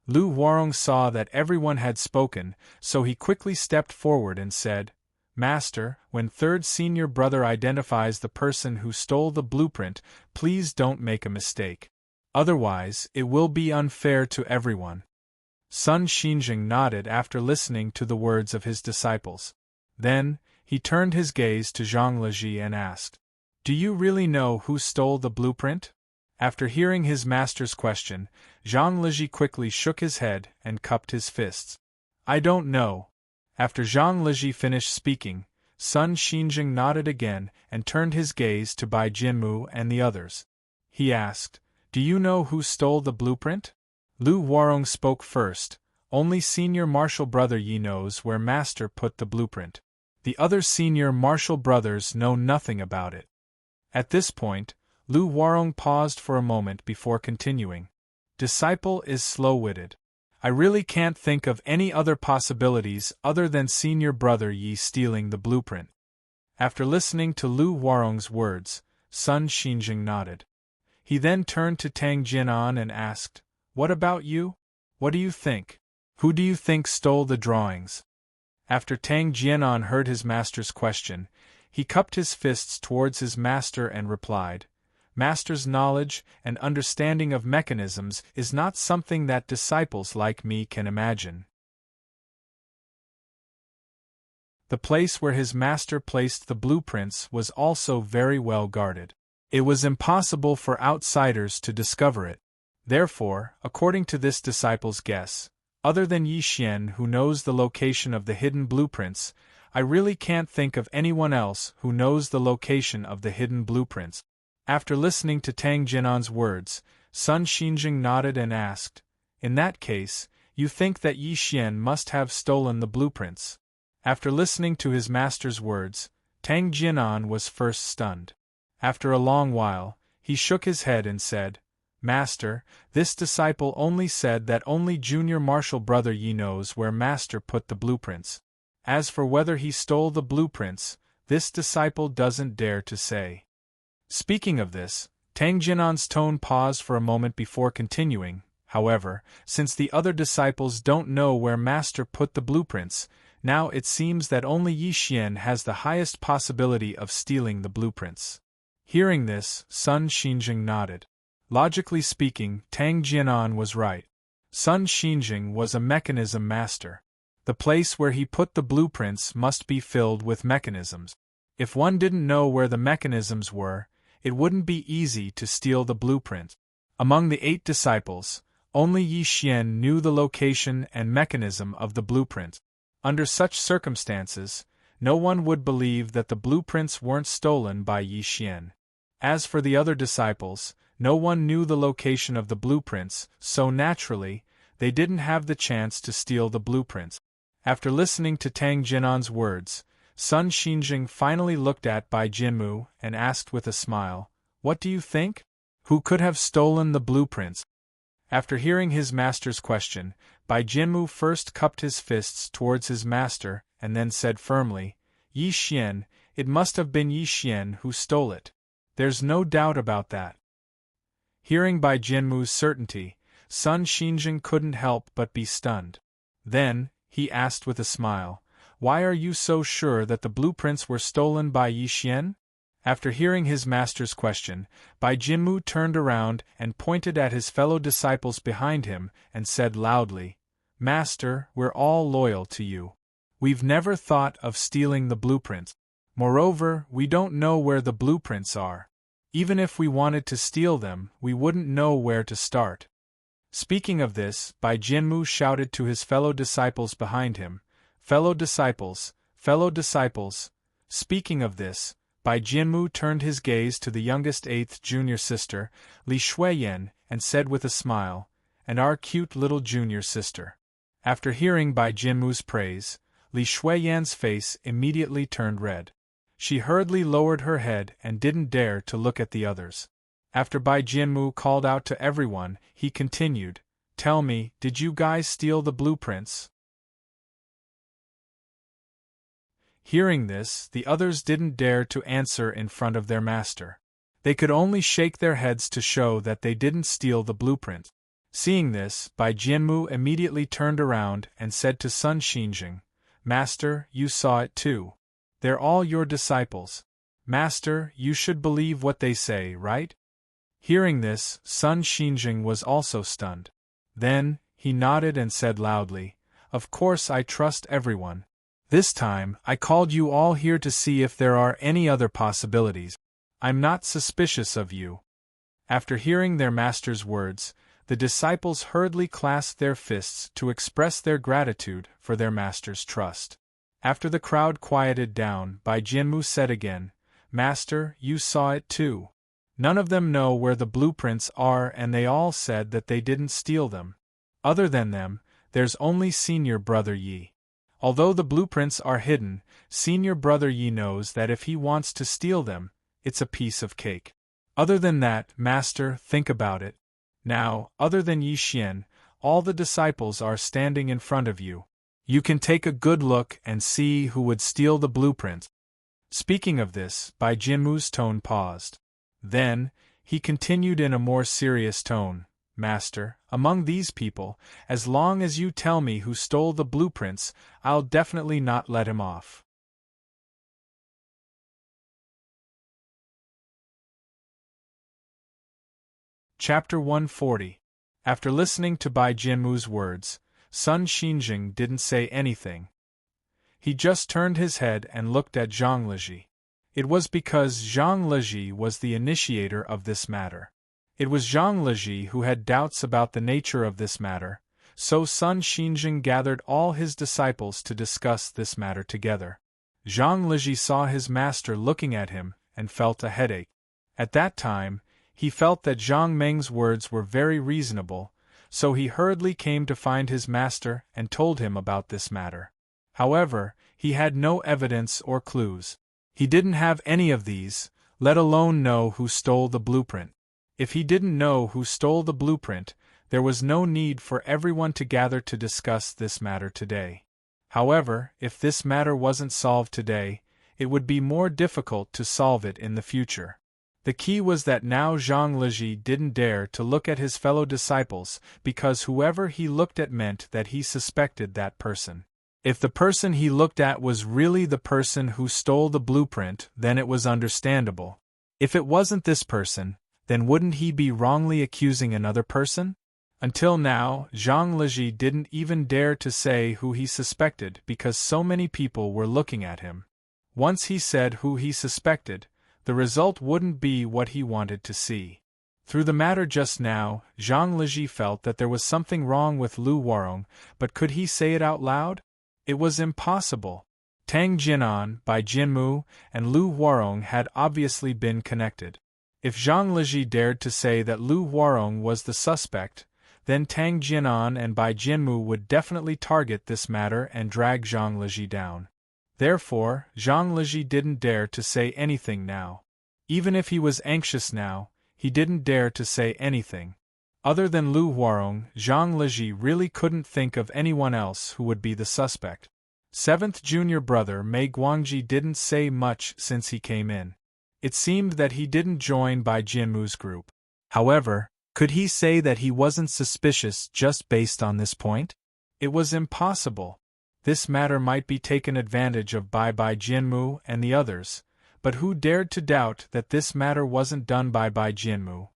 Lu Huarong saw that everyone had spoken, so he quickly stepped forward and said, Master, when third senior brother identifies the person who stole the blueprint, please don't make a mistake. Otherwise, it will be unfair to everyone. Sun Xinjing nodded after listening to the words of his disciples. Then, he turned his gaze to Zhang Leji and asked, Do you really know who stole the blueprint? After hearing his master's question, Zhang Leji quickly shook his head and cupped his fists. I don't know. After Zhang Leji finished speaking, Sun Xinjing nodded again and turned his gaze to Bai Jinmu and the others. He asked, Do you know who stole the blueprint? Lu Huarong spoke first. Only senior martial brother Yi knows where Master put the blueprint. The other senior martial brothers know nothing about it. At this point, Lu Huarong paused for a moment before continuing. Disciple is slow-witted. I really can't think of any other possibilities other than senior brother Yi stealing the blueprint. After listening to Lu Huarong's words, Sun Xinjing nodded. He then turned to Tang Jianan and asked, What about you? What do you think? Who do you think stole the drawings? After Tang Jianan heard his master's question, he cupped his fists towards his master and replied, Master's knowledge and understanding of mechanisms is not something that disciples like me can imagine. The place where his master placed the blueprints was also very well guarded. It was impossible for outsiders to discover it. Therefore, according to this disciple's guess, other than Yi Xian who knows the location of the hidden blueprints, I really can't think of anyone else who knows the location of the hidden blueprints. After listening to Tang Jianan's words, Sun Xinjing nodded and asked, In that case, you think that Yi Xian must have stolen the blueprints? After listening to his master's words, Tang Jianan was first stunned. After a long while, he shook his head and said, Master, this disciple only said that only junior martial brother Yi knows where Master put the blueprints. As for whether he stole the blueprints, this disciple doesn't dare to say. Speaking of this, Tang Jianan's tone paused for a moment before continuing. However, since the other disciples don't know where Master put the blueprints, now it seems that only Yi Xian has the highest possibility of stealing the blueprints. Hearing this, Sun Xinjing nodded. Logically speaking, Tang Jianan was right. Sun Xinjing was a mechanism master. The place where he put the blueprints must be filled with mechanisms. If one didn't know where the mechanisms were, it wouldn't be easy to steal the blueprint. Among the 8 disciples, only Yi Xian knew the location and mechanism of the blueprint. Under such circumstances, no one would believe that the blueprints weren't stolen by Yi Xian. As for the other disciples, no one knew the location of the blueprints, so naturally, they didn't have the chance to steal the blueprints. After listening to Tang Jianan's words, Sun Xinjing finally looked at Bai Jinmu and asked with a smile, What do you think? Who could have stolen the blueprints? After hearing his master's question, Bai Jinmu first cupped his fists towards his master and then said firmly, Yi Xian, it must have been Yi Xian who stole it. There's no doubt about that. Hearing Bai Jianmu's certainty, Sun Xinjing couldn't help but be stunned. Then, he asked with a smile, "Why are you so sure that the blueprints were stolen by Yi Xian?" After hearing his master's question, Bai Jianmu turned around and pointed at his fellow disciples behind him and said loudly, "Master, we're all loyal to you. We've never thought of stealing the blueprints. Moreover, we don't know where the blueprints are. Even if we wanted to steal them, we wouldn't know where to start." Speaking of this, Bai Jianmu shouted to his fellow disciples behind him, "Fellow disciples, fellow disciples." Speaking of this, Bai Jianmu turned his gaze to the youngest 8th junior sister, Li Shuiyan, and said with a smile, "And our cute little junior sister." After hearing Bai Jianmu's praise, Li Shuiyan's face immediately turned red. She hurriedly lowered her head and didn't dare to look at the others. After Bai Jianmu called out to everyone, he continued, "Tell me, did you guys steal the blueprints?" Hearing this, the others didn't dare to answer in front of their master. They could only shake their heads to show that they didn't steal the blueprint. Seeing this, Bai Jianmu immediately turned around and said to Sun Xinjing, "Master, you saw it too. They're all your disciples. Master, you should believe what they say, right?" Hearing this, Sun Xinjing was also stunned. Then, he nodded and said loudly, "Of course I trust everyone. This time, I called you all here to see if there are any other possibilities. I'm not suspicious of you." After hearing their master's words, the disciples hurriedly clasped their fists to express their gratitude for their master's trust. After the crowd quieted down, Bai Jianmu said again, "Master, you saw it too. None of them know where the blueprints are and they all said that they didn't steal them. Other than them, there's only Senior Brother Yi. Although the blueprints are hidden, Senior Brother Yi knows that if he wants to steal them, it's a piece of cake. Other than that, Master, think about it. Now, other than Yi Xian, all the disciples are standing in front of you. You can take a good look and see who would steal the blueprint." Speaking of this, Bai Jianmu's tone paused. Then, he continued in a more serious tone, "Master, among these people, as long as you tell me who stole the blueprints, I'll definitely not let him off." Chapter 140. After listening to Bai Jianmu's words, Sun Xinjing didn't say anything. He just turned his head and looked at Zhang Liji. It was because Zhang Liji was the initiator of this matter. It was Zhang Liji who had doubts about the nature of this matter, so Sun Xinjing gathered all his disciples to discuss this matter together. Zhang Liji saw his master looking at him and felt a headache. At that time, he felt that Zhang Meng's words were very reasonable, so he hurriedly came to find his master and told him about this matter. However, he had no evidence or clues. He didn't have any of these, let alone know who stole the blueprint. If he didn't know who stole the blueprint, there was no need for everyone to gather to discuss this matter today. However, if this matter wasn't solved today, it would be more difficult to solve it in the future. The key was that now Zhang Liji didn't dare to look at his fellow disciples because whoever he looked at meant that he suspected that person. If the person he looked at was really the person who stole the blueprint, then it was understandable. If it wasn't this person, then wouldn't he be wrongly accusing another person? Until now, Zhang Liji didn't even dare to say who he suspected because so many people were looking at him. Once he said who he suspected, the result wouldn't be what he wanted to see. Through the matter just now, Zhang Liji felt that there was something wrong with Lu Warong, but could he say it out loud? It was impossible. Tang Jinan, Bai Jianmu, and Lu Warong had obviously been connected. If Zhang Liji dared to say that Lu Warong was the suspect, then Tang Jinan and Bai Jianmu would definitely target this matter and drag Zhang Liji down. Therefore, Zhang Liji didn't dare to say anything now. Even if he was anxious now, he didn't dare to say anything. Other than Lu Warong, Zhang Liji really couldn't think of anyone else who would be the suspect. 7th junior brother Mei Guangji didn't say much since he came in. It seemed that he didn't join Bai Jianmu's group. However, could he say that he wasn't suspicious just based on this point? It was impossible. This matter might be taken advantage of by Bai Jianmu and the others, but who dared to doubt that this matter wasn't done by Bai Jianmu?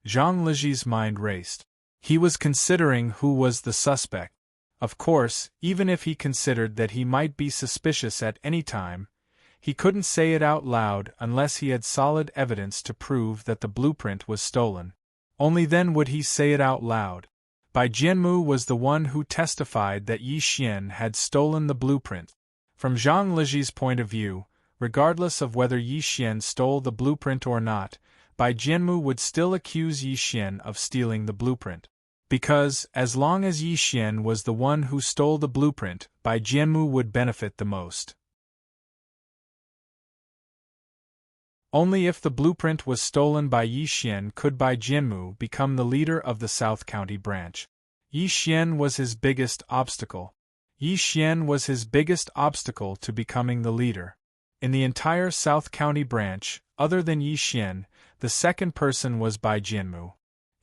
Zhang Liji's mind raced. He was considering who was the suspect. Of course, even if he considered that he might be suspicious at any time, he couldn't say it out loud unless he had solid evidence to prove that the blueprint was stolen. Only then would he say it out loud. Bai Jianmu was the one who testified that Yi Xian had stolen the blueprint. From Zhang Liji's point of view, regardless of whether Yi Xian stole the blueprint or not, Bai Jianmu would still accuse Yi Xian of stealing the blueprint. Because, as long as Yi Xian was the one who stole the blueprint, Bai Jianmu would benefit the most. Only if the blueprint was stolen by Yi Xian could Bai Jianmu become the leader of the South County branch. Yi Xian was his biggest obstacle. Yi Xian was his biggest obstacle to becoming the leader. In the entire South County branch, other than Yi Xian, the second person was Bai Jianmu.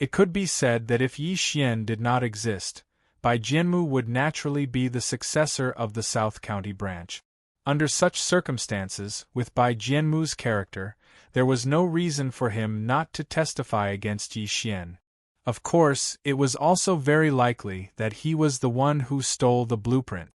It could be said that if Yi Xian did not exist, Bai Jianmu would naturally be the successor of the South County branch. Under such circumstances, with Bai Jianmu's character, there was no reason for him not to testify against Yi Xian. Of course, it was also very likely that he was the one who stole the blueprint.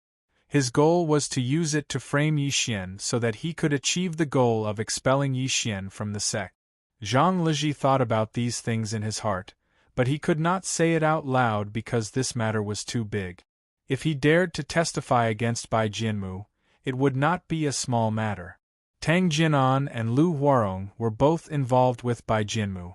His goal was to use it to frame Yi Xian so that he could achieve the goal of expelling Yi Xian from the sect. Zhang Liji thought about these things in his heart, but he could not say it out loud because this matter was too big. If he dared to testify against Bai Jianmu, it would not be a small matter. Tang Jinan and Lu Huarong were both involved with Bai Jianmu.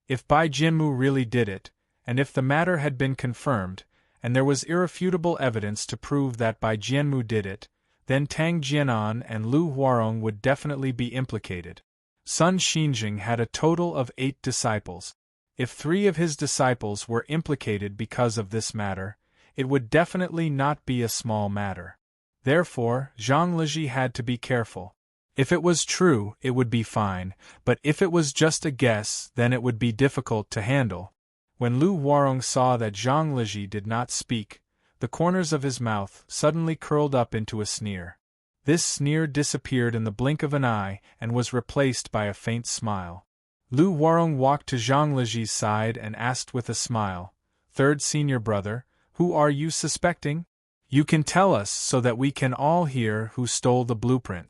If Bai Jianmu really did it, and if the matter had been confirmed, and there was irrefutable evidence to prove that Bai Jianmu did it, then Tang Jinan and Lu Huarong would definitely be implicated. Sun Xinjing had a total of 8 disciples. If 3 of his disciples were implicated because of this matter, it would definitely not be a small matter. Therefore, Zhang Liji had to be careful. If it was true, it would be fine, but if it was just a guess, then it would be difficult to handle. When Lu Huarong saw that Zhang Liji did not speak, the corners of his mouth suddenly curled up into a sneer. This sneer disappeared in the blink of an eye and was replaced by a faint smile. Lu Huarong walked to Zhang Liji's side and asked with a smile, "Third senior brother, who are you suspecting? You can tell us so that we can all hear who stole the blueprint."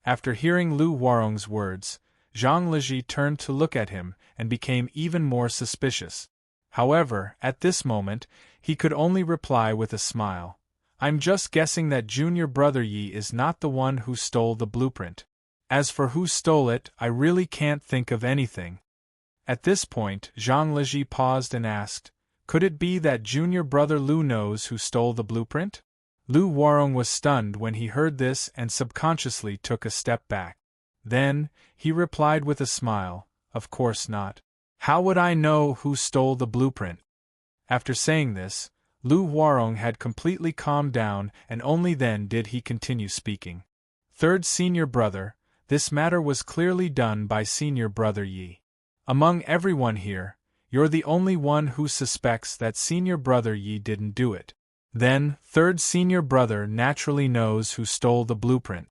After hearing Lu Huarong's words, Zhang Liji turned to look at him and became even more suspicious. However, at this moment, he could only reply with a smile. "I'm just guessing that junior brother Yi is not the one who stole the blueprint. As for who stole it, I really can't think of anything." At this point, Zhang Liji paused and asked, "Could it be that junior brother Lu knows who stole the blueprint?" Lu Huarong was stunned when he heard this and subconsciously took a step back. Then, he replied with a smile, "Of course not. How would I know who stole the blueprint?" After saying this, Lu Huarong had completely calmed down and only then did he continue speaking. "Third senior brother, this matter was clearly done by senior brother Yi. Among everyone here, you're the only one who suspects that senior brother Yi didn't do it. Then, third senior brother naturally knows who stole the blueprint."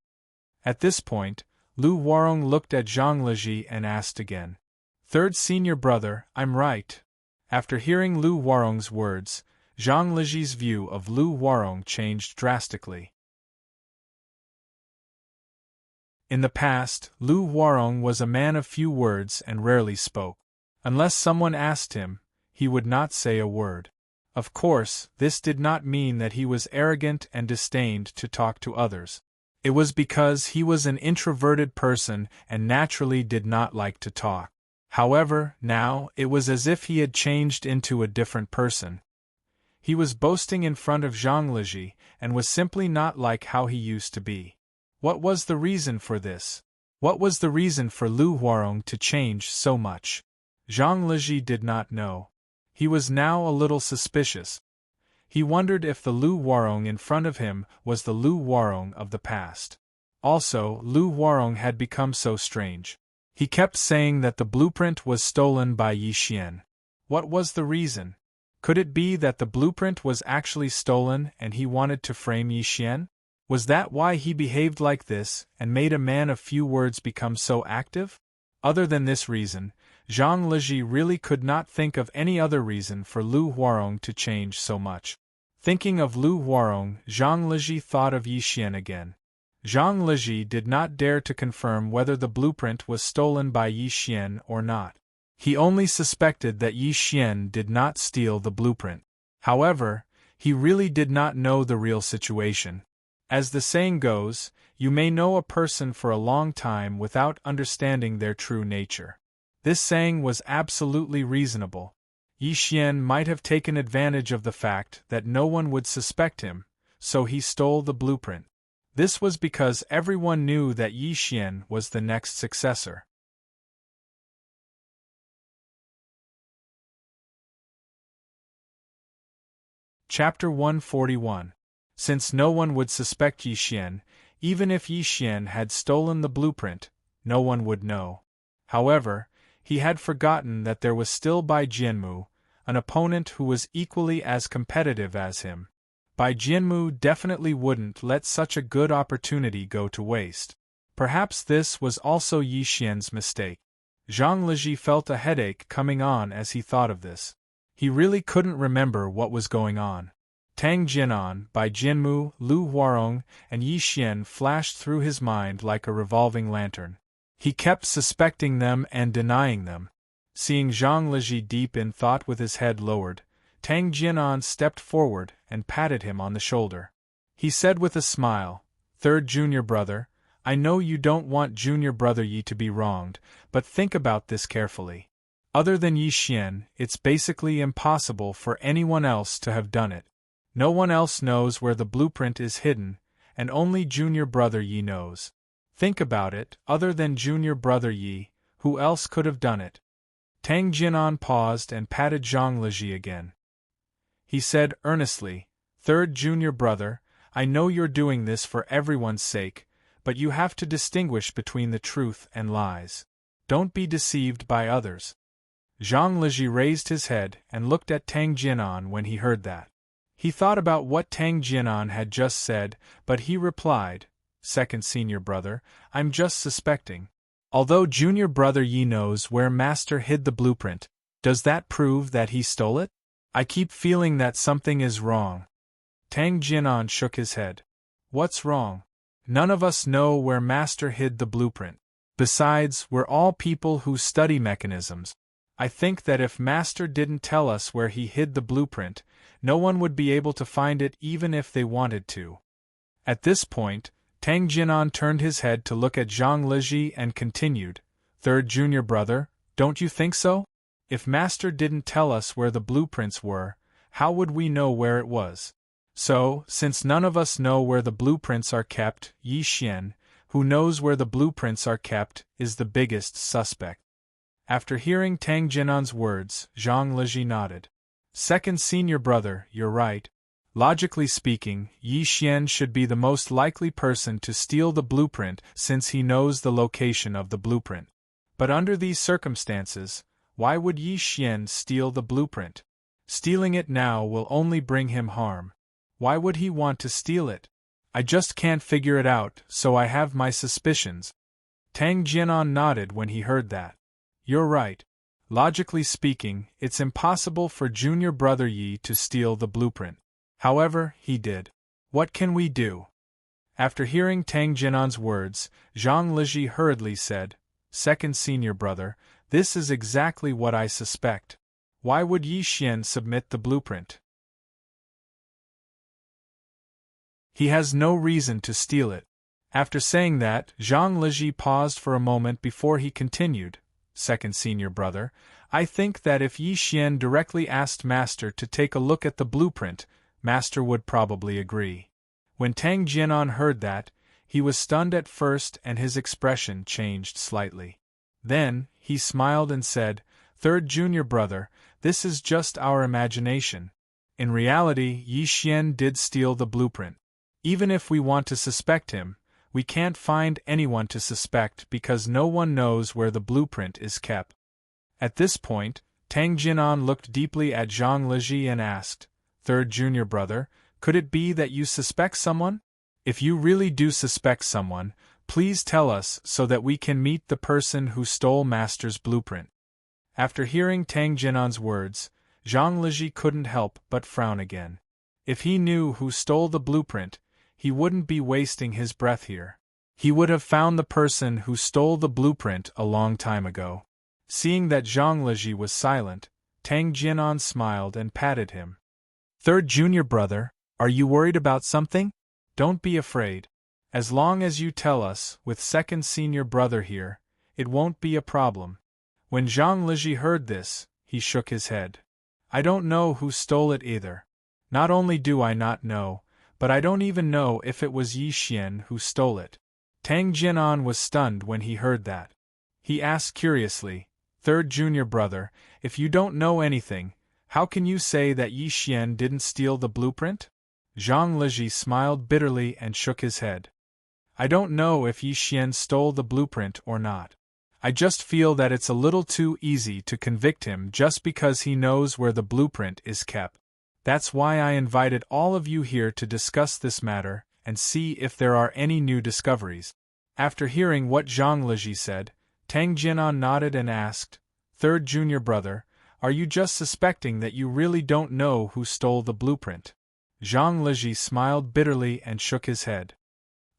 At this point, Lu Huarong looked at Zhang Liji and asked again, "Third senior brother, I'm right." After hearing Lu Huarong's words, Zhang Liji's view of Lu Huarong changed drastically. In the past, Lu Huarong was a man of few words and rarely spoke. Unless someone asked him, he would not say a word. Of course, this did not mean that he was arrogant and disdained to talk to others. It was because he was an introverted person and naturally did not like to talk. However, now, it was as if he had changed into a different person. He was boasting in front of Zhang Liji and was simply not like how he used to be. What was the reason for this? What was the reason for Lu Huarong to change so much? Zhang Liji did not know. He was now a little suspicious. He wondered if the Lu Huarong in front of him was the Lu Huarong of the past. Also, Lu Huarong had become so strange. He kept saying that the blueprint was stolen by Yi Xian. What was the reason? Could it be that the blueprint was actually stolen and he wanted to frame Yi Xian? Was that why he behaved like this and made a man of few words become so active? Other than this reason, Zhang Liji really could not think of any other reason for Lu Huarong to change so much. Thinking of Lu Huarong, Zhang Liji thought of Yi Xian again. Zhang Liji did not dare to confirm whether the blueprint was stolen by Yi Xian or not. He only suspected that Yi Xian did not steal the blueprint. However, he really did not know the real situation. As the saying goes, you may know a person for a long time without understanding their true nature. This saying was absolutely reasonable. Yi Xian might have taken advantage of the fact that no one would suspect him, so he stole the blueprint. This was because everyone knew that Yi Xian was the next successor. Chapter 141. Since no one would suspect Yi Xian, even if Yi Xian had stolen the blueprint, no one would know. However, he had forgotten that there was still Bai Jianmu, an opponent who was equally as competitive as him. Bai Jianmu definitely wouldn't let such a good opportunity go to waste. Perhaps this was also Yi Xian's mistake. Zhang Liji felt a headache coming on as he thought of this. He really couldn't remember what was going on. Tang Jinan, Bai Jianmu, Lu Huarong, and Yi Xian flashed through his mind like a revolving lantern. He kept suspecting them and denying them. Seeing Zhang Liji deep in thought with his head lowered, Tang Jinan stepped forward and patted him on the shoulder. He said with a smile, "Third junior brother, I know you don't want junior brother Yi to be wronged, but think about this carefully. Other than Yi Xian, it's basically impossible for anyone else to have done it. No one else knows where the blueprint is hidden, and only junior brother Yi knows. Think about it, other than junior brother Yi, who else could have done it?" Tang Jinan paused and patted Zhang Liji again. He said earnestly, "Third junior brother, I know you're doing this for everyone's sake, but you have to distinguish between the truth and lies. Don't be deceived by others." Zhang Liji raised his head and looked at Tang Jinan when he heard that. He thought about what Tang Jinan had just said, but he replied, "Second senior brother, I'm just suspecting. Although junior brother Yi knows where master hid the blueprint, does that prove that he stole it? I keep feeling that something is wrong." Tang Jinan shook his head. "What's wrong? None of us know where master hid the blueprint. Besides, we're all people who study mechanisms. I think that if master didn't tell us where he hid the blueprint, no one would be able to find it even if they wanted to." At this point, Tang Jinan turned his head to look at Zhang Liji and continued, "Third junior brother, don't you think so? If master didn't tell us where the blueprints were, how would we know where it was? So, since none of us know where the blueprints are kept, Yi Xian, who knows where the blueprints are kept, is the biggest suspect." After hearing Tang Jinan's words, Zhang Liji nodded. "Second senior brother, you're right. Logically speaking, Yi Xian should be the most likely person to steal the blueprint since he knows the location of the blueprint. But under these circumstances, why would Yi Xian steal the blueprint? Stealing it now will only bring him harm. Why would he want to steal it? I just can't figure it out, so I have my suspicions." Tang Jinan nodded when he heard that. "You're right. Logically speaking, it's impossible for junior brother Yi to steal the blueprint. However, he did. What can we do?" After hearing Tang Jinan's words, Zhang Liji hurriedly said, "Second senior brother, this is exactly what I suspect. Why would Yi Xian submit the blueprint? He has no reason to steal it." After saying that, Zhang Liji paused for a moment before he continued, "Second senior brother, I think that if Yi Xian directly asked master to take a look at the blueprint, master would probably agree." When Tang Jinan heard that, he was stunned at first and his expression changed slightly. Then, he smiled and said, "Third junior brother, this is just our imagination. In reality, Yi Xian did steal the blueprint. Even if we want to suspect him, we can't find anyone to suspect because no one knows where the blueprint is kept. At this point, Tang Jinan looked deeply at Zhang Liji and asked, "Third junior brother, could it be that you suspect someone? If you really do suspect someone, please tell us so that we can meet the person who stole Master's blueprint." After hearing Tang Jinan's words, Zhang Liji couldn't help but frown again. If he knew who stole the blueprint, he wouldn't be wasting his breath here. He would have found the person who stole the blueprint a long time ago. Seeing that Zhang Liji was silent, Tang Jinan smiled and patted him. "Third junior brother, are you worried about something? Don't be afraid. As long as you tell us, with second senior brother here, it won't be a problem." When Zhang Liji heard this, he shook his head. "I don't know who stole it either. Not only do I not know, but I don't even know if it was Yi Xian who stole it." Tang Jinan was stunned when he heard that. He asked curiously, "Third junior brother, if you don't know anything, how can you say that Yi Xian didn't steal the blueprint?" Zhang Liji smiled bitterly and shook his head. "I don't know if Yi Xian stole the blueprint or not. I just feel that it's a little too easy to convict him just because he knows where the blueprint is kept. That's why I invited all of you here to discuss this matter and see if there are any new discoveries." After hearing what Zhang Liji said, Tang Jinan nodded and asked, "Third junior brother, are you just suspecting that you really don't know who stole the blueprint?" Zhang Liji smiled bitterly and shook his head.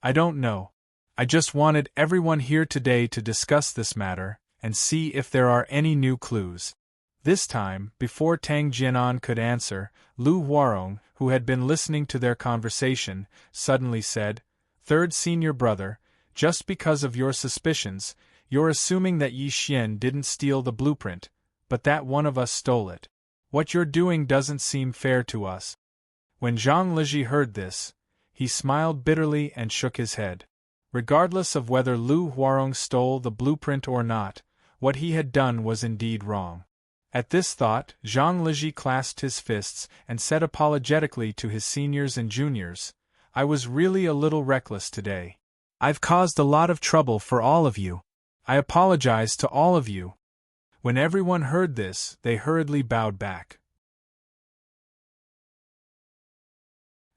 "I don't know. I just wanted everyone here today to discuss this matter and see if there are any new clues." This time, before Tang Jinan could answer, Lu Huarong, who had been listening to their conversation, suddenly said, "Third senior brother, just because of your suspicions, you're assuming that Yi Xian didn't steal the blueprint, but that one of us stole it. What you're doing doesn't seem fair to us." When Zhang Liji heard this, he smiled bitterly and shook his head. Regardless of whether Lu Huarong stole the blueprint or not, what he had done was indeed wrong. At this thought, Zhang Liji clasped his fists and said apologetically to his seniors and juniors, "I was really a little reckless today. I've caused a lot of trouble for all of you. I apologize to all of you." When everyone heard this, they hurriedly bowed back.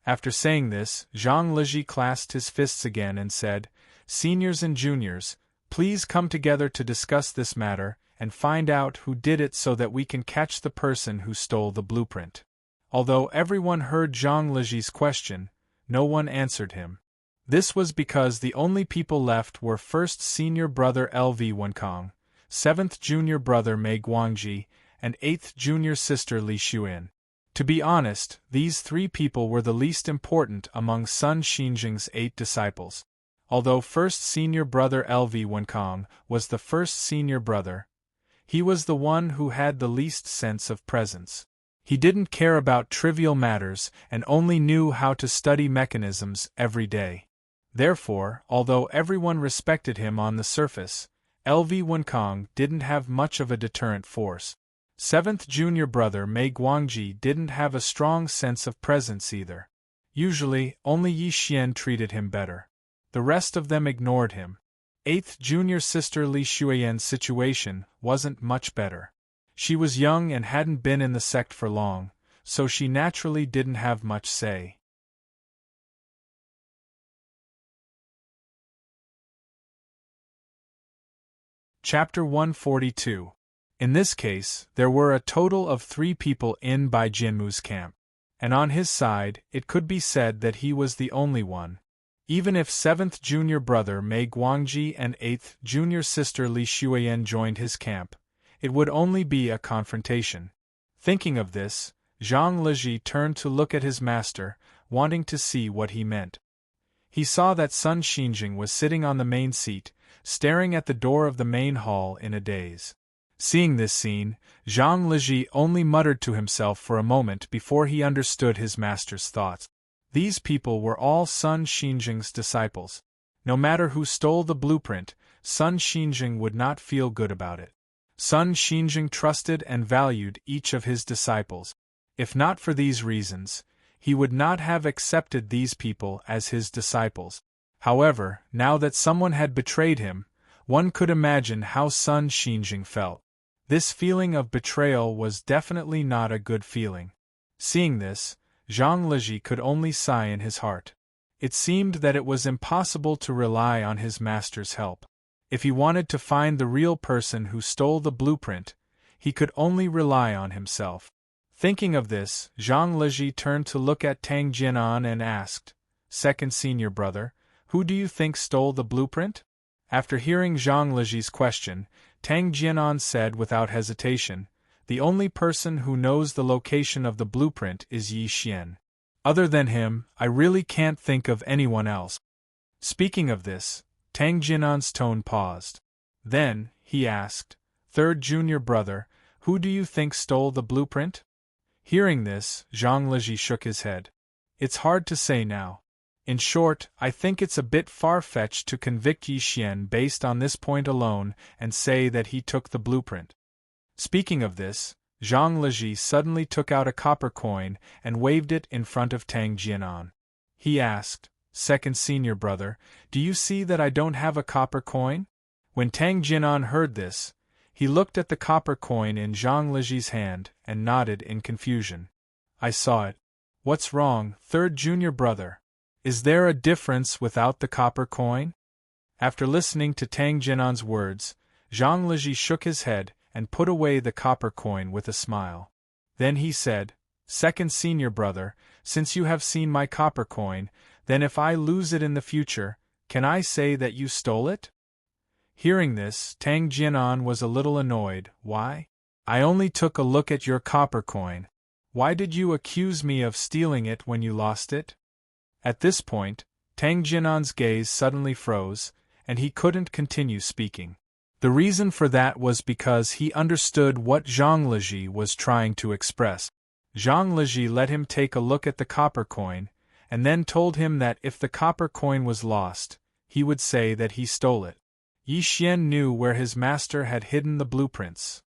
After saying this, Zhang Liji clasped his fists again and said, "Seniors and juniors, please come together to discuss this matter and find out who did it so that we can catch the person who stole the blueprint." Although everyone heard Zhang Liji's question, no one answered him. This was because the only people left were first senior brother LV Wenkang, seventh junior brother Mei Guangji, and eighth junior sister Li Xuan. To be honest, these three people were the least important among Sun Xinjing's 8 disciples. Although first senior brother LV Wenkang was the first senior brother, he was the one who had the least sense of presence. He didn't care about trivial matters and only knew how to study mechanisms every day. Therefore, although everyone respected him on the surface, LV Wenkang didn't have much of a deterrent force. Seventh junior brother Mei Guangji didn't have a strong sense of presence either. Usually, only Yi Xian treated him better. The rest of them ignored him. Eighth junior sister Li Xuan's situation wasn't much better. She was young and hadn't been in the sect for long, so she naturally didn't have much say. Chapter 142. In this case, there were a total of 3 people in Bai Jianmu's camp. And on his side, it could be said that he was the only one. Even if 7th junior brother Mei Guangji and 8th junior sister Li Xuan joined his camp, it would only be a confrontation. Thinking of this, Zhang Liji turned to look at his master, wanting to see what he meant. He saw that Sun Xinjing was sitting on the main seat, staring at the door of the main hall in a daze. Seeing this scene, Zhang Liji only muttered to himself for a moment before he understood his master's thoughts. These people were all Sun Xinjing's disciples. No matter who stole the blueprint, Sun Xinjing would not feel good about it. Sun Xinjing trusted and valued each of his disciples. If not for these reasons, he would not have accepted these people as his disciples. However, now that someone had betrayed him, one could imagine how Sun Xinjing felt. This feeling of betrayal was definitely not a good feeling. Seeing this, Zhang Liji could only sigh in his heart. It seemed that it was impossible to rely on his master's help. If he wanted to find the real person who stole the blueprint, he could only rely on himself. Thinking of this, Zhang Liji turned to look at Tang Jinan and asked, "Second senior brother, who do you think stole the blueprint?" After hearing Zhang Liji's question, Tang Jinan said without hesitation, "The only person who knows the location of the blueprint is Yi Xian. Other than him, I really can't think of anyone else." Speaking of this, Tang Jinan's tone paused. Then, he asked, "Third junior brother, who do you think stole the blueprint?" Hearing this, Zhang Liji shook his head. "It's hard to say now. In short, I think it's a bit far-fetched to convict Yi Xian based on this point alone and say that he took the blueprint." Speaking of this, Zhang Liji suddenly took out a copper coin and waved it in front of Tang Jinan. He asked, "Second senior brother, do you see that I don't have a copper coin?" When Tang Jinan heard this, he looked at the copper coin in Zhang Liji's hand and nodded in confusion. "I saw it. What's wrong, third junior brother? Is there a difference without the copper coin?" After listening to Tang Jinan's words, Zhang Liji shook his head and put away the copper coin with a smile. Then he said, "Second senior brother, since you have seen my copper coin, then if I lose it in the future, can I say that you stole it?" Hearing this, Tang Jinan was a little annoyed. "Why? I only took a look at your copper coin. Why did you accuse me of stealing it when you lost it?" At this point, Tang Jinan's gaze suddenly froze, and he couldn't continue speaking. The reason for that was because he understood what Zhang Liji was trying to express. Zhang Liji let him take a look at the copper coin, and then told him that if the copper coin was lost, he would say that he stole it. Yi Xian knew where his master had hidden the blueprints.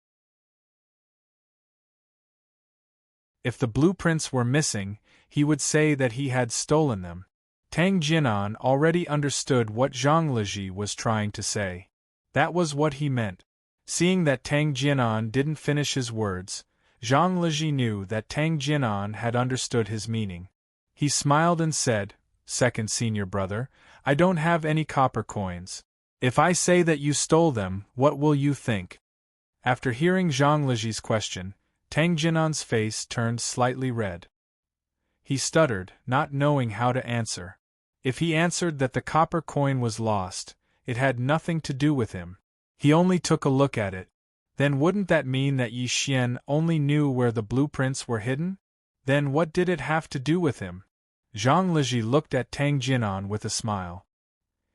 If the blueprints were missing, he would say that he had stolen them. Tang Jinan already understood what Zhang Liji was trying to say. That was what he meant. Seeing that Tang Jinan didn't finish his words, Zhang Liji knew that Tang Jinan had understood his meaning. He smiled and said, "Second senior brother, I don't have any copper coins. If I say that you stole them, what will you think?" After hearing Zhang Liji's question, Tang Jinan's face turned slightly red. He stuttered, not knowing how to answer. If he answered that the copper coin was lost, it had nothing to do with him. He only took a look at it. Then wouldn't that mean that Yi Xian only knew where the blueprints were hidden? Then what did it have to do with him? Zhang Liji looked at Tang Jinan with a smile.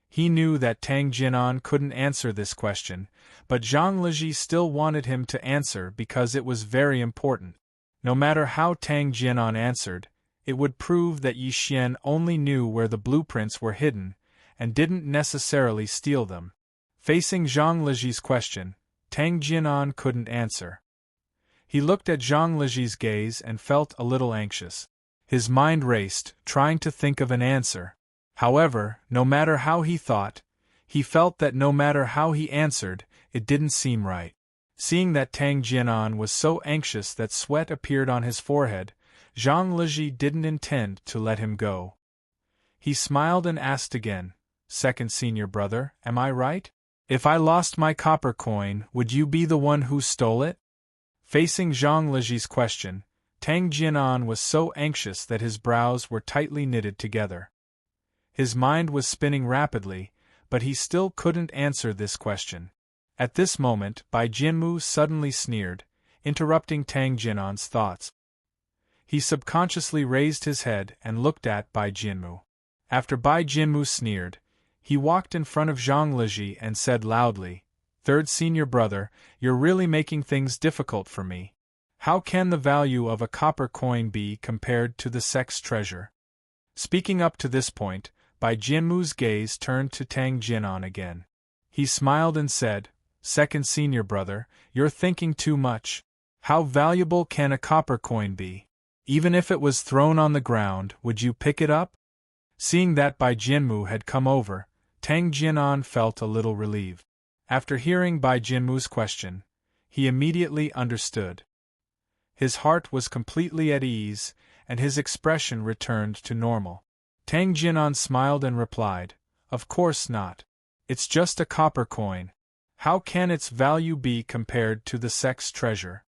He knew that Tang Jinan couldn't answer this question, but Zhang Liji still wanted him to answer because it was very important. No matter how Tang Jinan answered, it would prove that Yi Xian only knew where the blueprints were hidden, and didn't necessarily steal them. Facing Zhang Liji's question, Tang Jinan couldn't answer. He looked at Zhang Liji's gaze and felt a little anxious. His mind raced, trying to think of an answer. However, no matter how he thought, he felt that no matter how he answered, it didn't seem right. Seeing that Tang Jinan was so anxious that sweat appeared on his forehead, Zhang Liji didn't intend to let him go. He smiled and asked again, "Second senior brother, am I right? If I lost my copper coin, would you be the one who stole it?" Facing Zhang Liji's question, Tang Jinan was so anxious that his brows were tightly knitted together. His mind was spinning rapidly, but he still couldn't answer this question. At this moment, Bai Jinmu suddenly sneered, interrupting Tang Jinan's thoughts. He subconsciously raised his head and looked at Bai Jinmu. After Bai Jinmu sneered, he walked in front of Zhang Liji and said loudly, "Third senior brother, you're really making things difficult for me. How can the value of a copper coin be compared to the sex treasure?" Speaking up to this point, Bai Jinmu's gaze turned to Tang Jinan again. He smiled and said, "Second senior brother, you're thinking too much. How valuable can a copper coin be? Even if it was thrown on the ground, would you pick it up?" Seeing that Bai Jianmu had come over, Tang Jianan felt a little relieved. After hearing Bai Jianmu's question, he immediately understood. His heart was completely at ease, and his expression returned to normal. Tang Jianan smiled and replied, "Of course not. It's just a copper coin. How can its value be compared to the sect's treasure?"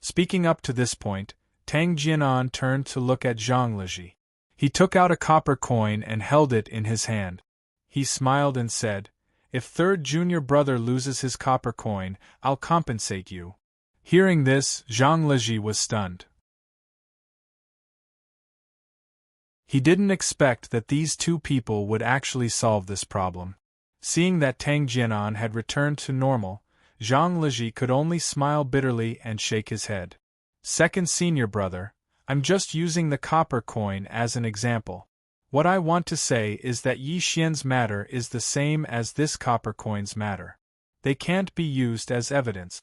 Speaking up to this point, Tang Jianan turned to look at Zhang Leji. He took out a copper coin and held it in his hand. He smiled and said, "If third junior brother loses his copper coin, I'll compensate you." Hearing this, Zhang Leji was stunned. He didn't expect that these two people would actually solve this problem. Seeing that Tang Jianan had returned to normal, Zhang Leji could only smile bitterly and shake his head. "Second senior brother, I'm just using the copper coin as an example. What I want to say is that Yi Xian's matter is the same as this copper coin's matter. They can't be used as evidence."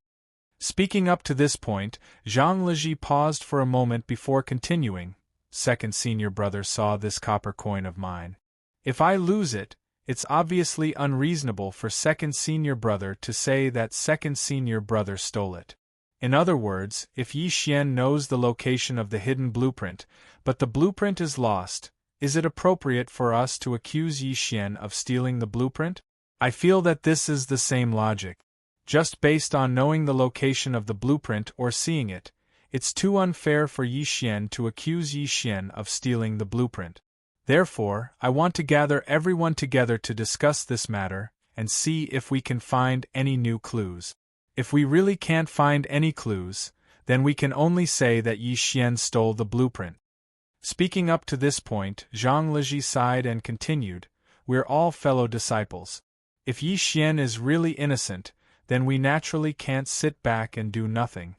Speaking up to this point, Zhang Leji paused for a moment before continuing. "Second senior brother saw this copper coin of mine. If I lose it, it's obviously unreasonable for second senior brother to say that second senior brother stole it. In other words, if Yi Xian knows the location of the hidden blueprint, but the blueprint is lost, is it appropriate for us to accuse Yi Xian of stealing the blueprint? I feel that this is the same logic. Just based on knowing the location of the blueprint or seeing it, it's too unfair for Yi Xian to accuse Yi Xian of stealing the blueprint. Therefore, I want to gather everyone together to discuss this matter and see if we can find any new clues. If we really can't find any clues, then we can only say that Yi Xian stole the blueprint." Speaking up to this point, Zhang Leji sighed and continued, "We're all fellow disciples. If Yi Xian is really innocent, then we naturally can't sit back and do nothing."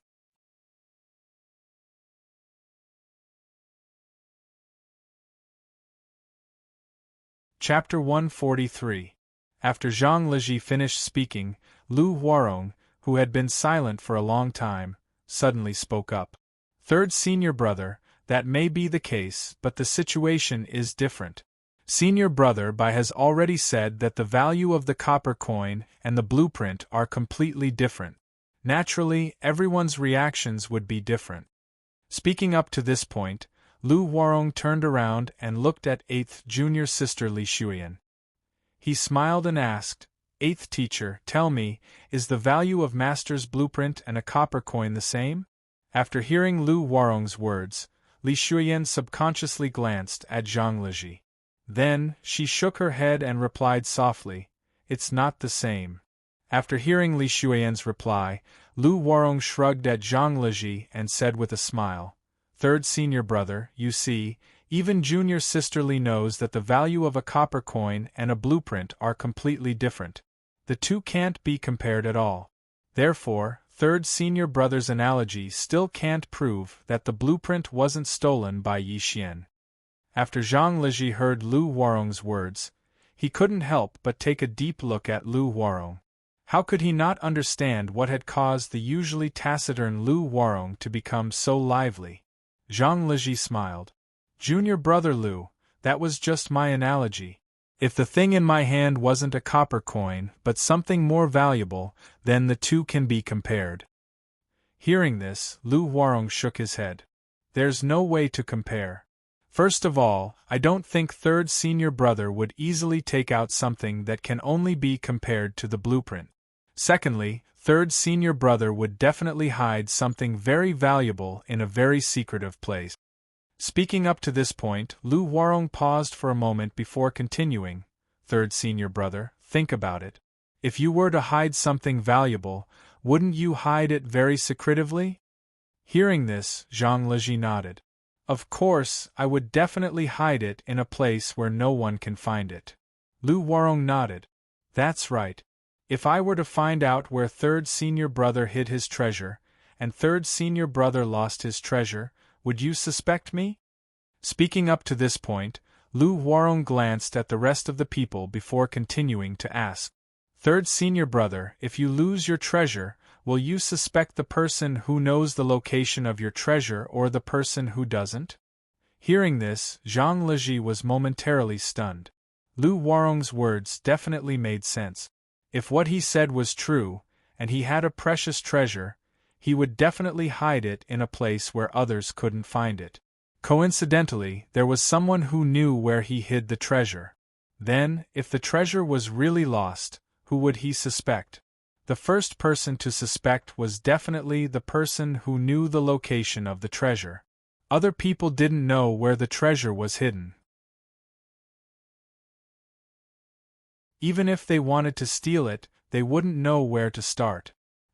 Chapter 143. After Zhang Leji finished speaking, Lu Huarong, who had been silent for a long time, suddenly spoke up. "Third senior brother, that may be the case, but the situation is different. Senior brother Bai has already said that the value of the copper coin and the blueprint are completely different. Naturally, everyone's reactions would be different." Speaking up to this point, Lu Huarong turned around and looked at 8th junior sister Li Shuyan. He smiled and asked, "8th teacher, tell me, is the value of master's blueprint and a copper coin the same?" After hearing Lu Huarong's words, Li Shuyan subconsciously glanced at Zhang Leji. Then, she shook her head and replied softly, "It's not the same." After hearing Li Shuyan's reply, Lu Huarong shrugged at Zhang Leji and said with a smile, "Third senior brother, you see, even junior sister Li knows that the value of a copper coin and a blueprint are completely different. The two can't be compared at all. Therefore, third senior brother's analogy still can't prove that the blueprint wasn't stolen by Yi Xian." After Zhang Leji heard Lu Huarong's words, he couldn't help but take a deep look at Lu Huarong. How could he not understand what had caused the usually taciturn Lu Huarong to become so lively? Zhang Leji smiled. "Junior brother Lu, that was just my analogy. If the thing in my hand wasn't a copper coin but something more valuable, then the two can be compared." Hearing this, Lu Huarong shook his head. "There's no way to compare. First of all, I don't think third senior brother would easily take out something that can only be compared to the blueprint. Secondly, third senior brother would definitely hide something very valuable in a very secretive place." Speaking up to this point, Lu Huarong paused for a moment before continuing, "Third senior brother, think about it. If you were to hide something valuable, wouldn't you hide it very secretively?" Hearing this, Zhang Leji nodded. "Of course, I would definitely hide it in a place where no one can find it." Lu Huarong nodded. "That's right. If I were to find out where third senior brother hid his treasure, and third senior brother lost his treasure, would you suspect me?" Speaking up to this point, Lu Huarong glanced at the rest of the people before continuing to ask, "Third senior brother, if you lose your treasure, will you suspect the person who knows the location of your treasure or the person who doesn't?" Hearing this, Zhang Leji was momentarily stunned. Lu Warong's words definitely made sense. If what he said was true, and he had a precious treasure, he would definitely hide it in a place where others couldn't find it. Coincidentally, there was someone who knew where he hid the treasure. Then, if the treasure was really lost, who would he suspect? The first person to suspect was definitely the person who knew the location of the treasure. Other people didn't know where the treasure was hidden. Even if they wanted to steal it, they wouldn't know where to start.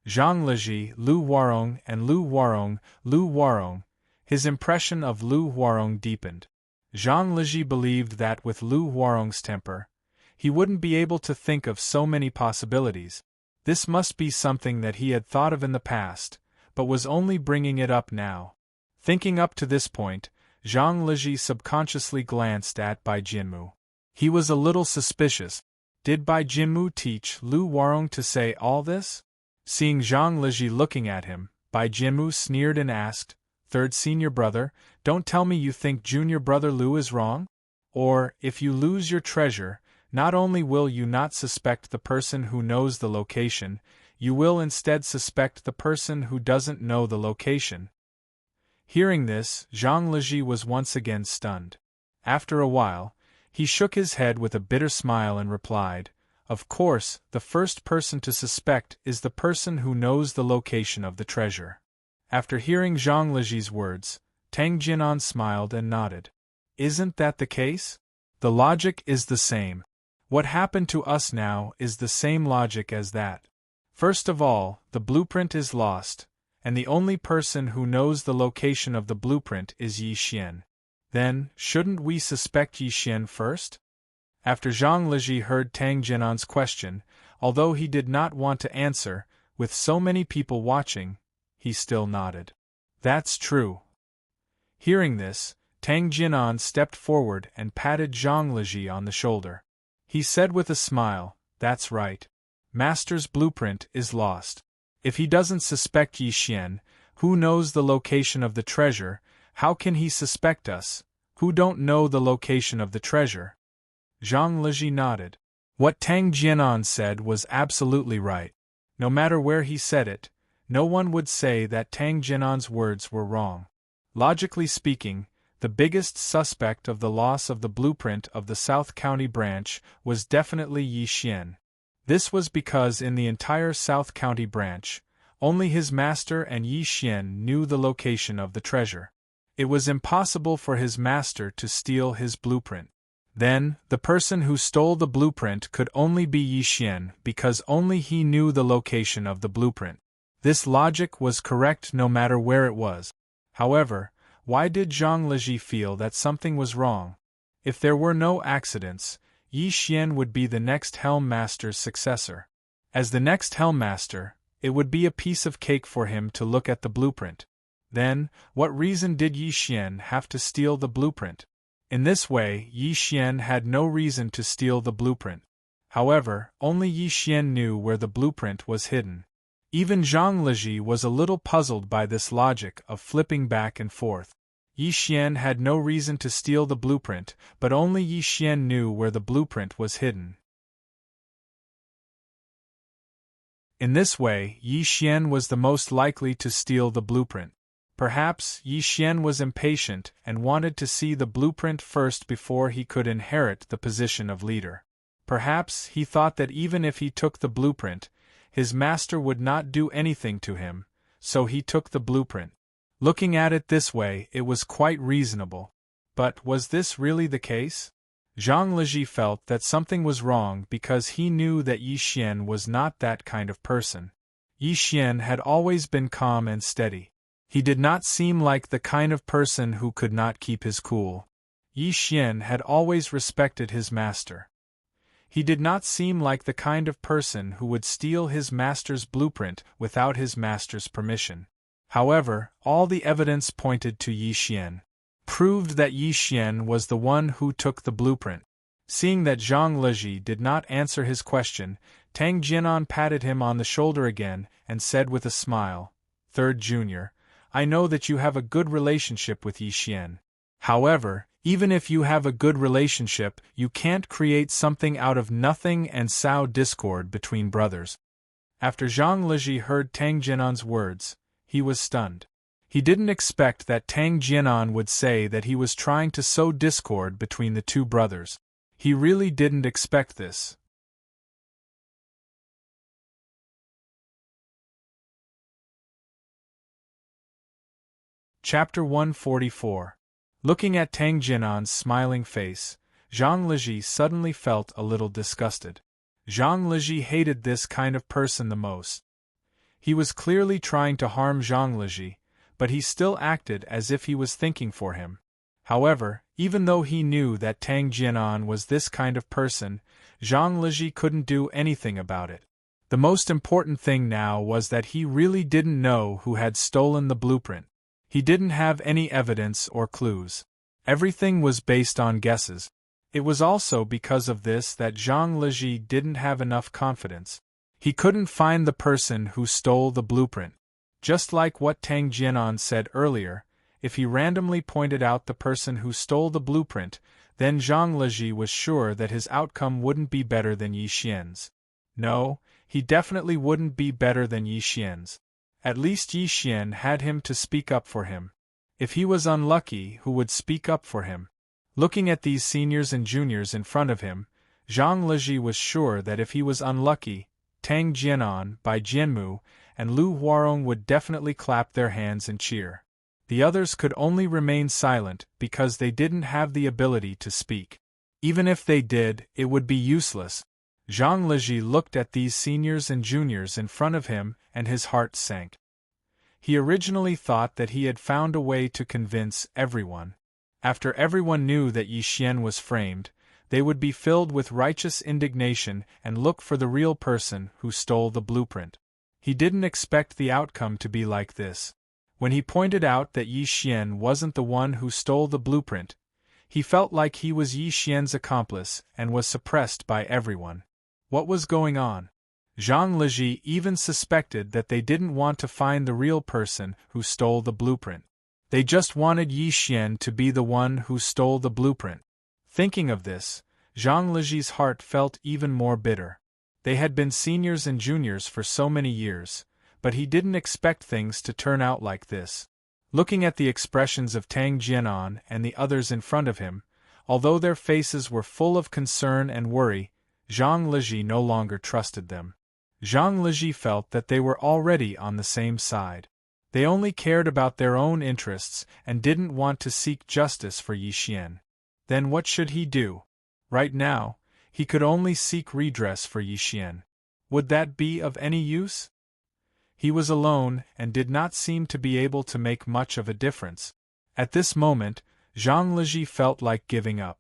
Zhang Leji, Lu Warong, and Lu Warong, his impression of Lu Warong deepened. Zhang Leji believed that with Lu Warong's temper, he wouldn't be able to think of so many possibilities. This must be something that he had thought of in the past, but was only bringing it up now. Thinking up to this point, Zhang Leji subconsciously glanced at Bai Jinmu. He was a little suspicious. Did Bai Jinmu teach Lu Warong to say all this? Seeing Zhang Leji looking at him, Bai Jinmu sneered and asked, "Third senior brother, don't tell me you think junior brother Lu is wrong? Or, if you lose your treasure, not only will you not suspect the person who knows the location, you will instead suspect the person who doesn't know the location." Hearing this, Zhang Leji was once again stunned. After a while, he shook his head with a bitter smile and replied, "Of course, the first person to suspect is the person who knows the location of the treasure." After hearing Zhang Leji's words, Tang Jinan smiled and nodded. "Isn't that the case? The logic is the same. What happened to us now is the same logic as that. First of all, the blueprint is lost, and the only person who knows the location of the blueprint is Yi Xian. Then, shouldn't we suspect Yi Xian first?" After Zhang Leji heard Tang Jinan's question, although he did not want to answer, with so many people watching, he still nodded. "That's true." Hearing this, Tang Jinan stepped forward and patted Zhang Leji on the shoulder. He said with a smile, "That's right. Master's blueprint is lost. If he doesn't suspect Yi Xian, who knows the location of the treasure, how can he suspect us, who don't know the location of the treasure?" Zhang Leji nodded. What Tang Jianan said was absolutely right. No matter where he said it, no one would say that Tang Jianan's words were wrong. Logically speaking, the biggest suspect of the loss of the blueprint of the South County branch was definitely Yi Xian. This was because in the entire South County branch, only his master and Yi Xian knew the location of the treasure. It was impossible for his master to steal his blueprint. Then, the person who stole the blueprint could only be Yi Xian because only he knew the location of the blueprint. This logic was correct no matter where it was. However, why did Zhang Leji feel that something was wrong? If there were no accidents, Yi Xian would be the next Helm Master's successor. As the next Helm Master, it would be a piece of cake for him to look at the blueprint. Then, what reason did Yi Xian have to steal the blueprint? In this way, Yi Xian had no reason to steal the blueprint. However, only Yi Xian knew where the blueprint was hidden. Even Zhang Leji was a little puzzled by this logic of flipping back and forth. Yi Xian had no reason to steal the blueprint, but only Yi Xian knew where the blueprint was hidden. In this way, Yi Xian was the most likely to steal the blueprint. Perhaps Yi Xian was impatient and wanted to see the blueprint first before he could inherit the position of leader. Perhaps he thought that even if he took the blueprint, his master would not do anything to him, so he took the blueprint. Looking at it this way, it was quite reasonable. But was this really the case? Zhang Leji felt that something was wrong because he knew that Yi Xian was not that kind of person. Yi Xian had always been calm and steady. He did not seem like the kind of person who could not keep his cool. Yi Xian had always respected his master. He did not seem like the kind of person who would steal his master's blueprint without his master's permission. However, all the evidence pointed to Yi Xian, proved that Yi Xian was the one who took the blueprint. Seeing that Zhang Leji did not answer his question, Tang Jianan patted him on the shoulder again and said with a smile, "Third Junior, I know that you have a good relationship with Yi Xian. However, even if you have a good relationship, you can't create something out of nothing and sow discord between brothers. After Zhang Liji heard Tang Jianan's words, he was stunned. He didn't expect that Tang Jianan would say that he was trying to sow discord between the two brothers. He really didn't expect this. Chapter 144. Looking at Tang Jianan's smiling face, Zhang Liji suddenly felt a little disgusted. Zhang Liji hated this kind of person the most. He was clearly trying to harm Zhang Liji, but he still acted as if he was thinking for him. However, even though he knew that Tang Jianan was this kind of person, Zhang Liji couldn't do anything about it. The most important thing now was that he really didn't know who had stolen the blueprint. He didn't have any evidence or clues. Everything was based on guesses. It was also because of this that Zhang Liji didn't have enough confidence. He couldn't find the person who stole the blueprint. Just like what Tang Jianan said earlier, if he randomly pointed out the person who stole the blueprint, then Zhang Liji was sure that his outcome wouldn't be better than Yi Xian's. No, he definitely wouldn't be better than Yi Xian's. At least Yi Xian had him to speak up for him. If he was unlucky, who would speak up for him? Looking at these seniors and juniors in front of him, Zhang Liji was sure that if he was unlucky, Tang Jianan, Bai Jianmu, and Lu Huarong would definitely clap their hands and cheer. The others could only remain silent because they didn't have the ability to speak. Even if they did, it would be useless. Zhang Liji looked at these seniors and juniors in front of him, and his heart sank. He originally thought that he had found a way to convince everyone. After everyone knew that Yi Xian was framed, they would be filled with righteous indignation and look for the real person who stole the blueprint. He didn't expect the outcome to be like this. When he pointed out that Yi Xian wasn't the one who stole the blueprint, he felt like he was Yi Xian's accomplice and was suppressed by everyone. What was going on? Zhang Liji even suspected that they didn't want to find the real person who stole the blueprint. They just wanted Yi Xian to be the one who stole the blueprint. Thinking of this, Zhang Liji's heart felt even more bitter. They had been seniors and juniors for so many years, but he didn't expect things to turn out like this. Looking at the expressions of Tang Jianan and the others in front of him, although their faces were full of concern and worry, Zhang Liji no longer trusted them. Zhang Liji felt that they were already on the same side. They only cared about their own interests and didn't want to seek justice for Yi Xian. Then what should he do? Right now, he could only seek redress for Yi Xian. Would that be of any use? He was alone and did not seem to be able to make much of a difference. At this moment, Zhang Liji felt like giving up.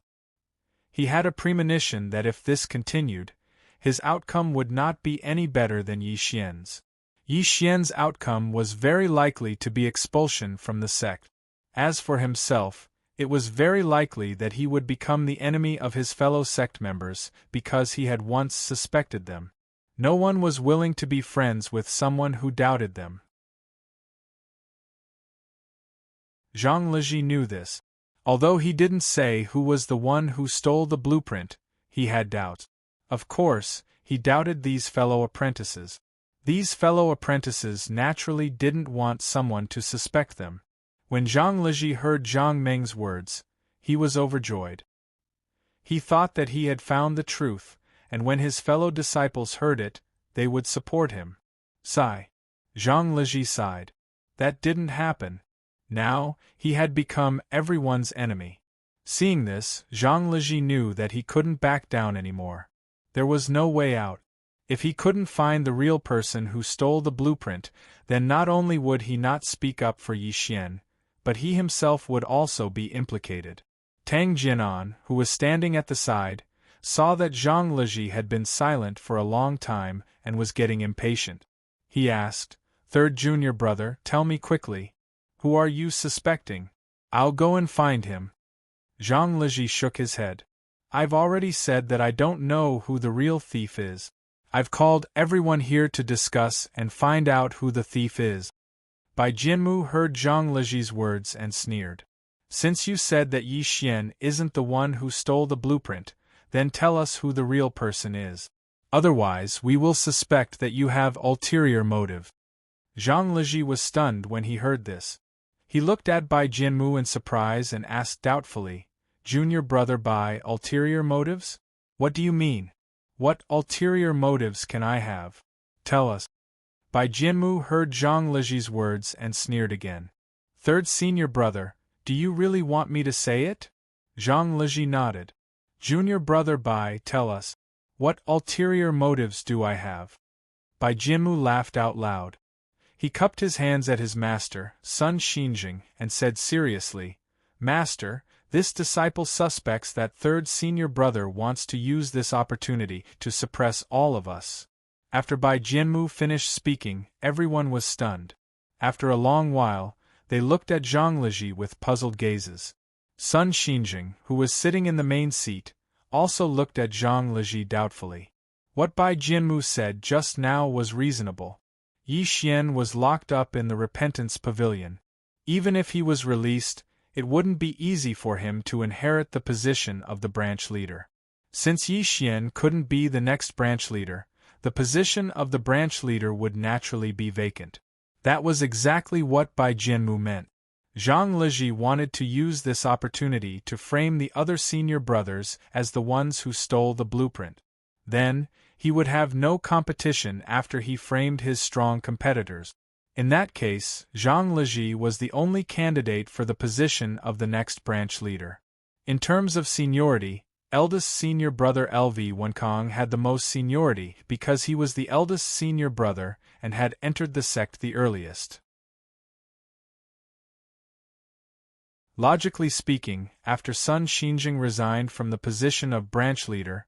He had a premonition that if this continued, his outcome would not be any better than Yi Xian's. Yi Xian's outcome was very likely to be expulsion from the sect. As for himself, it was very likely that he would become the enemy of his fellow sect members because he had once suspected them. No one was willing to be friends with someone who doubted them. Zhang Liji knew this. Although he didn't say who was the one who stole the blueprint, he had doubts. Of course, he doubted these fellow apprentices. These fellow apprentices naturally didn't want someone to suspect them. When Zhang Liji heard Zhang Meng's words, he was overjoyed. He thought that he had found the truth, and when his fellow disciples heard it, they would support him. Sigh. Zhang Liji sighed. That didn't happen. Now, he had become everyone's enemy. Seeing this, Zhang Liji knew that he couldn't back down anymore. There was no way out. If he couldn't find the real person who stole the blueprint, then not only would he not speak up for Yi Xian, but he himself would also be implicated. Tang Jianan, who was standing at the side, saw that Zhang Liji had been silent for a long time and was getting impatient. He asked, "Third junior brother, tell me quickly. Who are you suspecting? I'll go and find him." Zhang Liji shook his head. "I've already said that I don't know who the real thief is. I've called everyone here to discuss and find out who the thief is." Bai Jianmu heard Zhang Liji's words and sneered. Since you said that Yi Xian isn't the one who stole the blueprint, then tell us who the real person is. Otherwise, we will suspect that you have ulterior motive. Zhang Leji was stunned when he heard this. He looked at Bai Jianmu in surprise and asked doubtfully, Junior brother Bai, ulterior motives? What do you mean? What ulterior motives can I have? Tell us. Bai Jianmu heard Zhang Leji's words and sneered again. Third senior brother, do you really want me to say it? Zhang Leji nodded. Junior brother Bai, tell us. What ulterior motives do I have? Bai Jianmu laughed out loud. He cupped his hands at his master, Sun Xinjing, and said seriously, Master, this disciple suspects that third senior brother wants to use this opportunity to suppress all of us. After Bai Jianmu finished speaking, everyone was stunned. After a long while, they looked at Zhang Leji with puzzled gazes. Sun Xinjing, who was sitting in the main seat, also looked at Zhang Leji doubtfully. What Bai Jianmu said just now was reasonable. Yi Xian was locked up in the Repentance Pavilion. Even if he was released, it wouldn't be easy for him to inherit the position of the branch leader. Since Yi Xian couldn't be the next branch leader, the position of the branch leader would naturally be vacant. That was exactly what Bai Jianmu meant. Zhang Leji wanted to use this opportunity to frame the other senior brothers as the ones who stole the blueprint. Then, he would have no competition after he framed his strong competitors. In that case, Zhang Leji was the only candidate for the position of the next branch leader. In terms of seniority, eldest senior brother LV Wenkong had the most seniority because he was the eldest senior brother and had entered the sect the earliest. Logically speaking, after Sun Xinjing resigned from the position of branch leader,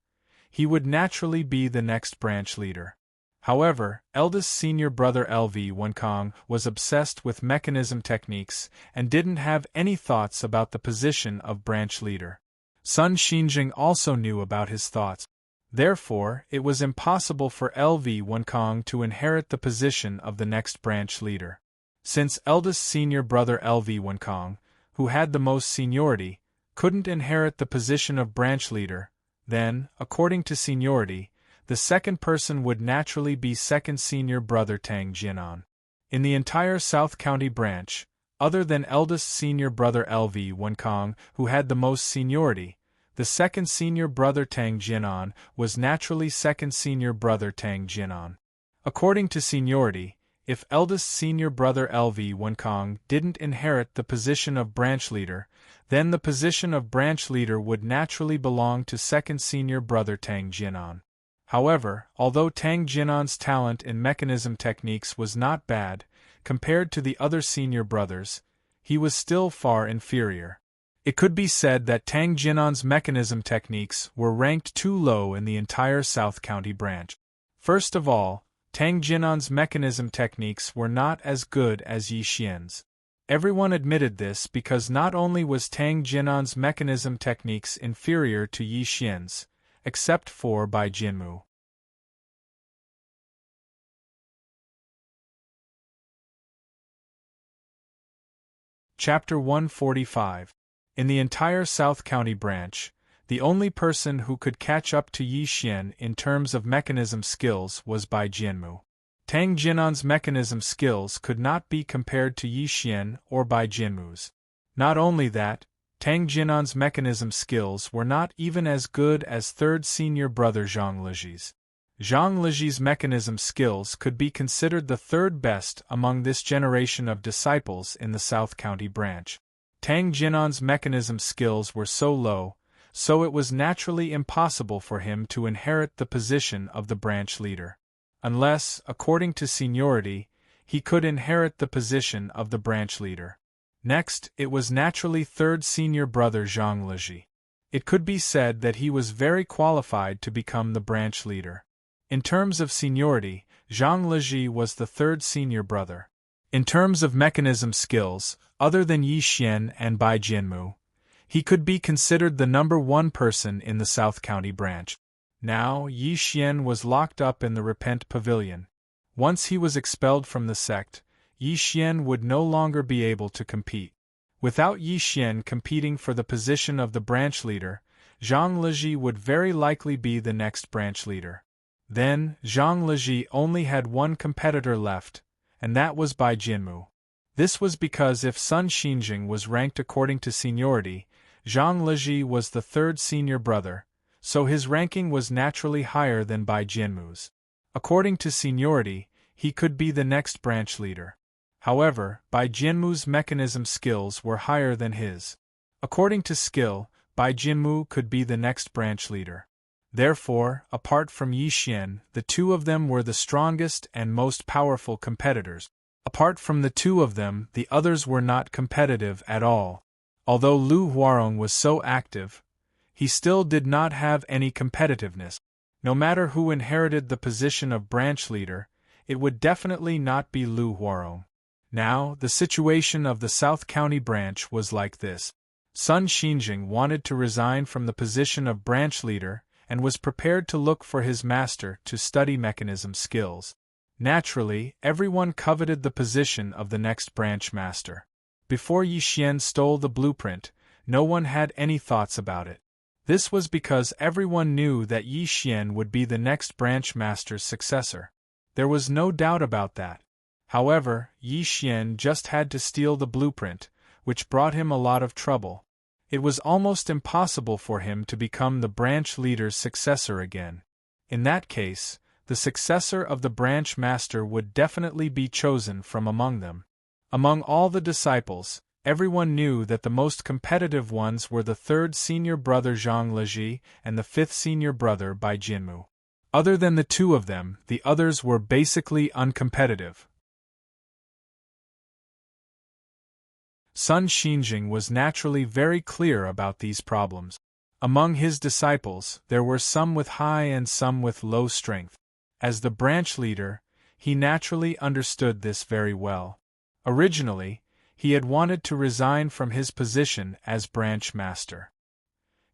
he would naturally be the next branch leader. However, eldest senior brother LV Wenkong was obsessed with mechanism techniques and didn't have any thoughts about the position of branch leader. Sun Xinjing also knew about his thoughts. Therefore, it was impossible for LV Wenkong to inherit the position of the next branch leader. Since eldest senior brother LV Wenkong, who had the most seniority, couldn't inherit the position of branch leader, then, according to seniority, the second person would naturally be second senior brother Tang Jianan. In the entire South County branch, other than eldest senior brother LV Wenkong, who had the most seniority, the second senior brother Tang Jianan was naturally second senior brother Tang Jianan. According to seniority, if eldest senior brother LV Wenkong didn't inherit the position of branch leader, then the position of branch leader would naturally belong to second senior brother Tang Jianan. However, although Tang Jianan's talent in mechanism techniques was not bad, compared to the other senior brothers, he was still far inferior. It could be said that Tang Jianan's mechanism techniques were ranked too low in the entire South County branch. First of all, Tang Jianan's mechanism techniques were not as good as Yi Xian's. Everyone admitted this because not only was Tang Jianan's mechanism techniques inferior to Yi Xian's, except for Bai Jianmu. Chapter 145. In the entire South County branch, the only person who could catch up to Yi Xian in terms of mechanism skills was Bai Jianmu. Tang Jianan's mechanism skills could not be compared to Yi Xian or Bai Jianmu's. Not only that, Tang Jianan's mechanism skills were not even as good as third senior brother Zhang Leji's. Zhang Leji's mechanism skills could be considered the third best among this generation of disciples in the South County branch. Tang Jianan's mechanism skills were so low, so it was naturally impossible for him to inherit the position of the branch leader. Unless, according to seniority, he could inherit the position of the branch leader. Next, it was naturally third senior brother Zhang Leji. It could be said that he was very qualified to become the branch leader. In terms of seniority, Zhang Leji was the third senior brother. In terms of mechanism skills, other than Yi Xian and Bai Jianmu, he could be considered the number one person in the South County branch. Now, Yi Xian was locked up in the Repent Pavilion. Once he was expelled from the sect, Yi Xian would no longer be able to compete. Without Yi Xian competing for the position of the branch leader, Zhang Leji would very likely be the next branch leader. Then, Zhang Leji only had one competitor left, and that was Bai Jianmu. This was because if Sun Xinjing was ranked according to seniority, Zhang Leji was the third senior brother, so his ranking was naturally higher than Bai Jianmu's. According to seniority, he could be the next branch leader. However, Bai Jianmu's mechanism skills were higher than his. According to skill, Bai Jianmu could be the next branch leader. Therefore, apart from Yi Xian, the two of them were the strongest and most powerful competitors. Apart from the two of them, the others were not competitive at all. Although Lu Huarong was so active, he still did not have any competitiveness. No matter who inherited the position of branch leader, it would definitely not be Lu Huarong. Now, the situation of the South County branch was like this. Sun Xinjing wanted to resign from the position of branch leader and was prepared to look for his master to study mechanism skills. Naturally, everyone coveted the position of the next branch master. Before Yi Xian stole the blueprint, no one had any thoughts about it. This was because everyone knew that Yi Xian would be the next branch master's successor. There was no doubt about that. However, Yi Xian just had to steal the blueprint, which brought him a lot of trouble. It was almost impossible for him to become the branch leader's successor again. In that case, the successor of the branch master would definitely be chosen from among them. Among all the disciples, everyone knew that the most competitive ones were the third senior brother Zhang Leji and the fifth senior brother Bai Jianmu. Other than the two of them, the others were basically uncompetitive. Sun Xinjing was naturally very clear about these problems. Among his disciples, there were some with high and some with low strength. As the branch leader, he naturally understood this very well. Originally, he had wanted to resign from his position as branch master.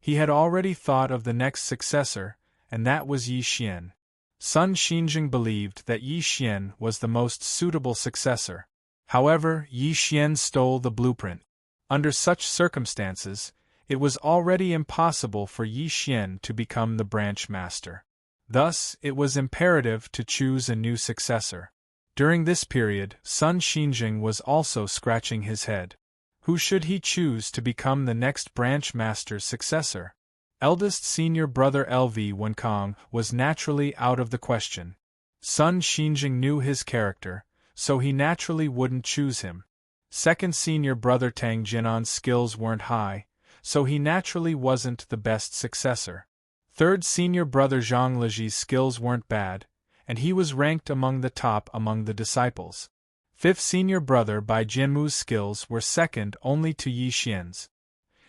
He had already thought of the next successor, and that was Yi Xian. Sun Xinjing believed that Yi Xian was the most suitable successor. However, Yi Xian stole the blueprint. Under such circumstances, it was already impossible for Yi Xian to become the branch master. Thus, it was imperative to choose a new successor. During this period, Sun Xinjing was also scratching his head. Who should he choose to become the next branch master's successor? Eldest senior brother LV Wenkong was naturally out of the question. Sun Xinjing knew his character, so he naturally wouldn't choose him. Second senior brother Tang Jinan's skills weren't high, so he naturally wasn't the best successor. Third senior brother Zhang Leji's skills weren't bad, and he was ranked among the top among the disciples. Fifth senior brother Bai Jianmu's skills were second only to Yi Xian's.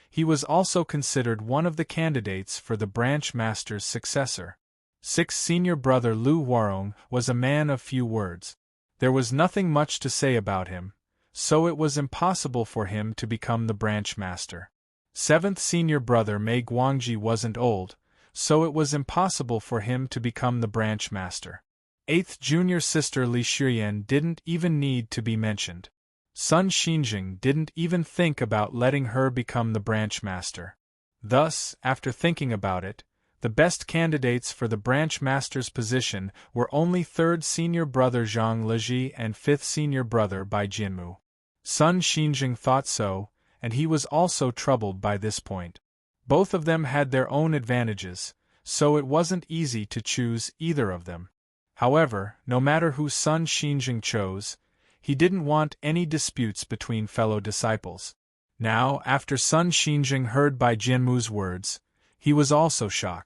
He was also considered one of the candidates for the branch master's successor. Sixth senior brother Lu Huarong was a man of few words. There was nothing much to say about him, so it was impossible for him to become the branch master. Seventh senior brother Mei Guangji wasn't old, so it was impossible for him to become the branch master. Eighth junior sister Li Shiyan didn't even need to be mentioned. Sun Xinjing didn't even think about letting her become the branch master. Thus, after thinking about it, the best candidates for the branch master's position were only third senior brother Zhang Leji and fifth senior brother Bai Jianmu. Sun Xinjing thought so, and he was also troubled by this point. Both of them had their own advantages, so it wasn't easy to choose either of them. However, no matter who Sun Xinjing chose, he didn't want any disputes between fellow disciples. Now, after Sun Xinjing heard Bai Jianmu's words, he was also shocked.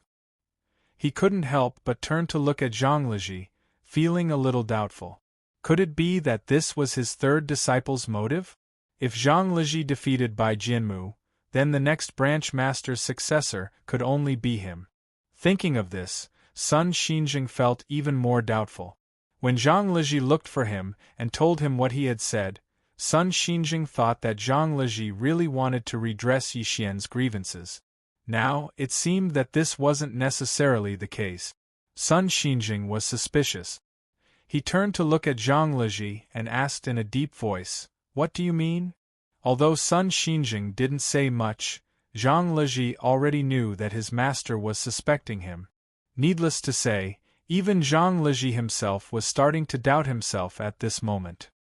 He couldn't help but turn to look at Zhang Leji, feeling a little doubtful. Could it be that this was his third disciple's motive? If Zhang Leji defeated Bai Jianmu, then the next branch master's successor could only be him. Thinking of this, Sun Xinjing felt even more doubtful. When Zhang Leji looked for him and told him what he had said, Sun Xinjing thought that Zhang Leji really wanted to redress Yi Xian's grievances. Now, it seemed that this wasn't necessarily the case. Sun Xinjing was suspicious. He turned to look at Zhang Leji and asked in a deep voice, "What do you mean?" Although Sun Xinjing didn't say much, Zhang Leji already knew that his master was suspecting him. Needless to say, even Zhang Leji himself was starting to doubt himself at this moment.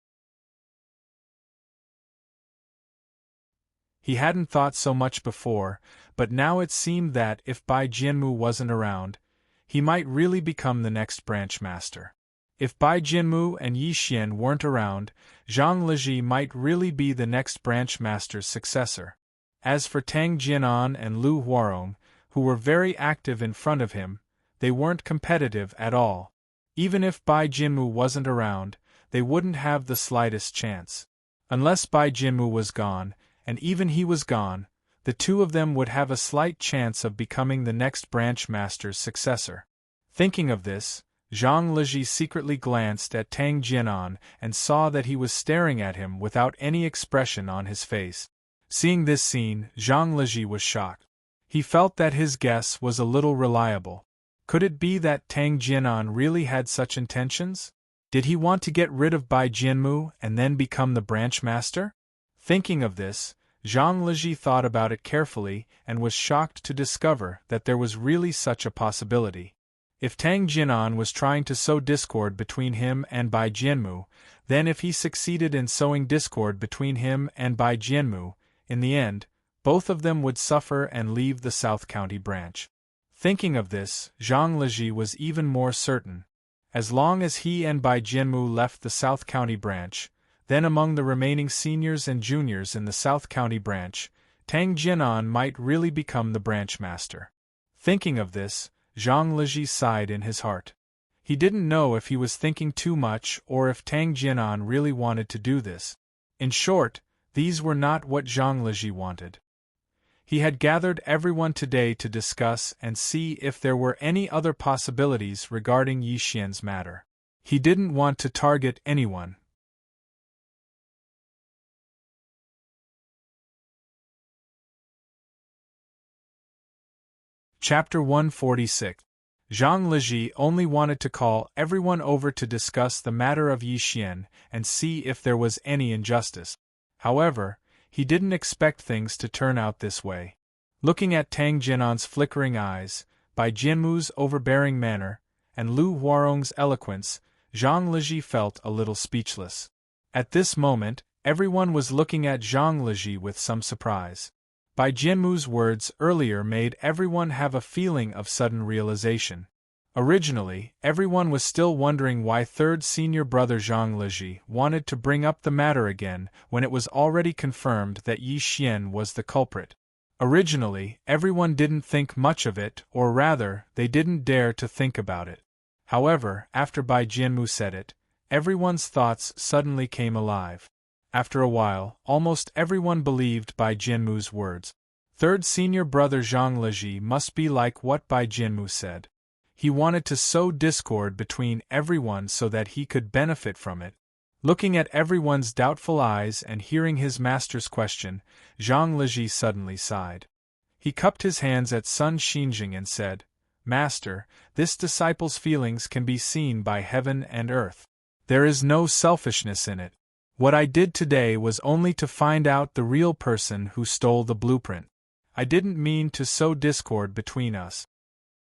He hadn't thought so much before, but now it seemed that if Bai Jianmu wasn't around, he might really become the next branch master. If Bai Jianmu and Yi Xian weren't around, Zhang Leji might really be the next branch master's successor. As for Tang Jianan and Lu Huarong, who were very active in front of him, they weren't competitive at all. Even if Bai Jianmu wasn't around, they wouldn't have the slightest chance. Unless Bai Jianmu was gone, and even he was gone, the two of them would have a slight chance of becoming the next branch master's successor. Thinking of this, Zhang Leji secretly glanced at Tang Jianan and saw that he was staring at him without any expression on his face. Seeing this scene, Zhang Leji was shocked. He felt that his guess was a little reliable. Could it be that Tang Jianan really had such intentions? Did he want to get rid of Bai Jianmu and then become the branch master? Thinking of this, Zhang Leji thought about it carefully and was shocked to discover that there was really such a possibility. If Tang Jianan was trying to sow discord between him and Bai Jianmu, then if he succeeded in sowing discord between him and Bai Jianmu, in the end, both of them would suffer and leave the South County branch. Thinking of this, Zhang Leji was even more certain. As long as he and Bai Jianmu left the South County branch, then among the remaining seniors and juniors in the South County branch, Tang Jianan might really become the branch master. Thinking of this, Zhang Leji sighed in his heart. He didn't know if he was thinking too much or if Tang Jianan really wanted to do this. In short, these were not what Zhang Leji wanted. He had gathered everyone today to discuss and see if there were any other possibilities regarding Yi Xian's matter. He didn't want to target anyone. Chapter 146. Zhang Leji only wanted to call everyone over to discuss the matter of Yi Xian and see if there was any injustice. However, he didn't expect things to turn out this way. Looking at Tang Jianan's flickering eyes, Bai Jianmu's overbearing manner, and Lu Huarong's eloquence, Zhang Leji felt a little speechless. At this moment, everyone was looking at Zhang Leji with some surprise. Bai Jianmu's words earlier made everyone have a feeling of sudden realization. Originally, everyone was still wondering why third senior brother Zhang Leji wanted to bring up the matter again when it was already confirmed that Yi Xian was the culprit. Originally, everyone didn't think much of it, or rather, they didn't dare to think about it. However, after Bai Jianmu said it, everyone's thoughts suddenly came alive. After a while, almost everyone believed Bai Jianmu's words. Third senior brother Zhang Leji must be like what Bai Jianmu said. He wanted to sow discord between everyone so that he could benefit from it. Looking at everyone's doubtful eyes and hearing his master's question, Zhang Leji suddenly sighed. He cupped his hands at Sun Xinjing and said, "Master, this disciple's feelings can be seen by heaven and earth. There is no selfishness in it. What I did today was only to find out the real person who stole the blueprint. I didn't mean to sow discord between us."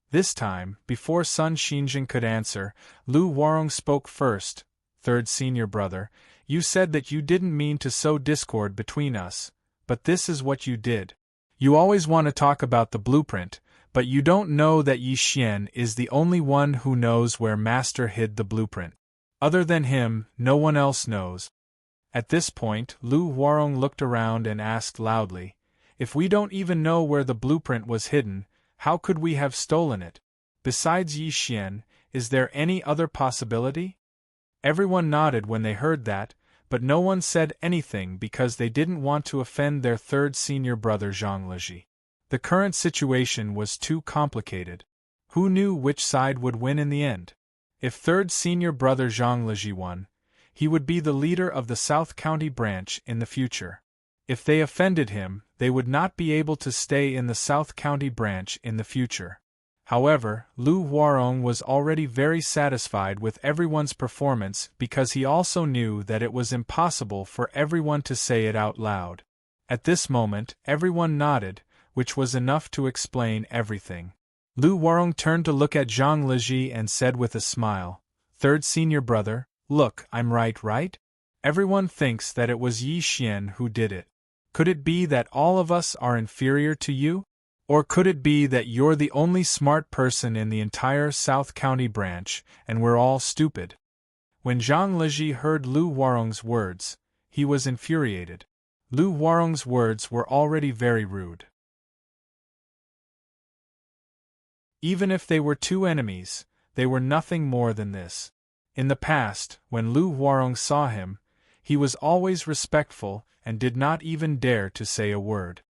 This time, before Sun Xinjing could answer, Lu Huarong spoke first. "Third senior brother, you said that you didn't mean to sow discord between us, but this is what you did. You always want to talk about the blueprint, but you don't know that Yi Xian is the only one who knows where Master hid the blueprint. Other than him, no one else knows." At this point, Lu Huarong looked around and asked loudly, "If we don't even know where the blueprint was hidden, how could we have stolen it? Besides Yi Xian, is there any other possibility?" Everyone nodded when they heard that, but no one said anything because they didn't want to offend their third senior brother Zhang Leji. The current situation was too complicated. Who knew which side would win in the end? If third senior brother Zhang Leji won, he would be the leader of the South County branch in the future. If they offended him, they would not be able to stay in the South County branch in the future. However, Lu Huarong was already very satisfied with everyone's performance because he also knew that it was impossible for everyone to say it out loud. At this moment, everyone nodded, which was enough to explain everything. Lu Warong turned to look at Zhang Liji and said with a smile, "Third senior brother, look, I'm right? Everyone thinks that it was Yi Xian who did it. Could it be that all of us are inferior to you? Or could it be that you're the only smart person in the entire South County branch, and we're all stupid?" When Zhang Liji heard Lu Warong's words, he was infuriated. Lu Warong's words were already very rude. Even if they were two enemies, they were nothing more than this. In the past, when Lu Warong saw him, he was always respectful and did not even dare to say a word.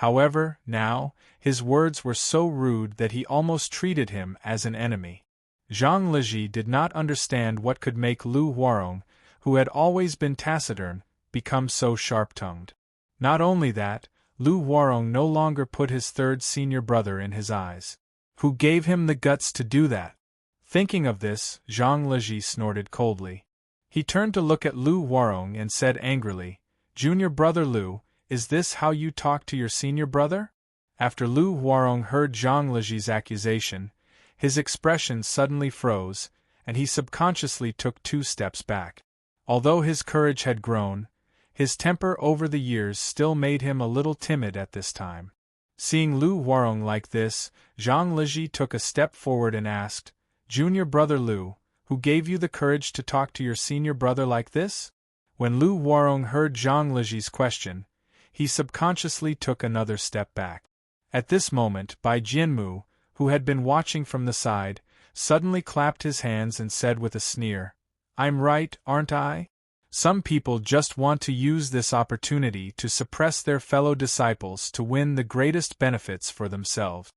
However, now, his words were so rude that he almost treated him as an enemy. Zhang Liji did not understand what could make Lu Warong, who had always been taciturn, become so sharp-tongued. Not only that, Lu Warong no longer put his third senior brother in his eyes. Who gave him the guts to do that? Thinking of this, Zhang Liji snorted coldly. He turned to look at Lu Warong and said angrily, "Junior brother Lu, is this how you talk to your senior brother?" After Lu Warong heard Zhang Liji's accusation, his expression suddenly froze, and he subconsciously took 2 steps back. Although his courage had grown, his temper over the years still made him a little timid at this time. Seeing Lu Warong like this, Zhang Liji took a step forward and asked, "Junior brother Lu, who gave you the courage to talk to your senior brother like this?" When Lu Warong heard Zhang Liji's question, he subconsciously took another step back. At this moment, Bai Jianmu, who had been watching from the side, suddenly clapped his hands and said with a sneer, "I'm right, aren't I? Some people just want to use this opportunity to suppress their fellow disciples to win the greatest benefits for themselves."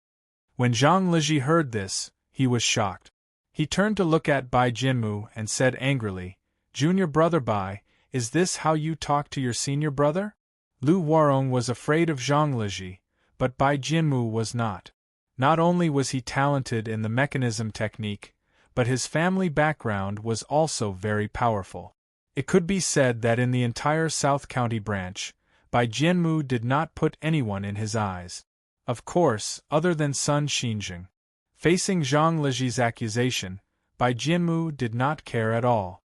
When Zhang Liji heard this, he was shocked. He turned to look at Bai Jianmu and said angrily, "Junior brother Bai, is this how you talk to your senior brother?" Lu Warong was afraid of Zhang Liji, but Bai Jianmu was not. Not only was he talented in the mechanism technique, but his family background was also very powerful. It could be said that in the entire South County branch, Bai Jianmu did not put anyone in his eyes. Of course, other than Sun Xinjing. Facing Zhang Liji's accusation, Bai Jianmu did not care at all.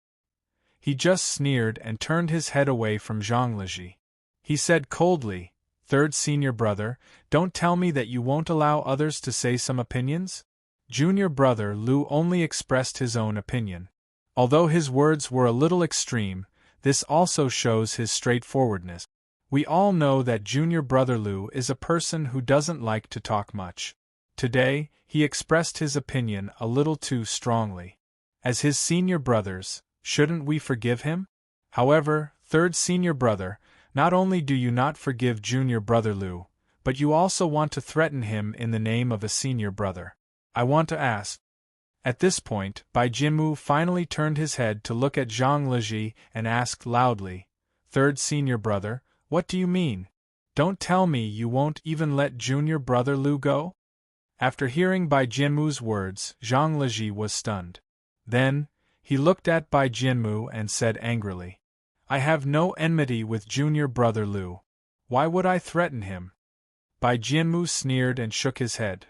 He just sneered and turned his head away from Zhang Liji. He said coldly, "Third senior brother, don't tell me that you won't allow others to say some opinions?" Junior brother Lu only expressed his own opinion. Although his words were a little extreme, this also shows his straightforwardness. We all know that junior brother Lu is a person who doesn't like to talk much. Today, he expressed his opinion a little too strongly. As his senior brothers, shouldn't we forgive him? However, third senior brother, not only do you not forgive junior brother Lu, but you also want to threaten him in the name of a senior brother. I want to ask. At this point, Bai Jianmu finally turned his head to look at Zhang Liji and asked loudly, "Third senior brother, what do you mean? Don't tell me you won't even let junior brother Lu go?" After hearing Bai Jianmu's words, Zhang Liji was stunned. Then, he looked at Bai Jianmu and said angrily, "I have no enmity with junior brother Lu. Why would I threaten him?" Bai Jianmu sneered and shook his head.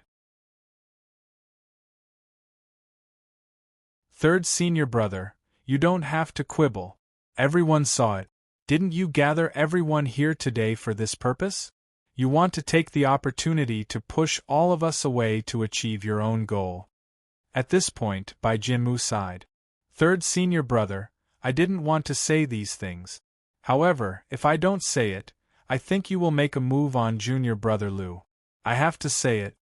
"Third senior brother, you don't have to quibble. Everyone saw it. Didn't you gather everyone here today for this purpose? You want to take the opportunity to push all of us away to achieve your own goal." At this point, Bai Jianmu sighed. "Third senior brother, I didn't want to say these things. However, if I don't say it, I think you will make a move on junior brother Lu. I have to say it."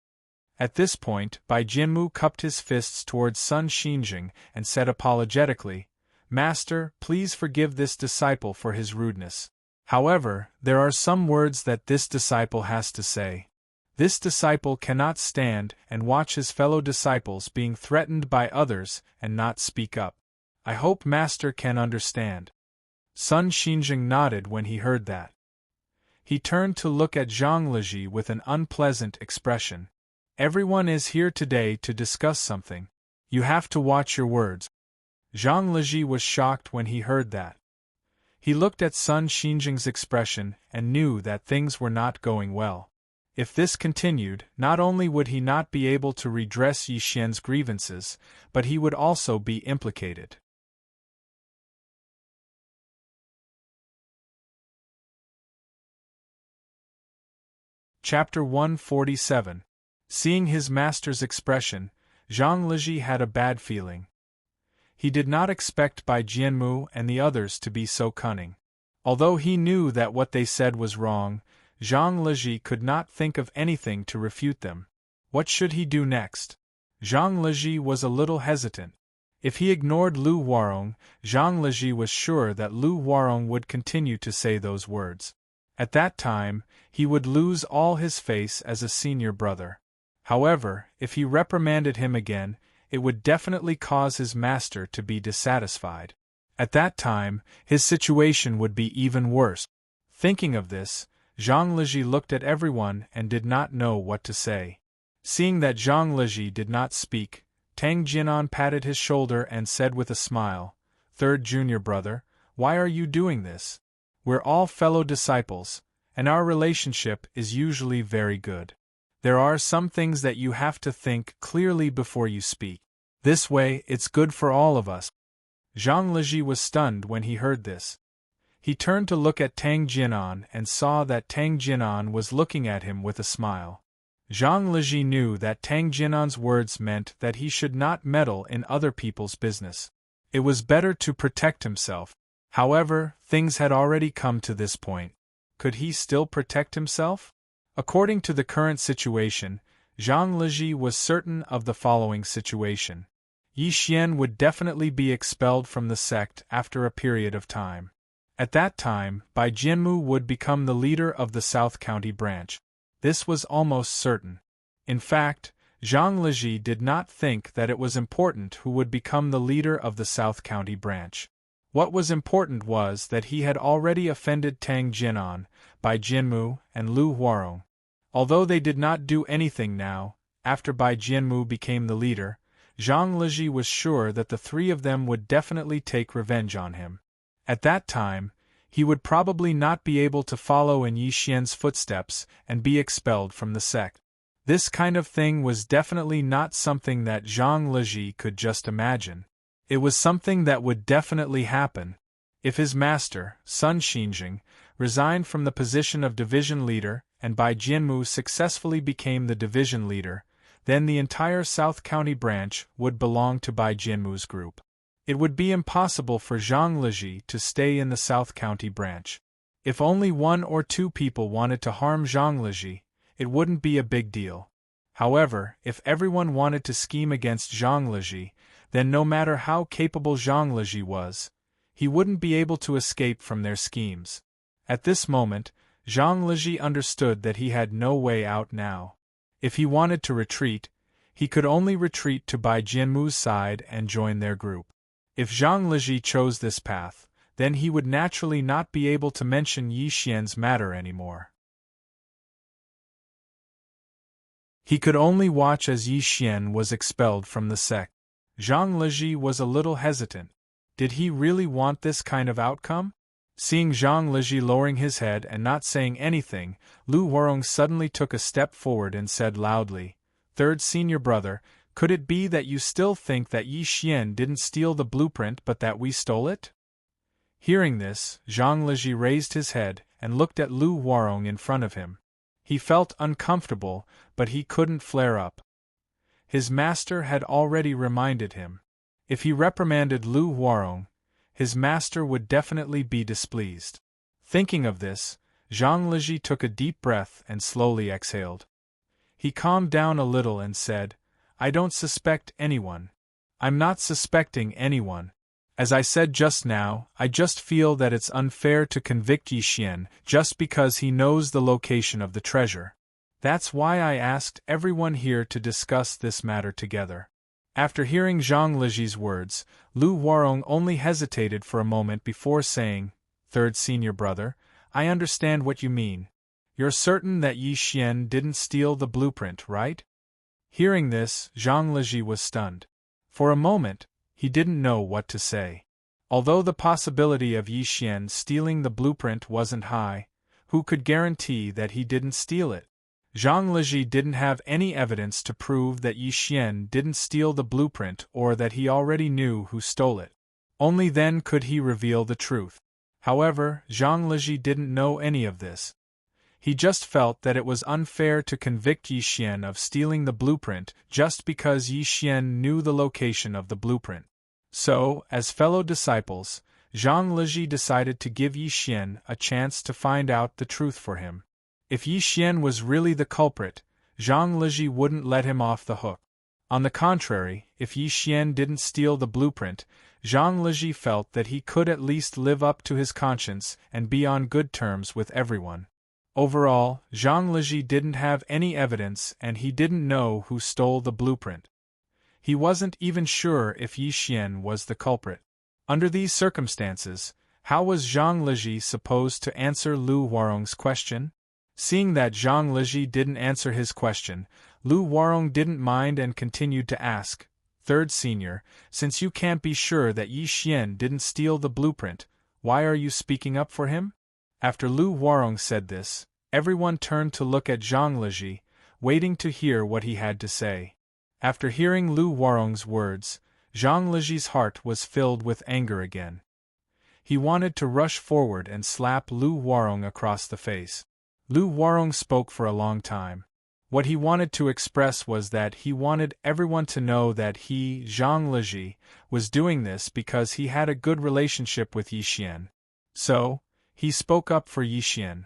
At this point, Bai Jianmu cupped his fists towards Sun Xinjing and said apologetically, "Master, please forgive this disciple for his rudeness. However, there are some words that this disciple has to say. This disciple cannot stand and watch his fellow disciples being threatened by others and not speak up. I hope Master can understand." Sun Xinjing nodded when he heard that. He turned to look at Zhang Liji with an unpleasant expression. "Everyone is here today to discuss something. You have to watch your words." Zhang Liji was shocked when he heard that. He looked at Sun Xinjing's expression and knew that things were not going well. If this continued, not only would he not be able to redress Yi Xian's grievances, but he would also be implicated. Chapter 147. Seeing his master's expression, Zhang Liji had a bad feeling. He did not expect Bai Jianmu and the others to be so cunning. Although he knew that what they said was wrong, Zhang Liji could not think of anything to refute them. What should he do next? Zhang Liji was a little hesitant. If he ignored Lu Huarong, Zhang Liji was sure that Lu Huarong would continue to say those words. At that time, he would lose all his face as a senior brother. However, if he reprimanded him again, it would definitely cause his master to be dissatisfied. At that time, his situation would be even worse. Thinking of this, Zhang Liji looked at everyone and did not know what to say. Seeing that Zhang Liji did not speak, Tang Jinan patted his shoulder and said with a smile, "Third junior brother, why are you doing this? We're all fellow disciples, and our relationship is usually very good. There are some things that you have to think clearly before you speak. This way, it's good for all of us." Zhang Liji was stunned when he heard this. He turned to look at Tang Jinan and saw that Tang Jinan was looking at him with a smile. Zhang Liji knew that Tang Jinan's words meant that he should not meddle in other people's business. It was better to protect himself. However, things had already come to this point. Could he still protect himself? According to the current situation, Zhang Liji was certain of the following situation. Yi Xian would definitely be expelled from the sect after a period of time. At that time, Bai Jianmu would become the leader of the South County branch. This was almost certain. In fact, Zhang Liji did not think that it was important who would become the leader of the South County branch. What was important was that he had already offended Tang Jinan, Bai Jianmu, and Lu Huarong. Although they did not do anything now, after Bai Jianmu became the leader, Zhang Liji was sure that the three of them would definitely take revenge on him. At that time, he would probably not be able to follow in Yi Xian's footsteps and be expelled from the sect. This kind of thing was definitely not something that Zhang Liji could just imagine. It was something that would definitely happen. If his master, Sun Xinjing, resigned from the position of division leader and Bai Jianmu successfully became the division leader, then the entire South County branch would belong to Bai Jianmu's group. It would be impossible for Zhang Liji to stay in the South County branch. If only one or two people wanted to harm Zhang Liji, it wouldn't be a big deal. However, if everyone wanted to scheme against Zhang Liji, then no matter how capable Zhang Liji was, he wouldn't be able to escape from their schemes. At this moment, Zhang Liji understood that he had no way out now. If he wanted to retreat, he could only retreat to Bai Jianmu's side and join their group. If Zhang Liji chose this path, then he would naturally not be able to mention Yi Xian's matter anymore. He could only watch as Yi Xian was expelled from the sect. Zhang Liji was a little hesitant. Did he really want this kind of outcome? Seeing Zhang Liji lowering his head and not saying anything, Lu Huarong suddenly took a step forward and said loudly, "Third senior brother, could it be that you still think that Yi Xian didn't steal the blueprint but that we stole it?" Hearing this, Zhang Liji raised his head and looked at Lu Huarong in front of him. He felt uncomfortable, but he couldn't flare up. His master had already reminded him. If he reprimanded Lu Huarong, his master would definitely be displeased. Thinking of this, Zhang Liji took a deep breath and slowly exhaled. He calmed down a little and said, "I don't suspect anyone. I'm not suspecting anyone. As I said just now, I just feel that it's unfair to convict Yi Xian just because he knows the location of the treasure. That's why I asked everyone here to discuss this matter together." After hearing Zhang Liji's words, Lu Huarong only hesitated for a moment before saying, "Third senior brother, I understand what you mean. You're certain that Yi Xian didn't steal the blueprint, right?" Hearing this, Zhang Liji was stunned. For a moment, he didn't know what to say. Although the possibility of Yi Xian stealing the blueprint wasn't high, who could guarantee that he didn't steal it? Zhang Leji didn't have any evidence to prove that Yi Xian didn't steal the blueprint or that he already knew who stole it. Only then could he reveal the truth. However, Zhang Leji didn't know any of this. He just felt that it was unfair to convict Yi Xian of stealing the blueprint just because Yi Xian knew the location of the blueprint. So, as fellow disciples, Zhang Leji decided to give Yi Xian a chance to find out the truth for him. If Yi Xian was really the culprit, Zhang Leji wouldn't let him off the hook. On the contrary, if Yi Xian didn't steal the blueprint, Zhang Leji felt that he could at least live up to his conscience and be on good terms with everyone. Overall, Zhang Leji didn't have any evidence and he didn't know who stole the blueprint. He wasn't even sure if Yi Xian was the culprit. Under these circumstances, how was Zhang Leji supposed to answer Lu Huarong's question? Seeing that Zhang Leji didn't answer his question, Lu Huarong didn't mind and continued to ask, "Third Senior, since you can't be sure that Yi Xian didn't steal the blueprint, why are you speaking up for him?" After Lu Huarong said this, everyone turned to look at Zhang Leji, waiting to hear what he had to say. After hearing Lu Huarong's words, Zhang Leji's heart was filled with anger again. He wanted to rush forward and slap Lu Huarong across the face. Lu Huarong spoke for a long time. What he wanted to express was that he wanted everyone to know that he, Zhang Leji, was doing this because he had a good relationship with Yi Xian. So, he spoke up for Yi Xian.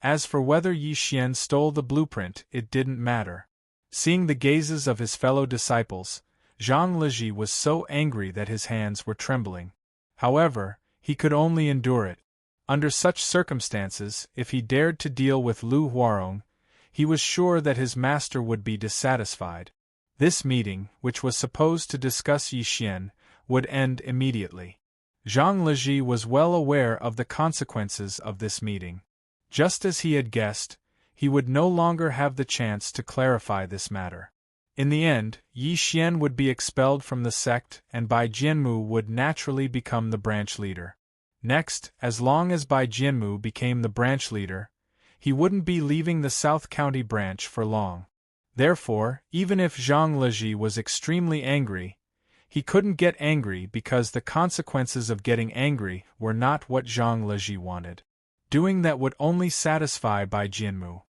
As for whether Yi Xian stole the blueprint, it didn't matter. Seeing the gazes of his fellow disciples, Zhang Leji was so angry that his hands were trembling. However, he could only endure it. Under such circumstances, if he dared to deal with Lu Huarong, he was sure that his master would be dissatisfied. This meeting, which was supposed to discuss Yi Xian, would end immediately. Zhang Leji was well aware of the consequences of this meeting. Just as he had guessed, he would no longer have the chance to clarify this matter. In the end, Yi Xian would be expelled from the sect and Bai Jianmu would naturally become the branch leader. Next, as long as Bai Jianmu became the branch leader, he wouldn't be leaving the South County branch for long. Therefore, even if Zhang Leji was extremely angry, he couldn't get angry because the consequences of getting angry were not what Zhang Leji wanted. Doing that would only satisfy Bai Jianmu.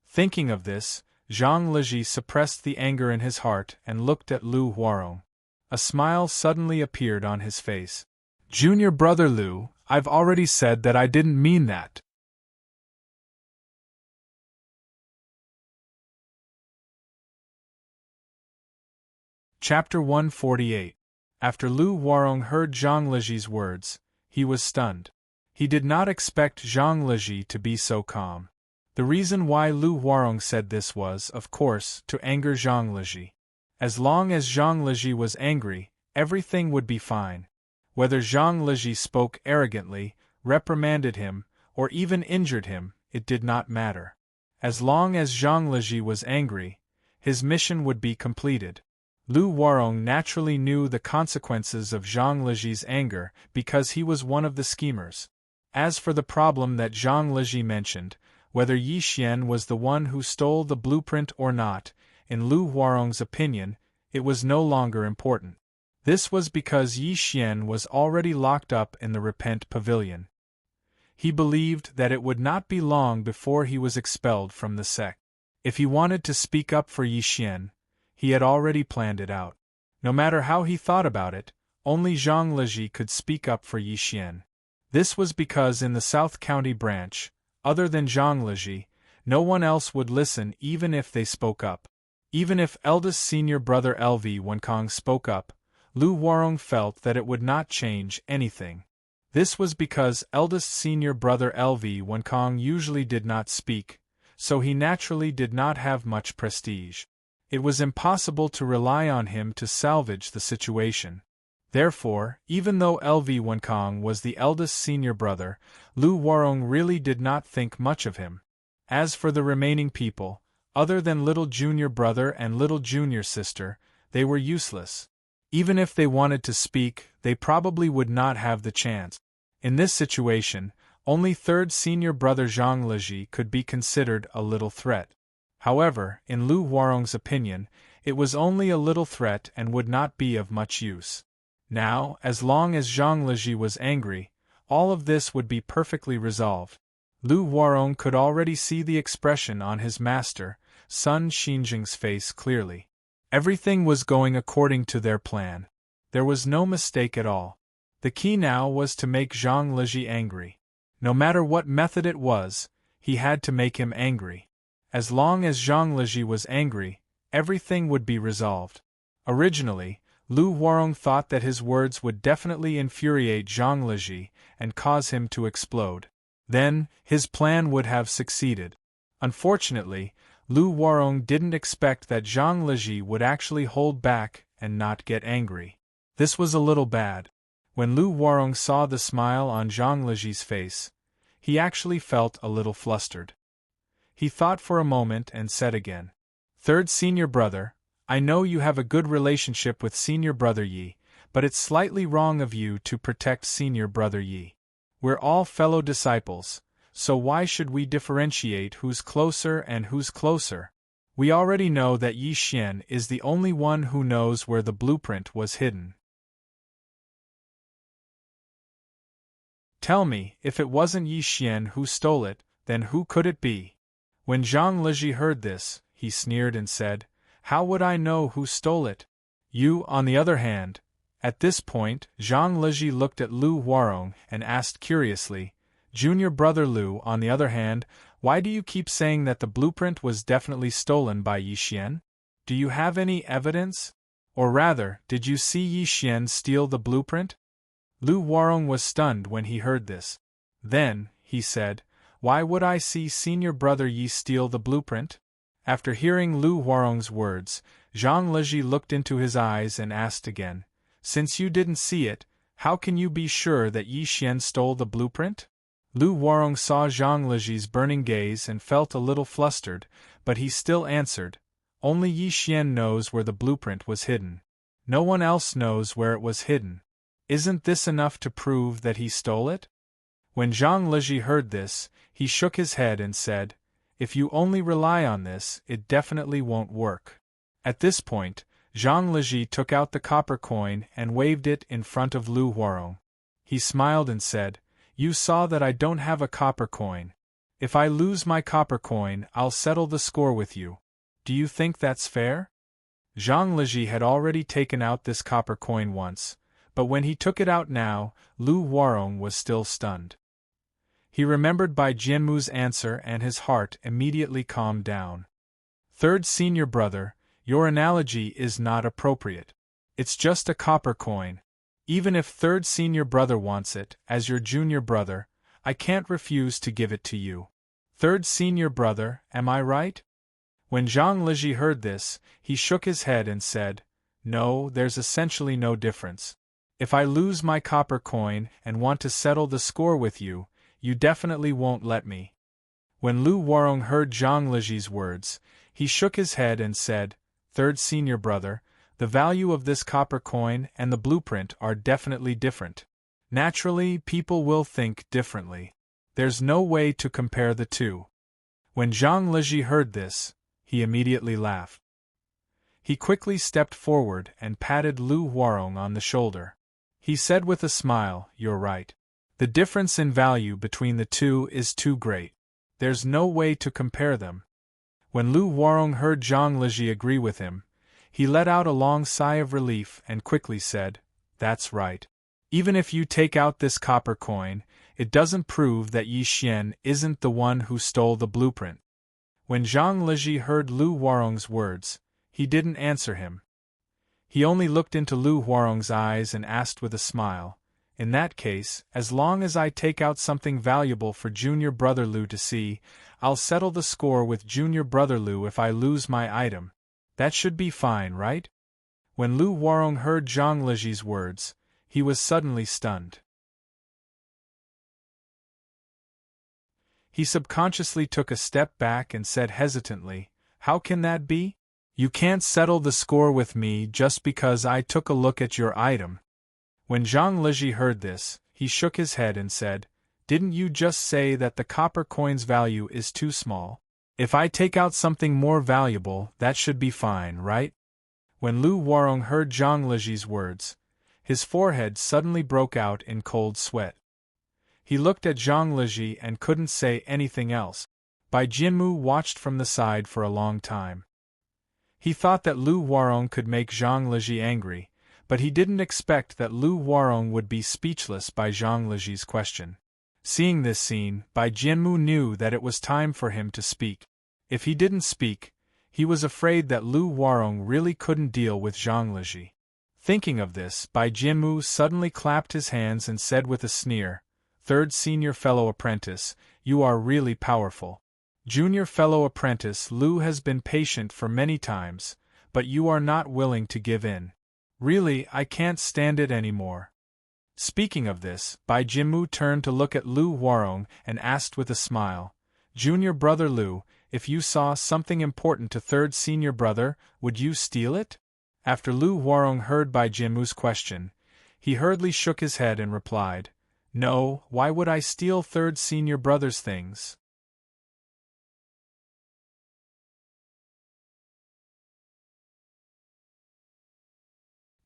Thinking of this, Zhang Leji suppressed the anger in his heart and looked at Lu Huarong. A smile suddenly appeared on his face. "Junior brother Lu, I've already said that I didn't mean that." Chapter 148. After Lu Huarong heard Zhang Leji's words, he was stunned. He did not expect Zhang Leji to be so calm. The reason why Lu Huarong said this was, of course, to anger Zhang Leji. As long as Zhang Leji was angry, everything would be fine. Whether Zhang Leji spoke arrogantly, reprimanded him, or even injured him, it did not matter. As long as Zhang Leji was angry, his mission would be completed. Lu Huarong naturally knew the consequences of Zhang Leji's anger because he was one of the schemers. As for the problem that Zhang Leji mentioned, whether Yi Xian was the one who stole the blueprint or not, in Lu Huarong's opinion, it was no longer important. This was because Yi Xian was already locked up in the Repent Pavilion. He believed that it would not be long before he was expelled from the sect. If he wanted to speak up for Yi Xian, he had already planned it out. No matter how he thought about it, only Zhang Leji could speak up for Yi Xian. This was because in the South County branch, other than Zhang Leji, no one else would listen even if they spoke up. Even if eldest senior brother LV Wenkong spoke up, Lu Huarong felt that it would not change anything. This was because eldest senior brother LV Wenkong usually did not speak, so he naturally did not have much prestige. It was impossible to rely on him to salvage the situation. Therefore, even though LV Wenkong was the eldest senior brother, Lu Huarong really did not think much of him. As for the remaining people, other than little junior brother and little junior sister, they were useless. Even if they wanted to speak, they probably would not have the chance. In this situation, only third senior brother Zhang Leji could be considered a little threat. However, in Lu Huarong's opinion, it was only a little threat and would not be of much use. Now, as long as Zhang Leji was angry, all of this would be perfectly resolved. Lu Huarong could already see the expression on his master, Sun Xinjing's face clearly. Everything was going according to their plan. There was no mistake at all. The key now was to make Zhang Leji angry. No matter what method it was, he had to make him angry. As long as Zhang Leji was angry, everything would be resolved. Originally, Lu Huarong thought that his words would definitely infuriate Zhang Leji and cause him to explode. Then, his plan would have succeeded. Unfortunately, Lu Huarong didn't expect that Zhang Leji would actually hold back and not get angry. This was a little bad. When Lu Huarong saw the smile on Zhang Leji's face, he actually felt a little flustered. He thought for a moment and said again, "Third senior brother, I know you have a good relationship with senior brother Yi, but it's slightly wrong of you to protect senior brother Yi. We're all fellow disciples, so why should we differentiate who's closer and who's closer? We already know that Yi Xian is the only one who knows where the blueprint was hidden. Tell me, if it wasn't Yi Xian who stole it, then who could it be?" When Zhang Leji heard this, he sneered and said, "How would I know who stole it? You, on the other hand." At this point, Zhang Leji looked at Lu Huarong and asked curiously, "Junior brother Lu, on the other hand, why do you keep saying that the blueprint was definitely stolen by Yi Xian? Do you have any evidence? Or rather, did you see Yi Xian steal the blueprint?" Lu Huarong was stunned when he heard this. Then, he said, "Why would I see senior brother Yi steal the blueprint?" After hearing Lu Huarong's words, Zhang Leji looked into his eyes and asked again, "Since you didn't see it, how can you be sure that Yi Xian stole the blueprint?" Lu Huarong saw Zhang Leji's burning gaze and felt a little flustered, but he still answered, "Only Yi Xian knows where the blueprint was hidden. No one else knows where it was hidden. Isn't this enough to prove that he stole it?" When Zhang Leji heard this, he shook his head and said, "If you only rely on this, it definitely won't work." At this point, Zhang Leji took out the copper coin and waved it in front of Lu Huarong. He smiled and said, "You saw that I don't have a copper coin. If I lose my copper coin, I'll settle the score with you. Do you think that's fair?" Zhang Leji had already taken out this copper coin once, but when he took it out now, Lu Huarong was still stunned. He remembered Bai Jianmu's answer and his heart immediately calmed down. "Third senior brother, your analogy is not appropriate. It's just a copper coin. Even if third senior brother wants it, as your junior brother, I can't refuse to give it to you. Third senior brother, am I right?" When Zhang Leji heard this, he shook his head and said, "No, there's essentially no difference. If I lose my copper coin and want to settle the score with you, you definitely won't let me." When Lu Huarong heard Zhang Leji's words, he shook his head and said, "Third senior brother, the value of this copper coin and the blueprint are definitely different. Naturally, people will think differently. There's no way to compare the two." When Zhang Leji heard this, he immediately laughed. He quickly stepped forward and patted Lu Huarong on the shoulder. He said with a smile, "You're right. The difference in value between the two is too great. There's no way to compare them." When Lu Huarong heard Zhang Leji agree with him, he let out a long sigh of relief and quickly said, "That's right. Even if you take out this copper coin, it doesn't prove that Yi Xian isn't the one who stole the blueprint." When Zhang Leji heard Lu Huarong's words, he didn't answer him. He only looked into Lu Huarong's eyes and asked with a smile, "In that case, as long as I take out something valuable for junior brother Lu to see, I'll settle the score with junior brother Lu if I lose my item. That should be fine, right?" When Lu Huarong heard Zhang Leji's words, he was suddenly stunned. He subconsciously took a step back and said hesitantly, "How can that be? You can't settle the score with me just because I took a look at your item. When Zhang Liji heard this, he shook his head and said, Didn't you just say that the copper coin's value is too small? If I take out something more valuable, that should be fine, right? When Lu Warong heard Zhang Liji's words, his forehead suddenly broke out in cold sweat. He looked at Zhang Liji and couldn't say anything else. Bai Jianmu watched from the side for a long time. He thought that Lu Warong could make Zhang Liji angry, but he didn't expect that Lu Warong would be speechless by Zhang Liji's question. Seeing this scene, Bai Jianmu knew that it was time for him to speak. If he didn't speak, he was afraid that Lu Warong really couldn't deal with Zhang Liji. Thinking of this, Bai Jianmu suddenly clapped his hands and said with a sneer, Third senior fellow apprentice, you are really powerful. Junior fellow apprentice Lu has been patient for many times, but you are not willing to give in. Really, I can't stand it anymore. Speaking of this, Bai Jianmu turned to look at Lu Warong and asked with a smile, Junior brother Lu, if you saw something important to third senior brother, would you steal it? After Lu Warong heard Bai Jianmu's question, he hurriedly shook his head and replied, No, why would I steal third senior brother's things?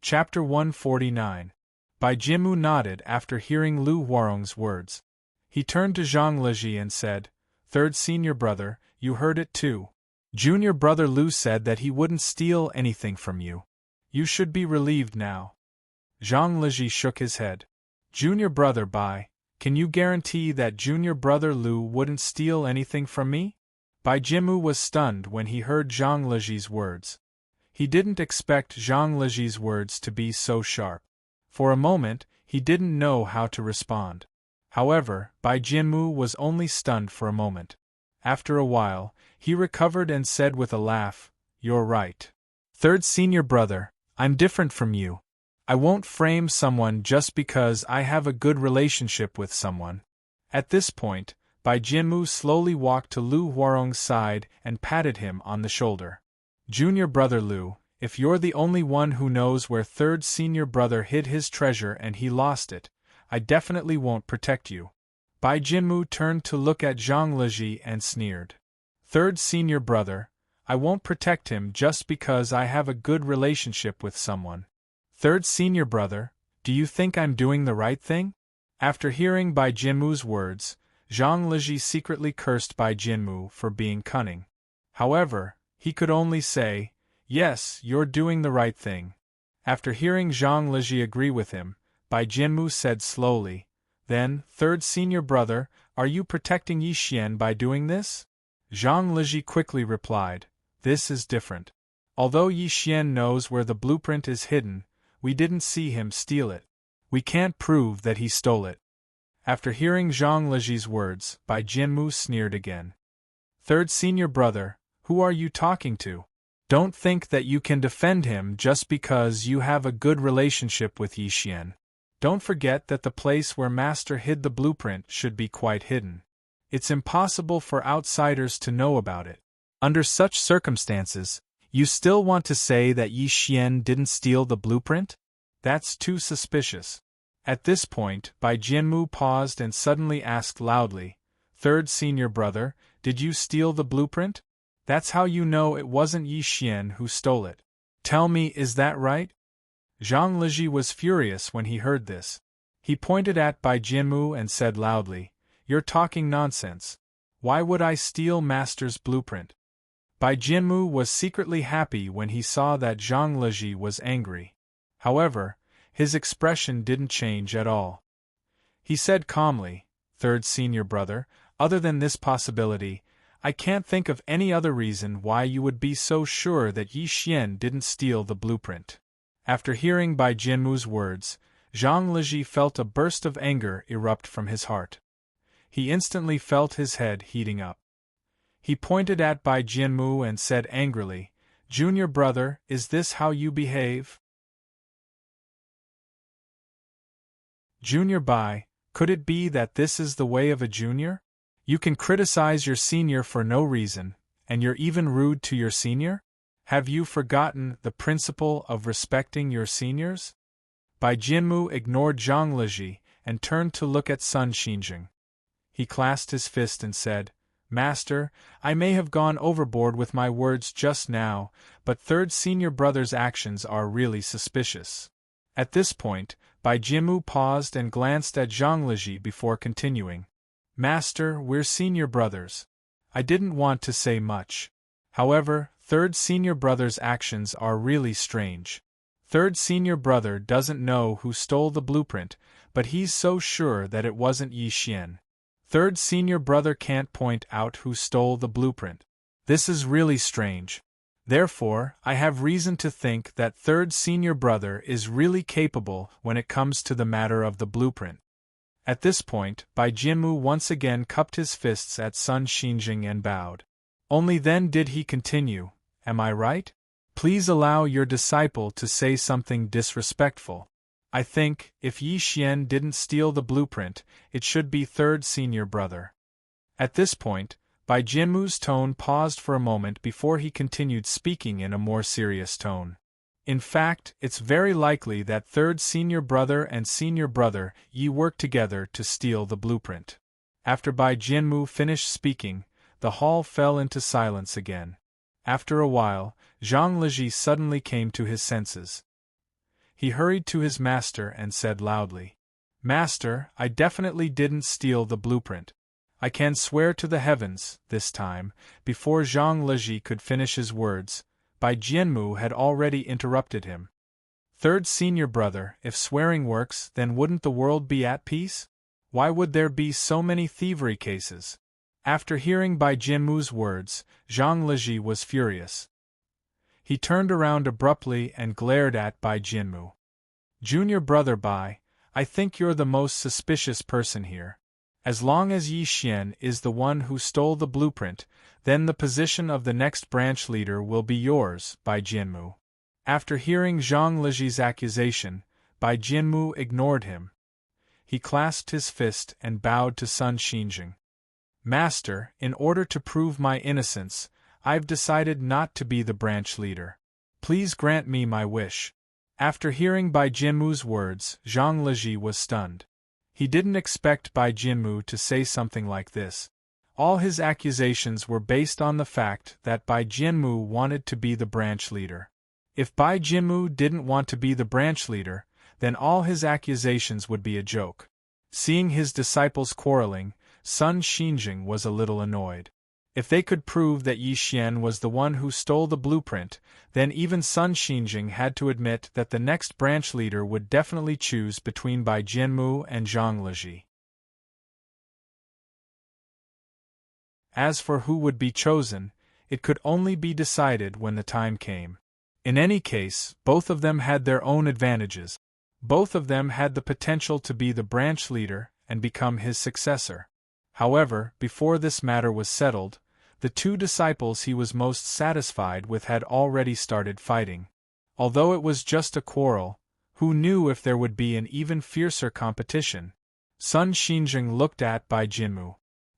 Chapter 149. Bai Jianmu nodded after hearing Lu Warong's words. He turned to Zhang Liji and said, Third senior brother, you heard it too. Junior brother Lu said that he wouldn't steal anything from you. You should be relieved now. Zhang Liji shook his head. Junior brother Bai, can you guarantee that junior brother Lu wouldn't steal anything from me? Bai Jianmu was stunned when he heard Zhang Liji's words. He didn't expect Zhang Liji's words to be so sharp. For a moment, he didn't know how to respond. However, Bai Jianmu was only stunned for a moment. After a while, he recovered and said with a laugh, You're right. Third senior brother, I'm different from you. I won't frame someone just because I have a good relationship with someone. At this point, Bai Jianmu slowly walked to Lu Warong's side and patted him on the shoulder. Junior brother Lu, if you're the only one who knows where third senior brother hid his treasure and he lost it, I definitely won't protect you. Bai Jianmu turned to look at Zhang Liji and sneered. Third senior brother, I won't protect him just because I have a good relationship with someone. Third senior brother, do you think I'm doing the right thing? After hearing Bai Jianmu's words, Zhang Liji secretly cursed Bai Jianmu for being cunning. However, he could only say, Yes, you're doing the right thing. After hearing Zhang Liji agree with him, Bai Jianmu said slowly, Then, third senior brother, are you protecting Yi Xian by doing this? Zhang Liji quickly replied, This is different. Although Yi Xian knows where the blueprint is hidden, we didn't see him steal it. We can't prove that he stole it. After hearing Zhang Liji's words, Bai Jianmu sneered again. Third senior brother, who are you talking to? Don't think that you can defend him just because you have a good relationship with Yi Xian. Don't forget that the place where Master hid the blueprint should be quite hidden. It's impossible for outsiders to know about it. Under such circumstances, you still want to say that Yi Xian didn't steal the blueprint? That's too suspicious. At this point, Bai Jianmu paused and suddenly asked loudly, Third senior brother, did you steal the blueprint? That's how you know it wasn't Yi Xian who stole it. Tell me, is that right? Zhang Liji was furious when he heard this. He pointed at Bai Jianmu and said loudly, You're talking nonsense. Why would I steal Master's blueprint? Bai Jianmu was secretly happy when he saw that Zhang Liji was angry. However, his expression didn't change at all. He said calmly, Third senior brother, other than this possibility, I can't think of any other reason why you would be so sure that Yi Xian didn't steal the blueprint. After hearing Bai Jianmu's words, Zhang Liji felt a burst of anger erupt from his heart. He instantly felt his head heating up. He pointed at Bai Jianmu and said angrily, Junior brother, is this how you behave? Junior Bai, could it be that this is the way of a junior? You can criticize your senior for no reason, and you're even rude to your senior? Have you forgotten the principle of respecting your seniors? Bai Jianmu ignored Zhang Leji and turned to look at Sun Xinjing. He clasped his fist and said, Master, I may have gone overboard with my words just now, but third senior brother's actions are really suspicious. At this point, Bai Jianmu paused and glanced at Zhang Leji before continuing. Master, we're senior brothers. I didn't want to say much. However, third senior brother's actions are really strange. Third senior brother doesn't know who stole the blueprint, but he's so sure that it wasn't Yi Xian. Third senior brother can't point out who stole the blueprint. This is really strange. Therefore, I have reason to think that third senior brother is really capable when it comes to the matter of the blueprint. At this point, Bai Jianmu once again cupped his fists at Sun Xinjing and bowed. Only then did he continue, Am I right? Please allow your disciple to say something disrespectful. I think, if Yi Xian didn't steal the blueprint, it should be third senior brother. At this point, Bai Jianmu's tone paused for a moment before he continued speaking in a more serious tone. In fact, it's very likely that third senior brother and senior brother Yi worked together to steal the blueprint. After Bai Jianmu finished speaking, the hall fell into silence again. After a while, Zhang Leji suddenly came to his senses. He hurried to his master and said loudly, Master, I definitely didn't steal the blueprint. I can swear to the heavens, this time. Before Zhang Leji could finish his words, Bai Jianmu had already interrupted him. Third senior brother, if swearing works, then wouldn't the world be at peace? Why would there be so many thievery cases? After hearing Bai Jianmu's words, Zhang Leji was furious. He turned around abruptly and glared at Bai Jianmu. Junior brother Bai, I think you're the most suspicious person here. As long as Yi Xian is the one who stole the blueprint, then the position of the next branch leader will be yours, Bai Jianmu. After hearing Zhang Leji's accusation, Bai Jianmu ignored him. He clasped his fist and bowed to Sun Xinjing. Master, in order to prove my innocence, I've decided not to be the branch leader. Please grant me my wish. After hearing Bai Jianmu's words, Zhang Leji was stunned. He didn't expect Bai Jianmu to say something like this. All his accusations were based on the fact that Bai Jianmu wanted to be the branch leader. If Bai Jianmu didn't want to be the branch leader, then all his accusations would be a joke. Seeing his disciples quarreling, Sun Xinjing was a little annoyed. If they could prove that Yi Xian was the one who stole the blueprint, then even Sun Xinjing had to admit that the next branch leader would definitely choose between Bai Jianmu and Zhang Leji. As for who would be chosen, it could only be decided when the time came. In any case, both of them had their own advantages. Both of them had the potential to be the branch leader and become his successor. However, before this matter was settled, the two disciples he was most satisfied with had already started fighting. Although it was just a quarrel, who knew if there would be an even fiercer competition? Sun Xinjing looked at Bai Jianmu.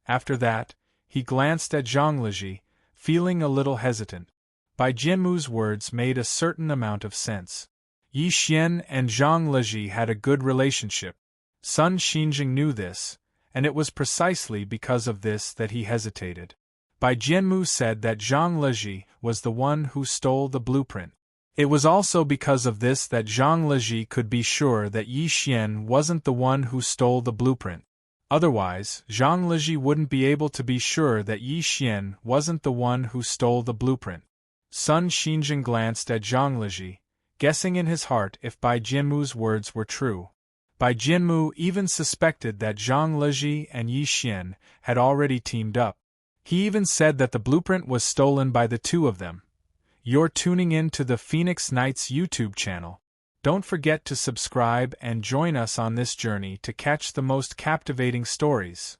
After that, he glanced at Zhang Leji, feeling a little hesitant. Bai Jianmu's words made a certain amount of sense. Yi Xian and Zhang Leji had a good relationship. Sun Xinjing knew this, and it was precisely because of this that he hesitated. Bai Jianmu said that Zhang Leji was the one who stole the blueprint. It was also because of this that Zhang Leji could be sure that Yi Xian wasn't the one who stole the blueprint. Otherwise, Zhang Leji wouldn't be able to be sure that Yi Xian wasn't the one who stole the blueprint. Sun Xinjing glanced at Zhang Leji, guessing in his heart if Bai Jianmu's words were true. Bai Jianmu even suspected that Zhang Leji and Yi Xian had already teamed up. He even said that the blueprint was stolen by the two of them. You're tuning in to the Phoenix Knights YouTube channel. Don't forget to subscribe and join us on this journey to catch the most captivating stories.